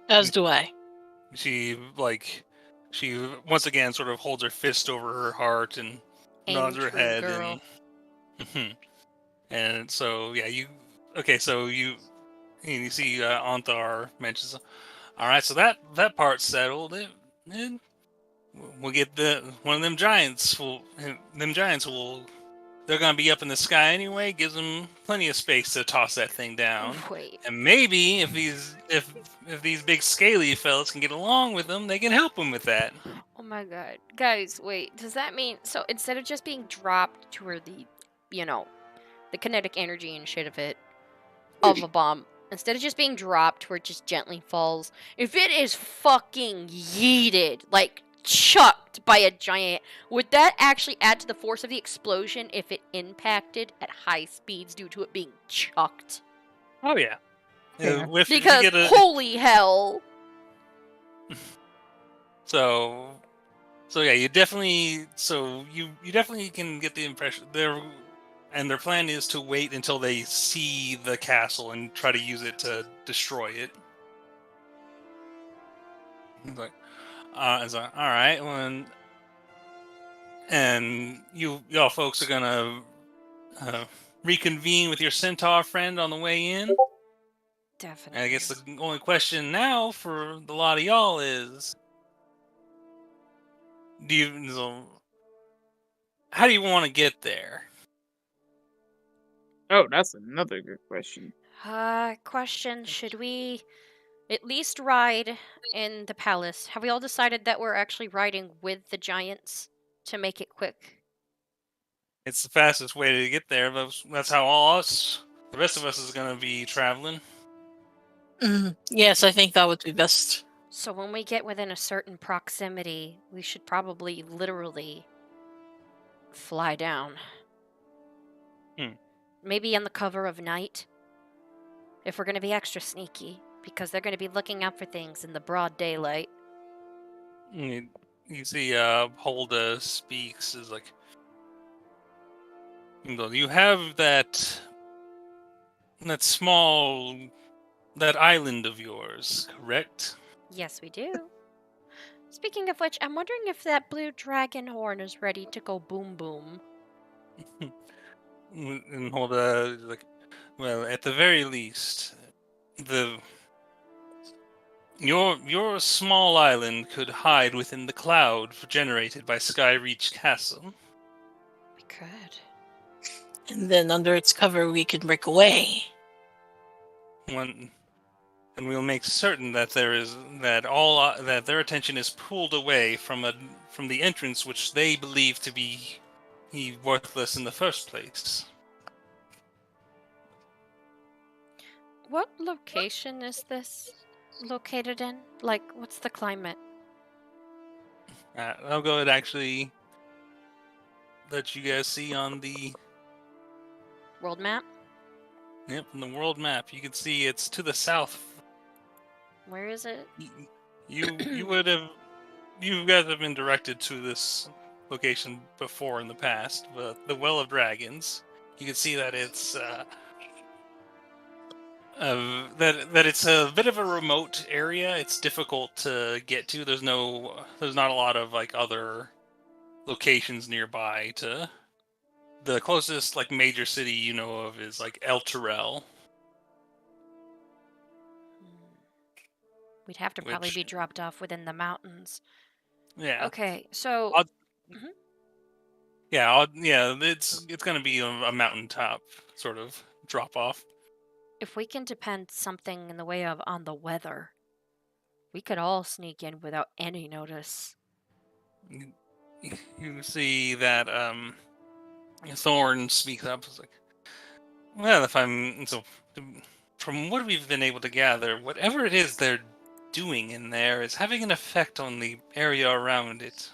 S1: As do I.
S5: She once again sort of holds her fist over her heart and nods her head.
S2: Girl.
S5: And so, yeah, you see Anthar mentions, all right, so that part's settled. We'll get one of them giants. They're gonna be up in the sky anyway. Gives them plenty of space to toss that thing down.
S2: Wait.
S5: And maybe if these big scaly fellas can get along with them, they can help them with that.
S2: Oh my god, guys, wait. Does that mean so instead of just being dropped to where the kinetic energy and shit of a bomb, instead of just being dropped where it just gently falls, if it is fucking yeeted, chucked chucked by a giant, would that actually add to the force of the explosion if it impacted at high speeds due to it being chucked?
S5: Oh yeah.
S3: Yeah.
S5: If you
S2: Because
S5: get a,
S2: holy hell!
S5: so yeah, you definitely can get the impression their plan is to wait until they see the castle and try to use it to destroy it. It's like, it's like, all right, well, and y'all folks are gonna reconvene with your centaur friend on the way in.
S2: Definitely.
S5: And I guess the only question now for the lot of y'all is, how do you want to get there?
S3: Oh, that's another good question.
S2: Question, should we at least ride in the palace? Have we all decided that we're actually riding with the giants to make it quick?
S5: It's the fastest way to get there. That's how the rest of us is going to be traveling.
S1: Yes, I think that would be best.
S2: So when we get within a certain proximity, we should probably literally fly down. Maybe in the cover of night, if we're going to be extra sneaky, because they're going to be looking out for things in the broad daylight.
S5: You see, Holda speaks is like, you have that island of yours, correct?
S2: Yes, we do. Speaking of which, I'm wondering if that blue dragon horn is ready to go boom boom.
S5: And Holda is like, well, at the very least, your small island could hide within the cloud generated by Skyreach Castle.
S2: We could.
S1: And then under its cover, we can break away.
S5: And we'll make certain that that their attention is pulled away from the entrance which they believe to be worthless in the first place.
S2: What location is this located in? Like, what's the climate?
S5: I'll go ahead and actually let you guys see on the
S2: World map?
S5: Yep, on the world map. You can see it's to the south.
S2: Where is it?
S5: You guys have been directed to this location before in the past, but the Well of Dragons. You can see that it's that it's a bit of a remote area. It's difficult to get to. There's not a lot of like other locations nearby. To the closest like major city you know of is like El Terrell.
S2: We'd have to probably be dropped off within the mountains.
S5: Yeah.
S2: Okay, so
S5: it's going to be a mountaintop sort of drop off.
S2: if we can depend something in the way of on the weather, we could all sneak in without any notice.
S5: You see that Thorn speaks up. It's like, well, from what we've been able to gather, whatever it is they're doing in there is having an effect on the area around it.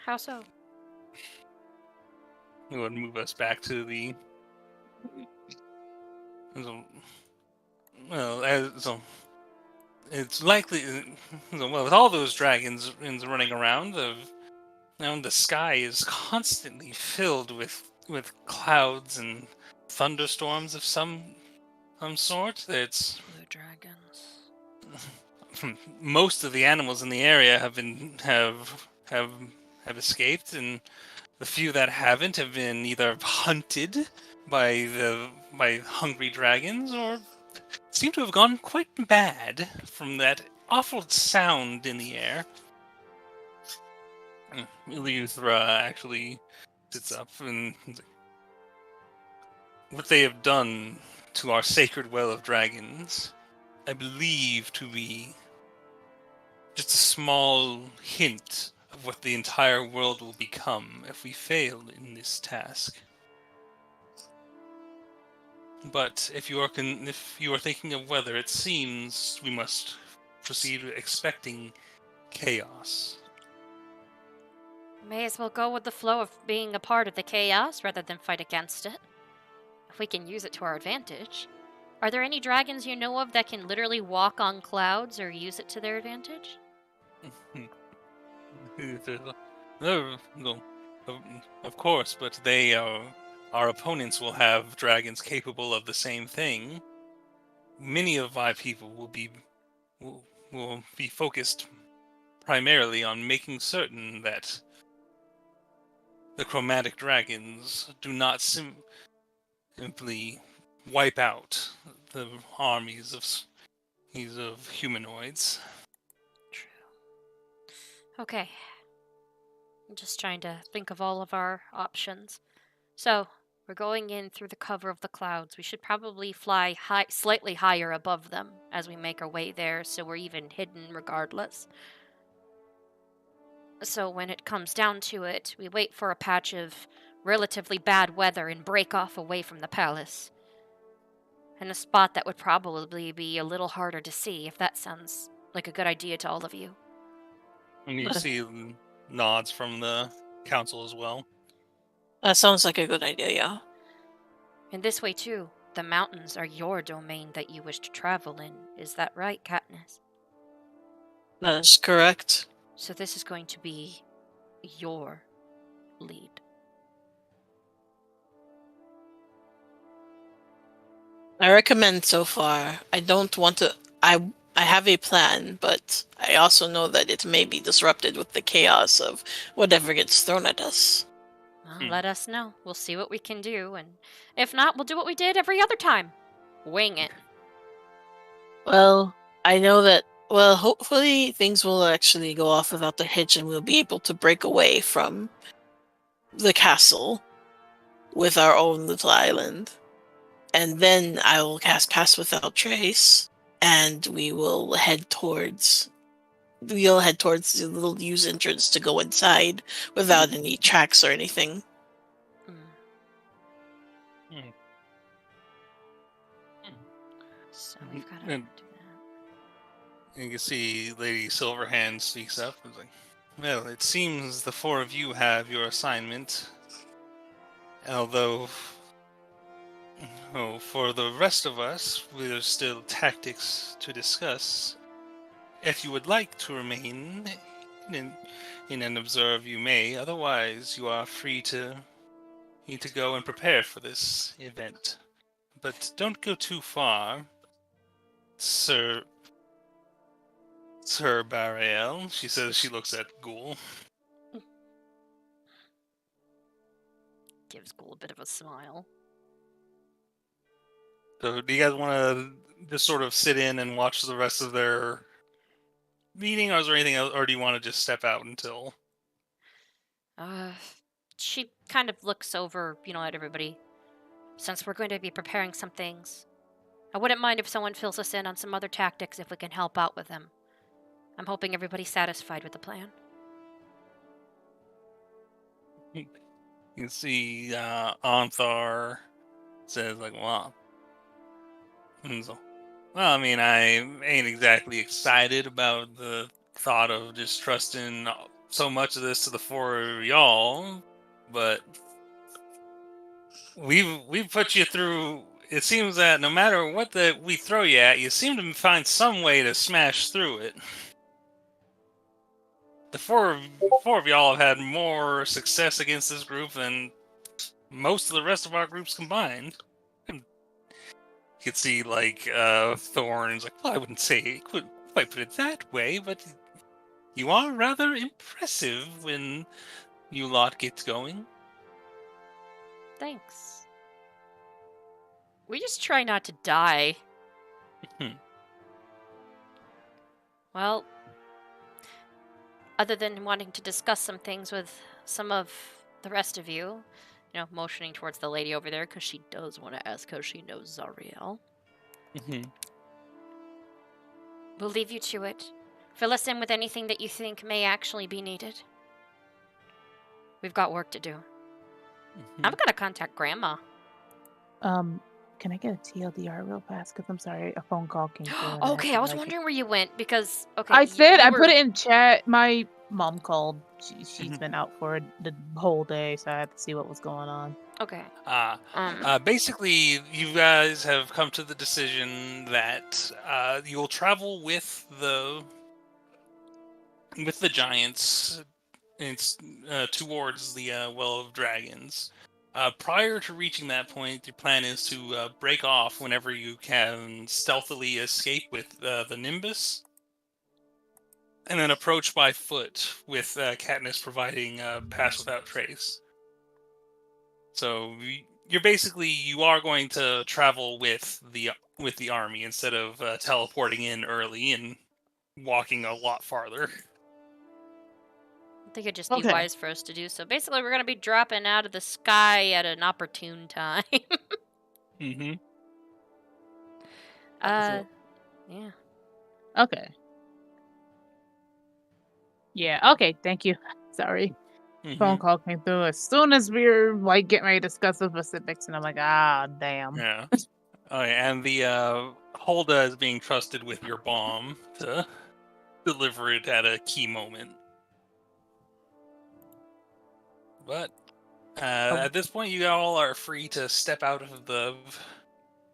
S2: How so?
S5: It would move us back to the. It's likely. Well, with all those dragons running around, the sky is constantly filled with clouds and thunderstorms of some sort. It's
S2: Blue dragons.
S5: most of the animals in the area have escaped, and the few that haven't have been either hunted by hungry dragons or seem to have gone quite bad from that awful sound in the air. Eleuthera actually sits up and what they have done to our sacred well of dragons, I believe to be just a small hint of what the entire world will become if we fail in this task. But if you are thinking of weather, it seems we must proceed expecting chaos.
S2: May as well go with the flow of being a part of the chaos rather than fight against it. If we can use it to our advantage. Are there any dragons you know of that can literally walk on clouds or use it to their advantage?
S5: No, no, of course, but they our opponents will have dragons capable of the same thing. Many of my people will be focused primarily on making certain that the chromatic dragons do not simply wipe out the armies of humanoids.
S2: True. Okay. I'm just trying to think of all of our options. So, we're going in through the cover of the clouds. We should probably fly slightly higher above them as we make our way there, so we're even hidden regardless. So when it comes down to it, we wait for a patch of relatively bad weather and break off away from the palace. In a spot that would probably be a little harder to see, if that sounds like a good idea to all of you.
S5: And you see nods from the council as well.
S1: That sounds like a good idea, yeah.
S2: And this way too, the mountains are your domain that you wish to travel in. Is that right, Katniss?
S1: That is correct.
S2: So this is going to be your lead.
S1: I recommend so far. I don't want to... I have a plan, but I also know that it may be disrupted with the chaos of whatever gets thrown at us.
S2: Well, let us know. We'll see what we can do, and if not, we'll do what we did every other time. Wing it.
S1: Well, I know that... Well, hopefully things will actually go off without the hitch and we'll be able to break away from the castle with our own little island. And then I will cast Pass Without Trace, and we'll head towards the little used entrance to go inside without any tracks or anything.
S2: So we've got to do that.
S5: You can see Lady Silverhand speaks up. It's like, well, it seems the four of you have your assignment. Although, for the rest of us, there's still tactics to discuss. If you would like to remain in and observe, you may. Otherwise, you are free to go and prepare for this event. But don't go too far, Sir Barael, she says. She looks at Ghoul.
S2: Gives Ghoul a bit of a smile.
S5: So do you guys want to just sort of sit in and watch the rest of their meeting, or is there anything else, or do you want to just step out until...
S2: She kind of looks over, at everybody. Since we're going to be preparing some things, I wouldn't mind if someone fills us in on some other tactics if we can help out with them. I'm hoping everybody's satisfied with the plan.
S5: You can see Anthar says, like, well, I mean, I ain't exactly excited about the thought of just trusting so much of this to the four of y'all, but we've put you through. It seems that no matter what we throw you at, you seem to find some way to smash through it. The four of y'all have had more success against this group than most of the rest of our groups combined. You could see, like, Thorn's like, well, I wouldn't quite put it that way, but you are rather impressive when you lot get going.
S2: Thanks. We just try not to die. Well, other than wanting to discuss some things with some of the rest of you, motioning towards the lady over there, because she does want to ask how she knows Zariel. We'll leave you to it. Fill us in with anything that you think may actually be needed. We've got work to do. I'm gonna contact Grandma.
S3: Can I get a TLDR real fast? Because I'm sorry, a phone call came through.
S2: Okay, I was wondering where you went because. Okay,
S3: I said I put it in chat. My Mom called. She's been out for the whole day, so I had to see what was going on.
S2: Okay.
S5: Basically, you guys have come to the decision that you'll travel with the giants towards the Well of Dragons. Prior to reaching that point, your plan is to break off whenever you can stealthily escape with the Nimbus, and then approach by foot with Katniss providing pass without trace. So you are going to travel with the army instead of teleporting in early and walking a lot farther.
S2: I think it'd just be wise for us to do so. Basically, we're going to be dropping out of the sky at an opportune time.
S5: Mm-hmm.
S2: Yeah.
S3: Okay. Yeah, okay, thank you. Sorry. Phone call came through as soon as we were like getting ready to discuss the specifics, and I'm like, damn.
S5: Yeah. And the Hulda is being trusted with your bomb to deliver it at a key moment. But at this point, you all are free to step out of the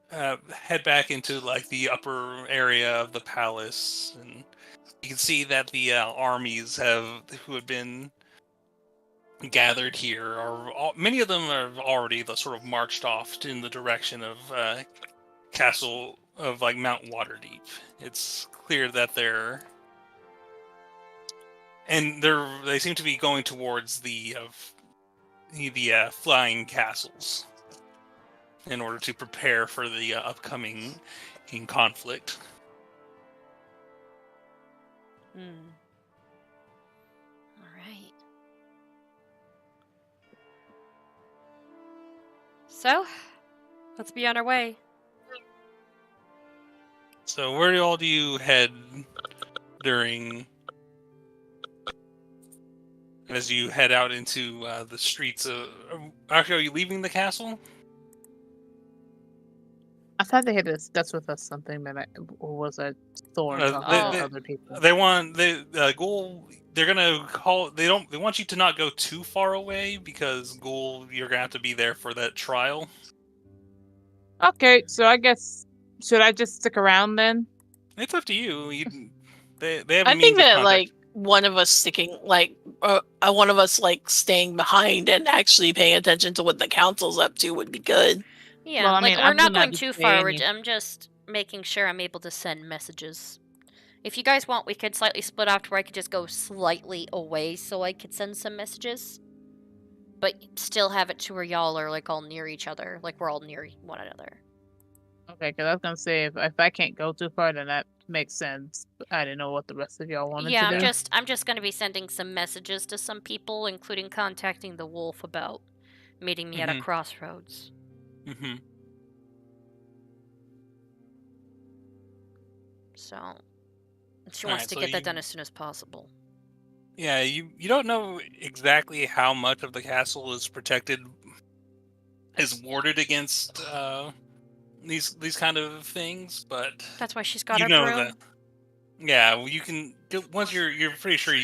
S5: head back into like the upper area of the palace, and you can see that the armies who have been gathered here many of them have already sort of marched off in the direction of Castle of like Mount Waterdeep. It's clear that they seem to be going towards the flying castles in order to prepare for the upcoming conflict.
S2: All right. So, let's be on our way.
S5: So where do you head as you head out into the streets of... Actually, are you leaving the castle?
S3: I thought they had discussed with us something that was a Thorn talking to other people.
S5: They want you to not go too far away because Ghoul, you're gonna have to be there for that trial.
S3: Okay, so I guess should I just stick around then?
S5: It's up to you. They have.
S1: I think that like one of us one of us like staying behind and actually paying attention to what the council's up to would be good.
S2: Yeah,
S3: Well, I
S2: like
S3: mean,
S2: we're
S3: I'm
S2: not
S3: gonna
S2: going too
S3: stay
S2: far.
S3: in
S2: I'm just making sure I'm able to send messages. If you guys want, we could slightly split off to where I could just go slightly away so I could send some messages. But still have it to where y'all are like all near each other. Like we're all near one another.
S3: Okay, because I was gonna say if I can't go too far, then that makes sense. I didn't know what the rest of y'all wanted to do.
S2: I'm just gonna be sending some messages to some people, including contacting the wolf about meeting me at a crossroads.
S5: Mm-hmm.
S2: So she wants to get that done as soon as possible.
S5: Yeah, you don't know exactly how much of the castle is warded against these kind of things, but
S2: that's why she's got her broom.
S5: That. Yeah, well, you can you're pretty sure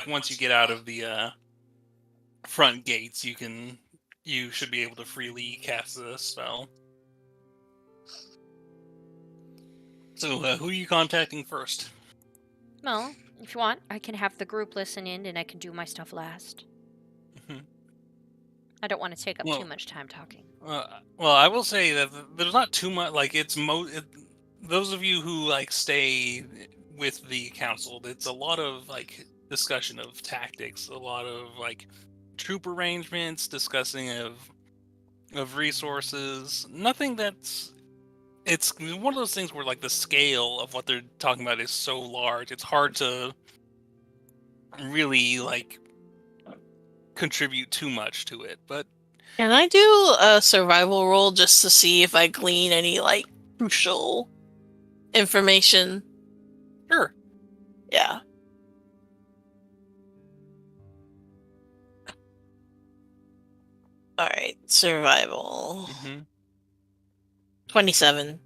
S5: once you get out of the front gates, you should be able to freely cast the spell. So, who are you contacting first?
S2: Well, if you want, I can have the group listen in, and I can do my stuff last.
S5: Mm-hmm.
S2: I don't want to take up too much time talking.
S5: Well, I will say that there's not too much. Like those of you who stay with the council, it's a lot of discussion of tactics, a lot of troop arrangements, discussing of resources. Nothing that's. It's one of those things where the scale of what they're talking about is so large, it's hard to really contribute too much to it. But
S1: can I do a survival roll just to see if I glean any crucial information?
S5: Sure.
S1: Yeah. All right, survival. 27.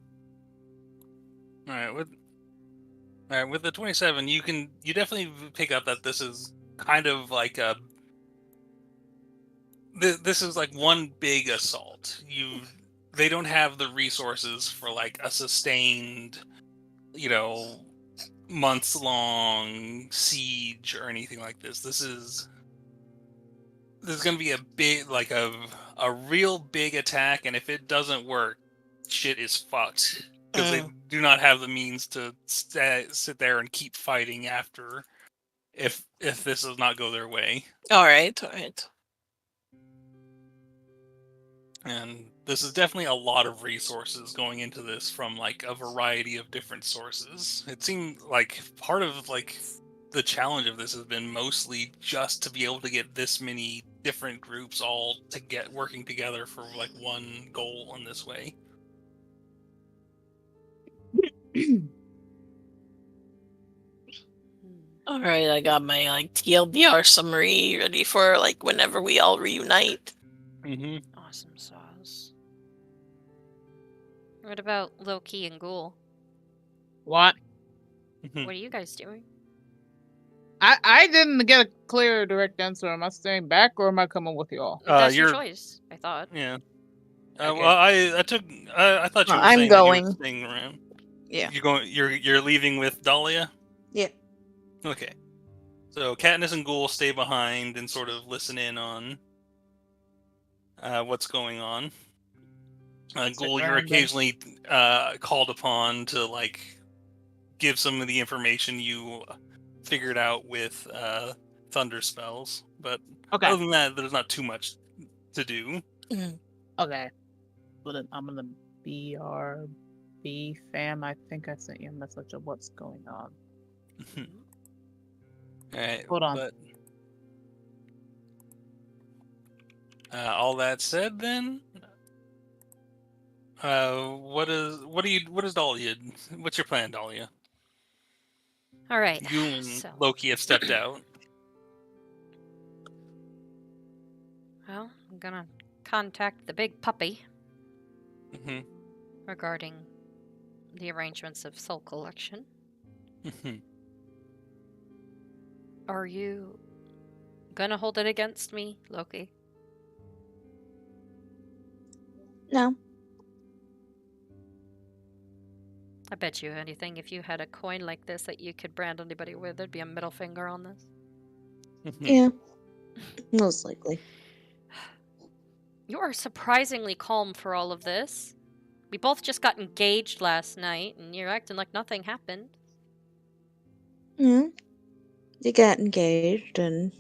S5: All right, with the 27, you definitely pick up that this is kind of like a. This is like one big assault. They don't have the resources for like a sustained, months long siege or anything like this. This is going to be a big, like a real big attack, and if it doesn't work, shit is fucked because they do not have the means to sit there and keep fighting after if this does not go their way.
S1: All right.
S5: And this is definitely a lot of resources going into this from like a variety of different sources. It seemed like part of like the challenge of this has been mostly just to be able to get this many different groups all to get working together for like one goal in this way.
S1: All right, I got my like TLDR summary ready for like whenever we all reunite.
S2: Awesome sauce. What about Loki and Ghoul?
S3: What?
S2: What are you guys doing?
S3: I didn't get a clear, direct answer. Am I staying back or am I coming with y'all?
S2: That's your choice, I thought.
S5: Yeah.
S3: Okay.
S5: Well, I thought you were
S6: I'm
S5: saying
S6: going.
S5: that you were staying around.
S6: Yeah.
S5: You're leaving with Dahlia?
S6: Yeah.
S5: Okay. So Katniss and Ghoul stay behind and sort of listen in on what's going on. Ghoul, you're occasionally called upon to like give some of the information you figured out with thunder spells, but other than that, there's not too much to do.
S3: Okay. Well, then I'm gonna BRB fam. I think I sent you a message of what's going on.
S5: Alright.
S3: Hold on.
S5: But, all that said, then, what is Dahlia? What's your plan, Dahlia?
S2: All right.
S5: You and Loki have stepped out.
S2: Well, I'm gonna contact the big puppy regarding the arrangements of Soul Collection. Are you gonna hold it against me, Loki?
S6: No.
S2: I bet you anything, if you had a coin like this that you could brand anybody with, there'd be a middle finger on this.
S6: Yeah. Most likely.
S2: You are surprisingly calm for all of this. We both just got engaged last night, and you're acting like nothing happened.
S6: You got engaged, and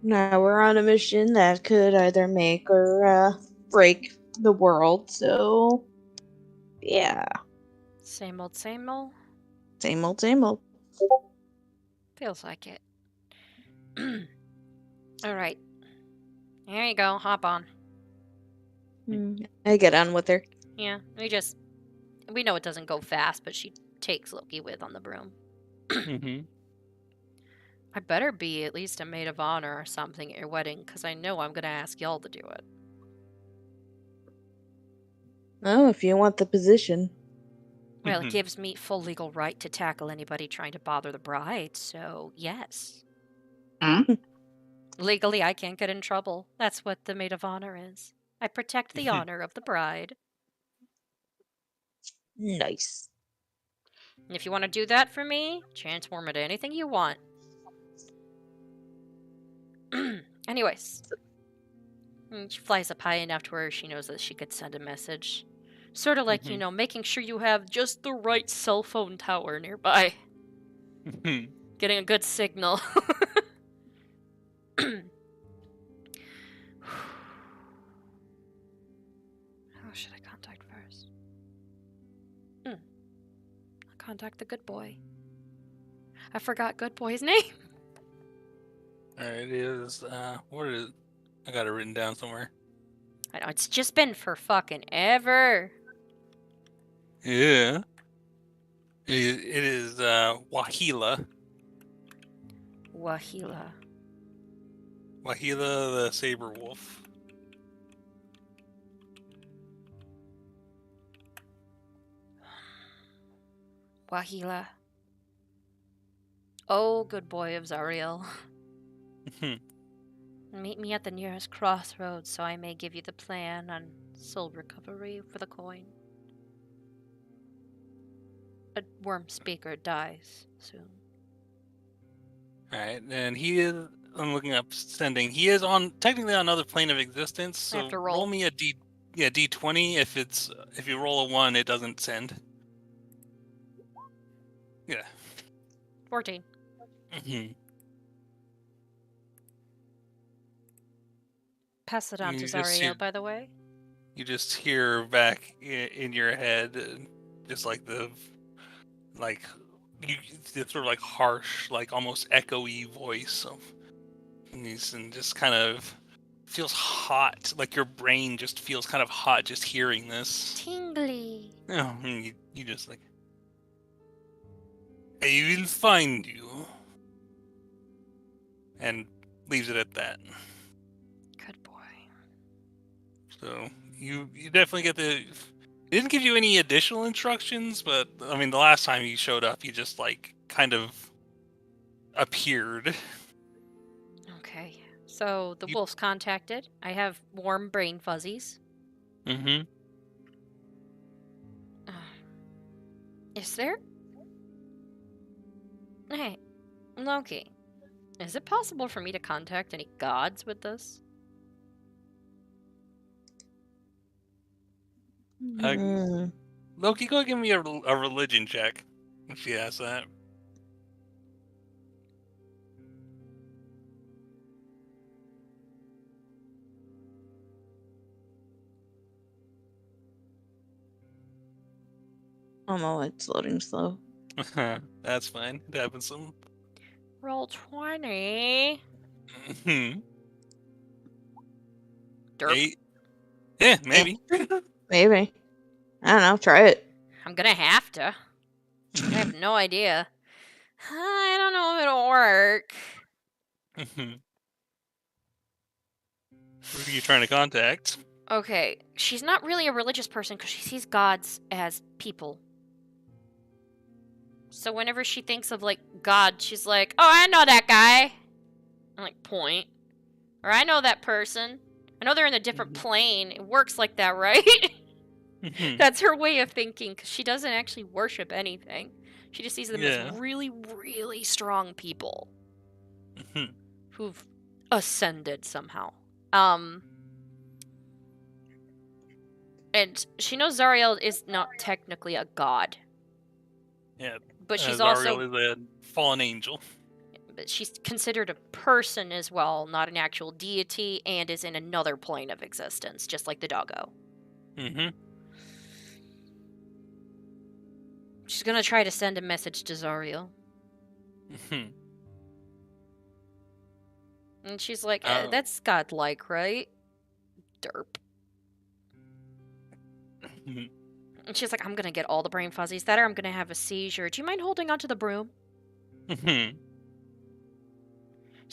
S6: now we're on a mission that could either make or break the world, so yeah.
S2: Same old, same old.
S6: Same old, same old.
S2: Feels like it. Alright. Here you go, hop on.
S6: I get on with her.
S2: Yeah, we know it doesn't go fast, but she takes Loki with on the broom. I better be at least a maid of honor or something at your wedding, because I know I'm going to ask y'all to do it.
S6: Oh, if you want the position.
S2: Well, it gives me full legal right to tackle anybody trying to bother the bride, so yes. Legally, I can't get in trouble. That's what the maid of honor is. I protect the honor of the bride.
S6: Nice.
S2: And if you want to do that for me, transform it to anything you want. Anyways. She flies up high enough to where she knows that she could send a message. Sort of like, making sure you have just the right cell phone tower nearby. Getting a good signal. Who should I contact first? I'll contact the good boy. I forgot good boy's name.
S5: It is, what is it? I got it written down somewhere.
S2: I know, it's just been for fucking ever.
S5: Yeah. It is, Wahila.
S2: Wahila.
S5: Wahila the Saber Wolf.
S2: Wahila. Oh, good boy of Zariel. Meet me at the nearest crossroads so I may give you the plan on soul recovery for the coin. A worm speaker dies soon.
S5: Alright, and he is. I'm looking up sending. He is technically on another plane of existence.
S2: I have
S5: So
S2: to roll.
S5: me a D20. If you roll a 1, it doesn't send. Yeah.
S2: 14. Pass it on to Zariel, by the way.
S5: You just hear back in your head, just like the sort of like harsh, like almost echoey voice of and just kind of feels hot, like your brain just feels kind of hot just hearing this.
S2: Tingly.
S5: Oh, and you just like, I will find you, and leaves it at that.
S2: Good boy.
S5: So you definitely get the. It didn't give you any additional instructions, but I mean, the last time you showed up, you just like kind of appeared.
S2: Okay. So the wolf's contacted. I have warm brain fuzzies.
S5: Mm-hmm.
S2: Is there? Hey, Loki. Is it possible for me to contact any gods with this?
S5: Loki, go give me a religion check. If she asks that.
S6: Oh no, it's loading slow.
S5: That's fine. It happens some.
S2: Roll 20.
S5: Mhm.
S2: Derp.
S5: 8. Yeah, maybe.
S6: Maybe. I don't know. Try it.
S2: I'm gonna have to. I have no idea. I don't know if it'll work.
S5: Who are you trying to contact?
S2: Okay, she's not really a religious person because she sees gods as people. So whenever she thinks of, like, God, she's like, oh, I know that guy. I'm like, point. Or I know that person. I know they're in a different plane. It works like that, right? That's her way of thinking because she doesn't actually worship anything. She just sees them as really, really strong people who've ascended somehow. And she knows Zariel is not technically a god.
S5: Yeah.
S2: But she's
S5: Zariel
S2: also...
S5: is a fallen angel.
S2: But she's considered a person as well, not an actual deity, and is in another plane of existence, just like the doggo.
S5: Mm-hmm.
S2: She's gonna try to send a message to Zariel. And she's like, that's godlike, right? Derp. And she's like, I'm gonna get all the brain fuzzies. That or I'm gonna have a seizure. Do you mind holding onto the broom? So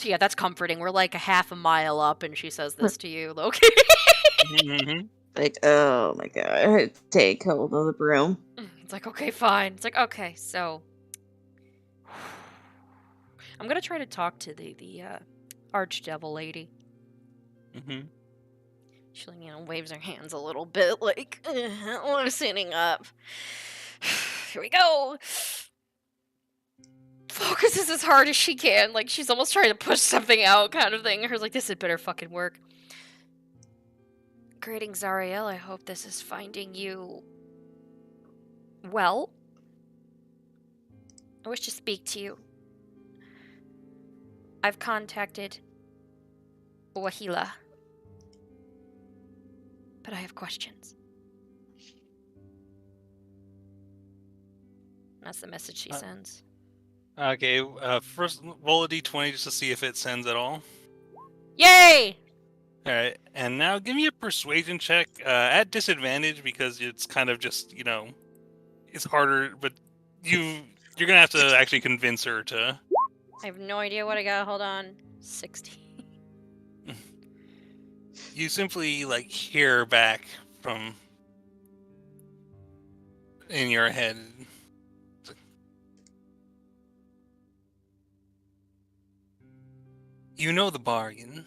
S2: yeah, that's comforting. We're like a half a mile up and she says this to you, Loki.
S6: Like, oh my god. Take hold of the broom.
S2: It's like, okay, fine. It's like, okay, so... I'm gonna try to talk to the archdevil lady. She, waves her hands a little bit, like, loosening up. Here we go! Focuses as hard as she can, like, she's almost trying to push something out, kind of thing. Her's like, this had better fucking work. Greetings, Zariel. I hope this is finding you... well. I wish to speak to you. I've contacted Wahila. But I have questions. That's the message she sends.
S5: Okay, first roll a d20 just to see if it sends at all.
S2: Yay!
S5: Alright, and now give me a persuasion check at disadvantage because it's kind of just, it's harder, but you're gonna have to actually convince her to...
S2: I have no idea what I got. Hold on. 16.
S5: You simply, hear back from... in your head. You know the bargain.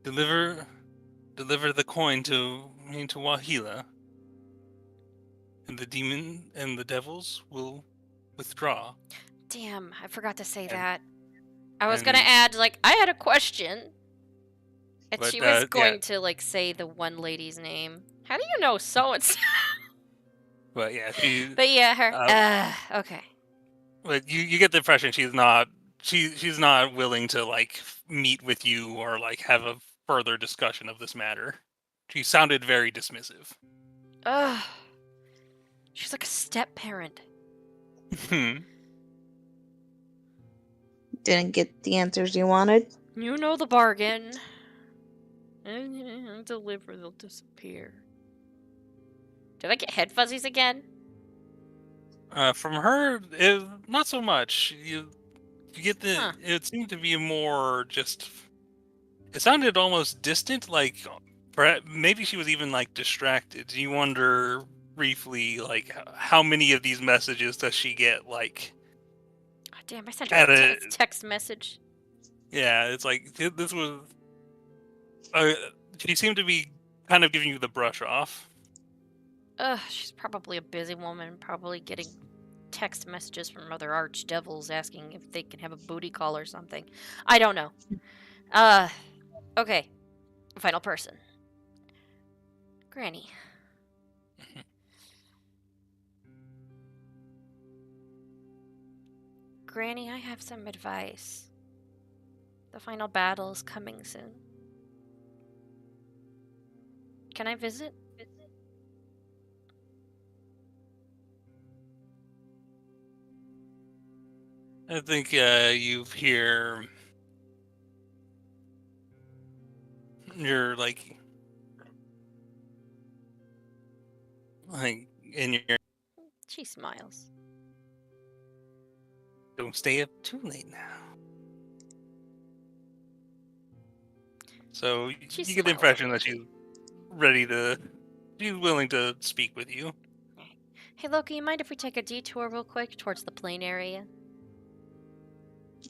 S5: Deliver the coin to Wahila, and the demon and the devils will withdraw.
S2: Damn, I forgot to say
S5: And-
S2: that. I was gonna
S5: and-
S2: add, like, I had a question. And
S5: But,
S2: she was
S5: yeah.
S2: going to, like, say the one lady's name. How do you know so-and-so?
S5: But yeah, she.
S2: But yeah, her. Okay.
S5: But you get the impression she's not willing to like meet with you or like have a further discussion of this matter. She sounded very dismissive.
S2: Ugh. She's like a step-parent.
S6: Didn't get the answers you wanted.
S2: You know the bargain. And deliver, they'll disappear. Did I get head fuzzies again?
S5: From her, not so much. You get the.
S2: Huh.
S5: It seemed to be more just. It sounded almost distant, like maybe she was even like distracted. You wonder briefly, like how many of these messages does she get? Like,
S2: Oh, damn, I sent her a text message.
S5: yeah, it's like this was. She seemed to be kind of giving you the brush off.
S2: Ugh, she's probably a busy woman, probably getting text messages from other archdevils asking if they can have a booty call or something. I don't know. Okay. Final person. Granny. Granny, I have some advice. The final battle is coming soon. Can I visit?
S5: I think you hear. You're like in your.
S2: She smiles.
S5: Don't stay up too late now. So
S2: She
S5: you get the
S2: smiles
S5: impression
S2: at
S5: that
S2: me.
S5: she's willing to speak with you.
S2: Hey, Loki, you mind if we take a detour real quick towards the plain area?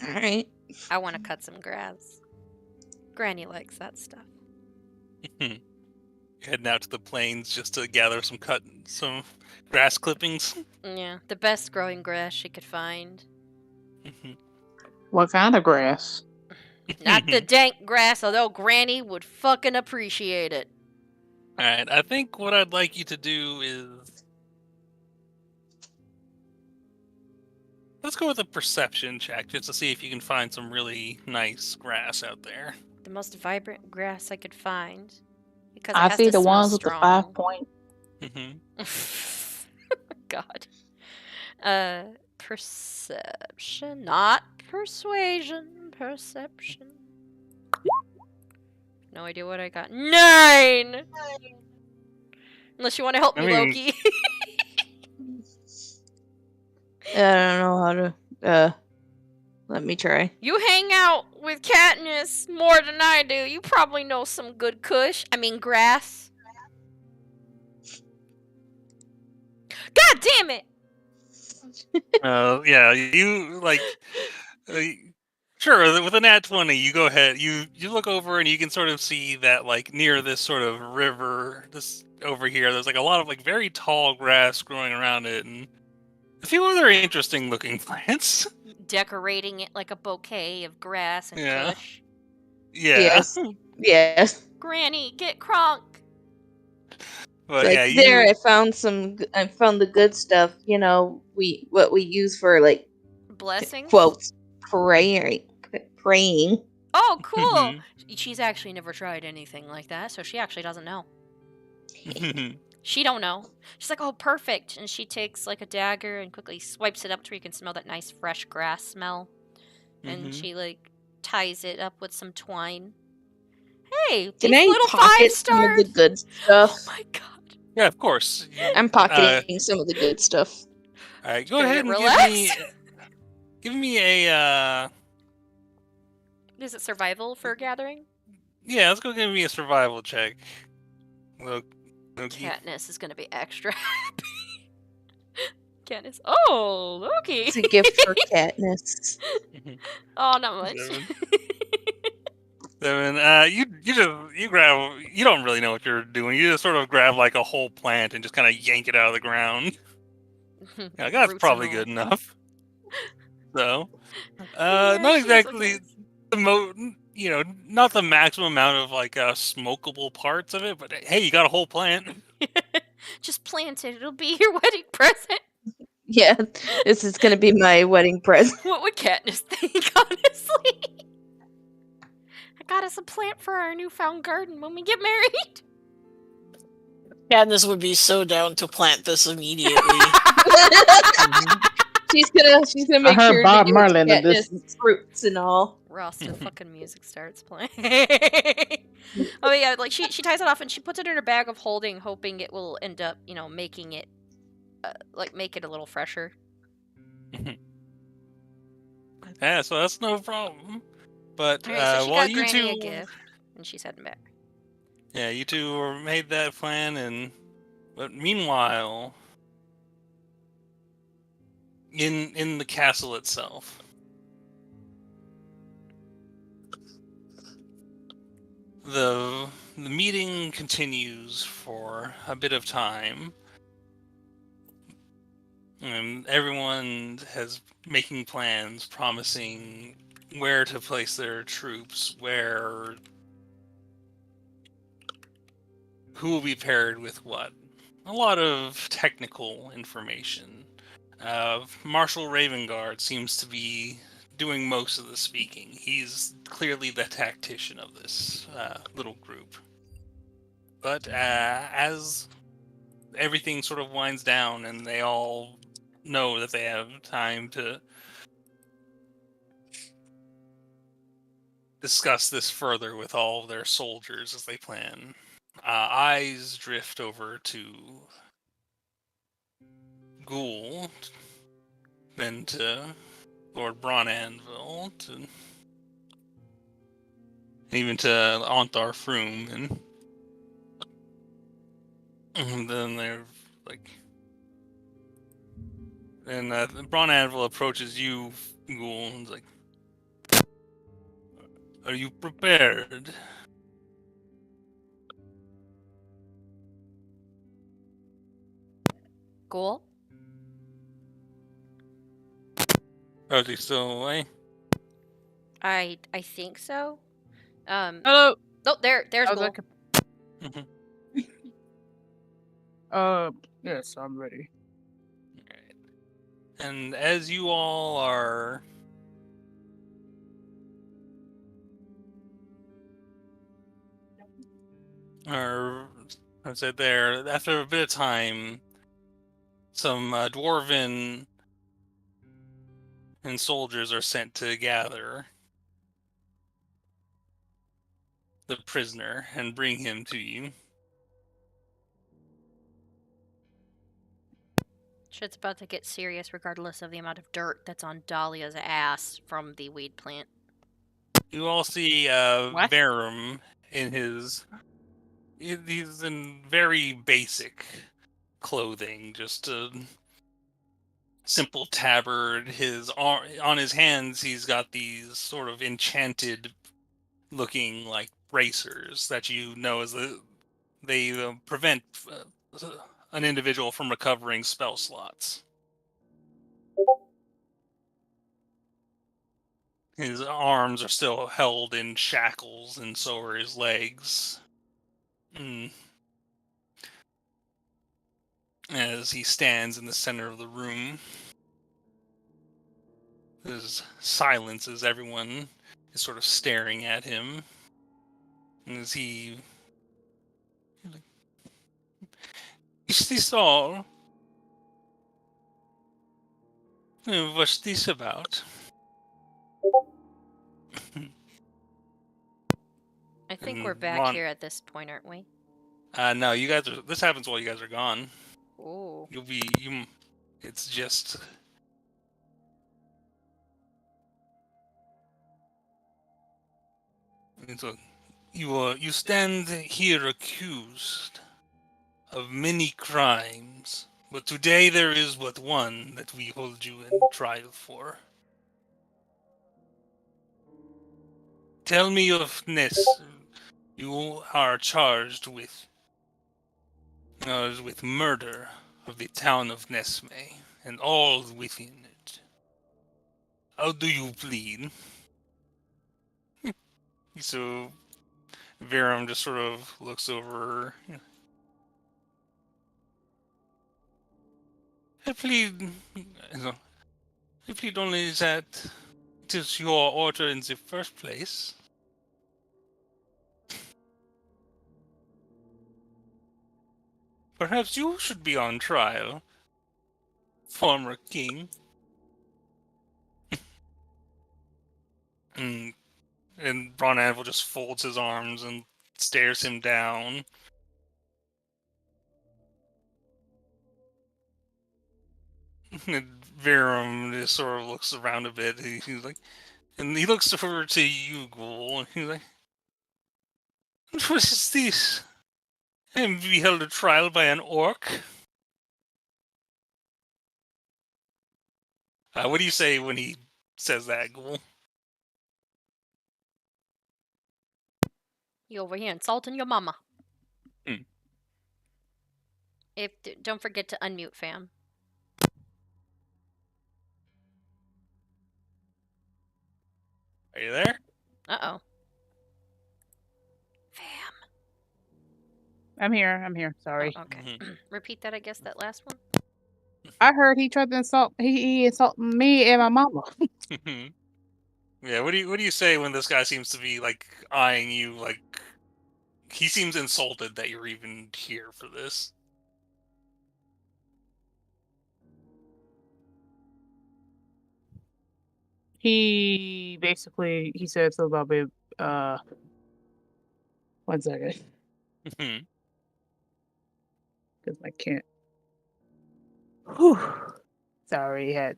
S6: Alright.
S2: I want to cut some grass. Granny likes that stuff.
S5: Heading out to the plains just to gather some grass clippings.
S2: Yeah, the best growing grass she could find.
S3: What kind of grass?
S2: Not the dank grass, although Granny would fucking appreciate it.
S5: Alright, I think what I'd like you to do is... Let's go with a perception check, just to see if you can find some really nice grass out there.
S2: The most vibrant grass I could find. Because
S3: I see the ones with the 5 point.
S2: God. Perception, not persuasion. Perception. No idea what I got. 9! Unless you want to help me, Loki.
S6: I don't know how to, let me try.
S2: You hang out with Katniss more than I do. You probably know some good grass. God damn it!
S5: Yeah, you, like... Sure, with an nat 20, you go ahead. You look over and you can sort of see that, like, near this sort of river, this over here, there's, like, a lot of, like, very tall grass growing around it, and a few other interesting-looking plants.
S2: Decorating it like a bouquet of grass and kush.
S5: Yeah.
S6: Yes. Yes.
S2: Granny, get crunk!
S5: But
S6: like
S5: yeah,
S6: there, I found the good stuff. You know, what we use for like
S2: Blessings?
S6: quotes, praying.
S2: Oh, cool! She's actually never tried anything like that, so she actually doesn't know. She don't know. She's like, oh, perfect. And she takes like a dagger and quickly swipes it up to where you can smell that nice fresh grass smell. And she like ties it up with some twine. Hey,
S6: Can
S2: these
S6: I
S2: little
S6: pocket some of the good stuff?
S2: Oh my god.
S5: Yeah, of course.
S6: I'm pocketing some of the good stuff.
S5: All right, go ahead and give me a.
S2: Is it survival for gathering?
S5: Yeah, let's go give me a survival check. Look.
S2: Katniss is gonna be extra happy. Katniss. Oh, okay.
S6: It's a gift for Katniss.
S2: Oh, not much.
S5: Devin, you grab. You don't really know what you're doing. You just sort of grab like a whole plant and just kind of yank it out of the ground. Yeah, that's
S2: Roots
S5: probably
S2: and all.
S5: good enough. So,
S2: Yeah,
S5: not
S2: she's
S5: exactly
S2: okay.
S5: not the maximum amount of like smokable parts of it, but hey, you got a whole plant.
S2: Just plant it. It'll be your wedding present.
S6: Yeah, this is gonna be my wedding present.
S2: What would Katniss think, honestly? I got us a plant for our newfound garden when we get married.
S1: Katniss would be so down to plant this immediately.
S6: She's gonna make
S9: heard
S6: sure
S9: Bob
S6: to
S9: Marley
S6: use
S9: in this.
S6: Katniss fruits and all.
S2: Ross, the fucking music starts playing. Oh yeah, like she ties it off and she puts it in her bag of holding, hoping it will end up, making it, make it a little fresher.
S5: Yeah, so that's no problem. But
S2: Alright, so she
S5: while
S2: got
S5: you
S2: Granny a
S5: two,
S2: gift, and she's heading back.
S5: yeah, you two made that plan, but meanwhile, in the castle itself, the meeting continues for a bit of time. And everyone has making plans, promising where to place their troops, who will be paired with what. A lot of technical information. Marshal Ravengard seems to be doing most of the speaking. He's clearly the tactician of this little group. But as everything sort of winds down and they all know that they have time to discuss this further with all their soldiers as they plan, eyes drift over to Ghoul, then to Lord Bronanville, even to Ontar Froome, and then they're like, and Bronanville approaches you, Ghoul, and is like, "Are you prepared?"
S2: Ghoul?
S5: Are they still away?
S2: I think so.
S3: Hello.
S2: Oh, there's
S3: How's
S2: Ghoul.
S3: that? Yes, I'm ready.
S5: And as you all are I said there, after a bit of time, some dwarven and soldiers are sent to gather the prisoner and bring him to you.
S2: Shit's about to get serious regardless of the amount of dirt that's on Dahlia's ass from the weed plant.
S5: You all see
S3: What?
S5: Verum in he's in very basic clothing, just a simple tabard. On his hands, he's got these sort of enchanted looking like bracers that you know they prevent an individual from recovering spell slots. His arms are still held in shackles, and so are his legs. As he stands in the center of the room, there's silence as everyone is sort of staring at him. And as he... Is this all? What's this about?
S2: I think
S5: And
S2: we're back here at this point, aren't we?
S5: No, you guys are... This happens while you guys are gone.
S2: Ooh.
S5: It's just... You stand here accused of many crimes, But today there is but one that we hold you in trial for. Tell me of Ness. You are charged with murder of the town of Nesme and all within it. How do you plead? So Viram just sort of looks over. I plead. I plead only that it is your order in the first place. Perhaps you should be on trial, former king. and Ron Anvil just folds his arms and stares him down. And Viram just sort of looks around a bit. He's like, and he looks over to you, Ghoul, and he's like, "What is this? I am to be held a trial by an orc." What do you say when he says that, Ghoul?
S2: You over here insulting your mama.
S5: Hmm.
S2: Don't forget to unmute, fam.
S5: Are you there?
S2: Uh-oh. Fam.
S3: I'm here. Sorry.
S2: Oh, okay. Repeat that, I guess, that last one.
S3: I heard he tried to insult. He insulted me and my mama.
S5: Yeah. What do you say when this guy seems to be like eyeing you like he seems insulted that you're even here for this?
S3: He said something about me. 1 second. Because I can't. Whew. Sorry, I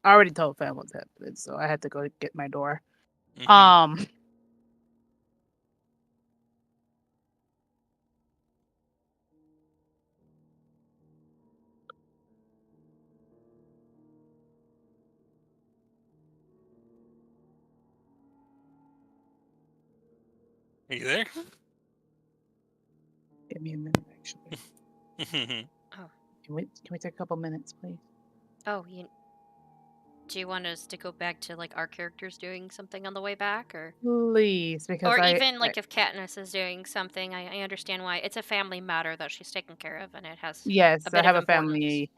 S3: already told fam what's happening, so I had to go get my door.
S5: Are you there?
S3: Give me a minute, actually.
S2: Oh.
S3: Can we take a couple minutes, please?
S2: Oh, do you want us to go back to like our characters doing something on the way back, or
S3: Please, because
S2: even like if Katniss is doing something? I understand why it's a family matter that she's taking care of, and it has
S3: yes,
S2: a bit
S3: I have
S2: of
S3: a family.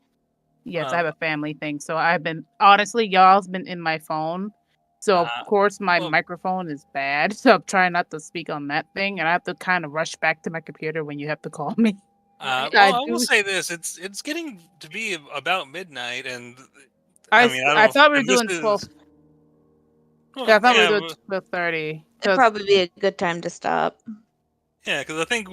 S3: Yes, I
S5: Oh.
S3: have a family thing. So I've been honestly, y'all's been in my phone. So of course my microphone is bad. So I'm trying not to speak on that thing, and I have to kind of rush back to my computer when you have to call me.
S5: I will say this: it's getting to be about midnight, and I
S3: thought we were doing 12. I thought we were doing 12:30.
S6: It'd probably be a good time to stop.
S5: Yeah, because I think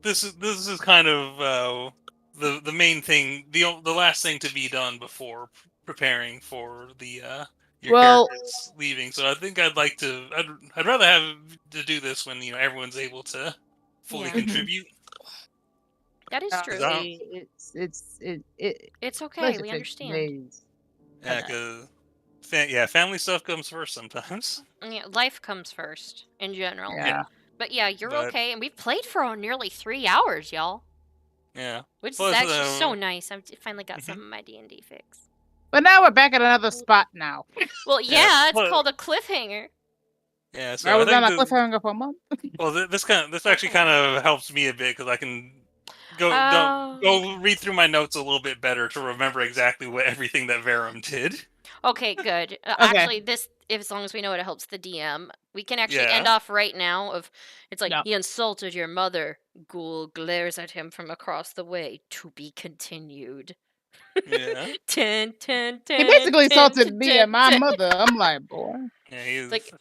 S5: this is kind of the main thing, the last thing to be done before preparing for the your characters leaving. So I think I'd rather have to do this when everyone's able to fully contribute.
S2: That is true.
S3: It's
S2: okay. We understand.
S5: Yeah, because family stuff comes first sometimes.
S2: Yeah, life comes first in general.
S3: Yeah.
S2: But yeah, you're okay, and we've played for nearly 3 hours, y'all.
S5: Yeah.
S2: Which is actually so nice. I finally got some of my D&D fix.
S3: But now we're back at another spot now.
S2: Well, yeah, it's called a cliffhanger.
S5: Yeah, so
S3: I was on a cliffhanger for a month.
S5: Well, this actually kind of helps me a bit because I can go read through my notes a little bit better to remember exactly what everything that Viram did.
S2: Okay, good. Actually, as long as we know it helps the DM, we can actually end off right now. It's like he insulted your mother. Ghoul glares at him from across the way. To be continued.
S5: Yeah.
S2: He
S3: basically insulted me and my mother. I'm like, boy.
S5: Yeah, he's
S2: like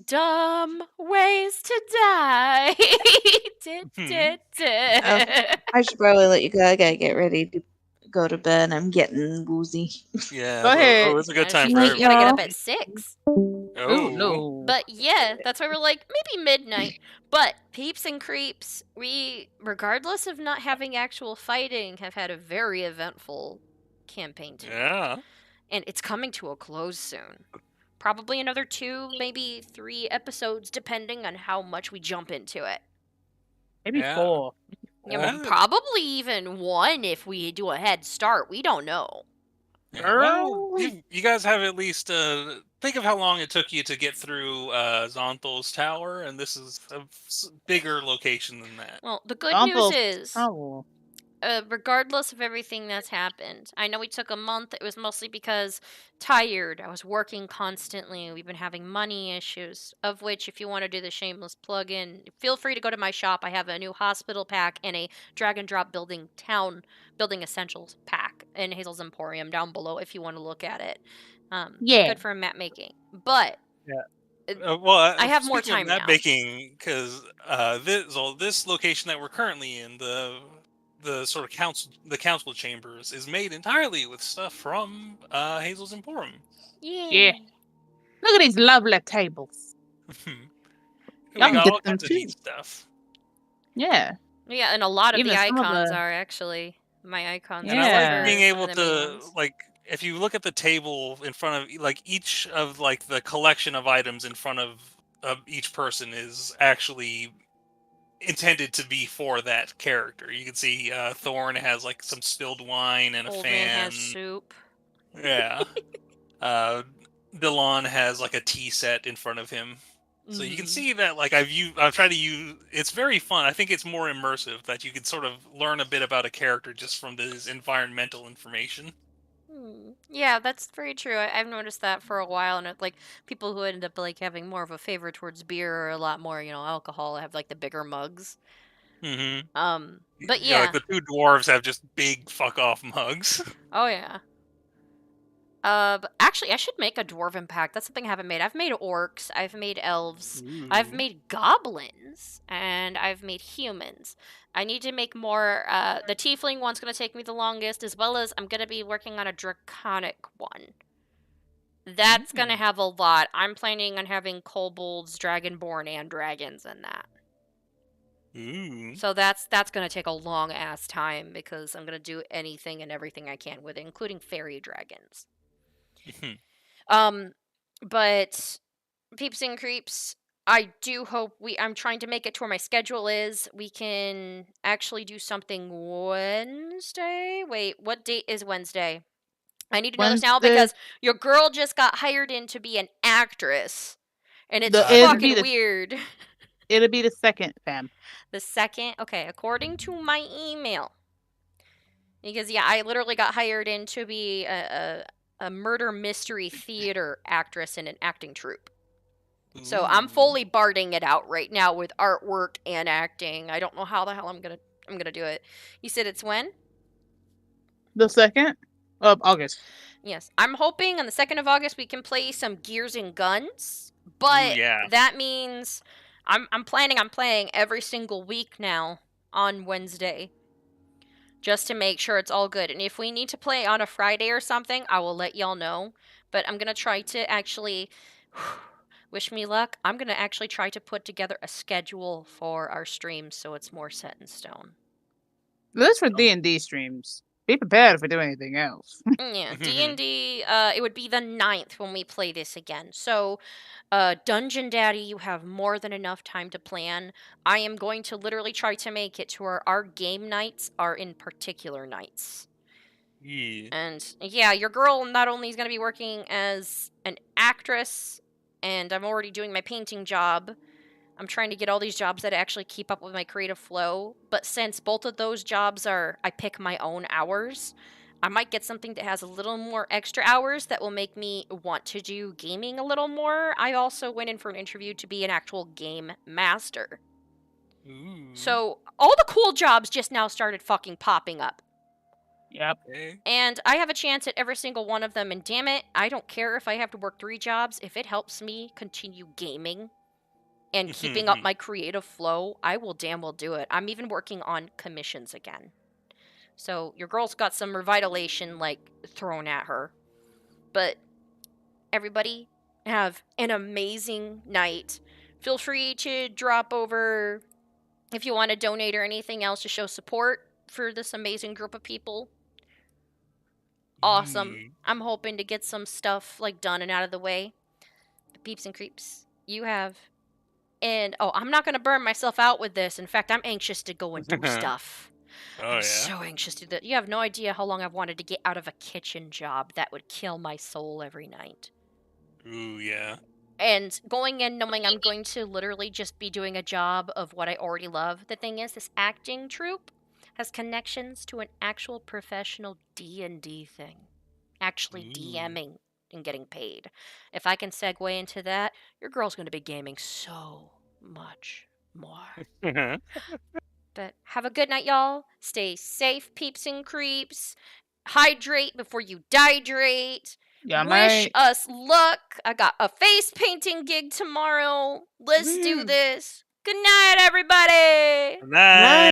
S2: dumb ways to die.
S6: I should probably let you go. I gotta get ready to go to bed. I'm getting woozy.
S5: Yeah,
S3: Go ahead.
S5: it's a good
S2: I
S5: time
S2: was
S5: for
S2: like, you gotta get up
S6: y'all.
S2: at 6.
S3: Oh
S5: Oh,
S3: no.
S2: But yeah, that's why we're like, maybe midnight. But peeps and creeps, we, regardless of not having actual fighting, have had a very eventful campaign tonight.
S5: yeah.
S2: And it's coming to a close soon. Probably another 2, maybe 3 episodes, depending on how much we jump into it.
S3: Maybe
S5: Yeah.
S3: 4.
S2: Yeah, probably even 1 if we do a head start. We don't know.
S5: Yeah, well,
S3: Girl.
S5: you guys have at least think of how long it took you to get through Zonthal's tower, and this is a bigger location than that.
S2: Well, the good news is,
S3: Oh.
S2: regardless of everything that's happened, I know we took a month. It was mostly because tired. I was working constantly. We've been having money issues, of which, if you want to do the shameless plug-in, feel free to go to my shop. I have a new hospital pack and a drag and drop building essentials pack in Hazel's Emporium down below if you want to look at it.
S3: Yeah.
S2: Good for map making. But
S5: Well,
S2: I have more
S5: speaking
S2: time
S5: of that
S2: now.
S5: baking, because this location that we're currently in, the sort of council chambers, is made entirely with stuff from Hazel's Emporium.
S3: Yeah. Look at these lovely tables.
S5: We
S3: Y'all can
S5: got
S3: get
S5: all
S3: them
S5: kinds of neat
S3: too.
S5: stuff.
S3: Yeah.
S2: Yeah, and a lot of
S3: Even
S2: the
S3: some of
S2: icons
S3: the-
S2: are actually my icons.
S5: And I like being
S2: for some
S5: able
S2: of the main
S5: to
S2: ones.
S5: like if you look at the table in front of like each of like the collection of items in front of each person is actually intended to be for that character. You can see Thorn has like some spilled wine and a
S2: Old
S5: fan.
S2: man has soup.
S5: Yeah. Delon has like a tea set in front of him. So you can see that like I've tried to use it's very fun. I think it's more immersive that you can sort of learn a bit about a character just from this environmental information.
S2: Yeah, that's very true. I've noticed that for a while, and like people who end up like having more of a favor towards beer or a lot more, alcohol, have like the bigger mugs.
S5: Mm-hmm.
S2: But
S5: Yeah, like the two dwarves have just big fuck off mugs.
S2: Oh yeah. But actually, I should make a dwarven pack. That's something I haven't made. I've made orcs, I've made elves, I've made goblins, and I've made humans. I need to make more. The tiefling one's going to take me the longest, as well as I'm going to be working on a draconic one. That's going to have a lot. I'm planning on having kobolds, dragonborn, and dragons in that. So that's going to take a long ass time because I'm going to do anything and everything I can with it, including fairy dragons. But peeps and creeps, I do hope I'm trying to make it to where my schedule is. We can actually do something Wednesday. Wait, what date is Wednesday? I need to know this now because your girl just got hired in to be an actress. And it's fucking weird.
S3: It'll be the 2nd, fam.
S2: The 2nd? Okay, according to my email. Because, yeah, I literally got hired in to be a murder mystery theater actress in an acting troupe. So I'm fully barding it out right now with artwork and acting. I don't know how the hell I'm gonna do it. You said it's when?
S3: The 2nd of August.
S2: Yes, I'm hoping on the 2nd of August we can play some Gears and Guns. But that means I'm planning on playing every single week now on Wednesday. Just to make sure it's all good. And if we need to play on a Friday or something, I will let y'all know. But I'm going to try to actually, wish me luck, I'm going to actually try to put together a schedule for our streams so it's more set in stone.
S3: That's for D&D streams. Be prepared if we do anything else.
S2: Yeah, D&D, it would be the 9th when we play this again. So, Dungeon Daddy, you have more than enough time to plan. I am going to literally try to make it to where our game nights are in particular nights.
S5: Yeah.
S2: And, yeah, your girl not only is going to be working as an actress, and I'm already doing my painting job. I'm trying to get all these jobs that actually keep up with my creative flow. But since both of those jobs I pick my own hours, I might get something that has a little more extra hours that will make me want to do gaming a little more. I also went in for an interview to be an actual game master. So all the cool jobs just now started fucking popping up.
S3: Yep.
S2: And I have a chance at every single one of them. And damn it, I don't care if I have to work 3 jobs. If it helps me continue gaming and keeping up my creative flow, I will damn well do it. I'm even working on commissions again. So your girl's got some revitalization like thrown at her. But everybody have an amazing night. Feel free to drop over if you want to donate or anything else to show support for this amazing group of people. Awesome. I'm hoping to get some stuff like done and out of the way. But peeps and creeps, you have. And I'm not gonna burn myself out with this. In fact, I'm anxious to go and do stuff.
S5: Oh,
S2: I'm
S5: yeah.
S2: so anxious to do that. You have no idea how long I've wanted to get out of a kitchen job that would kill my soul every night.
S5: Ooh, yeah.
S2: And going in knowing I'm going to literally just be doing a job of what I already love. The thing is, this acting troupe has connections to an actual professional D&D thing. Actually DMing and getting paid. If I can segue into that, your girl's going to be gaming so much more. But have a good night, y'all. Stay safe, peeps and creeps. Hydrate before you dihydrate.
S3: Yeah,
S2: Wish
S3: night.
S2: us luck. I got a face painting gig tomorrow. Let's do this. Good night, everybody.
S5: Night.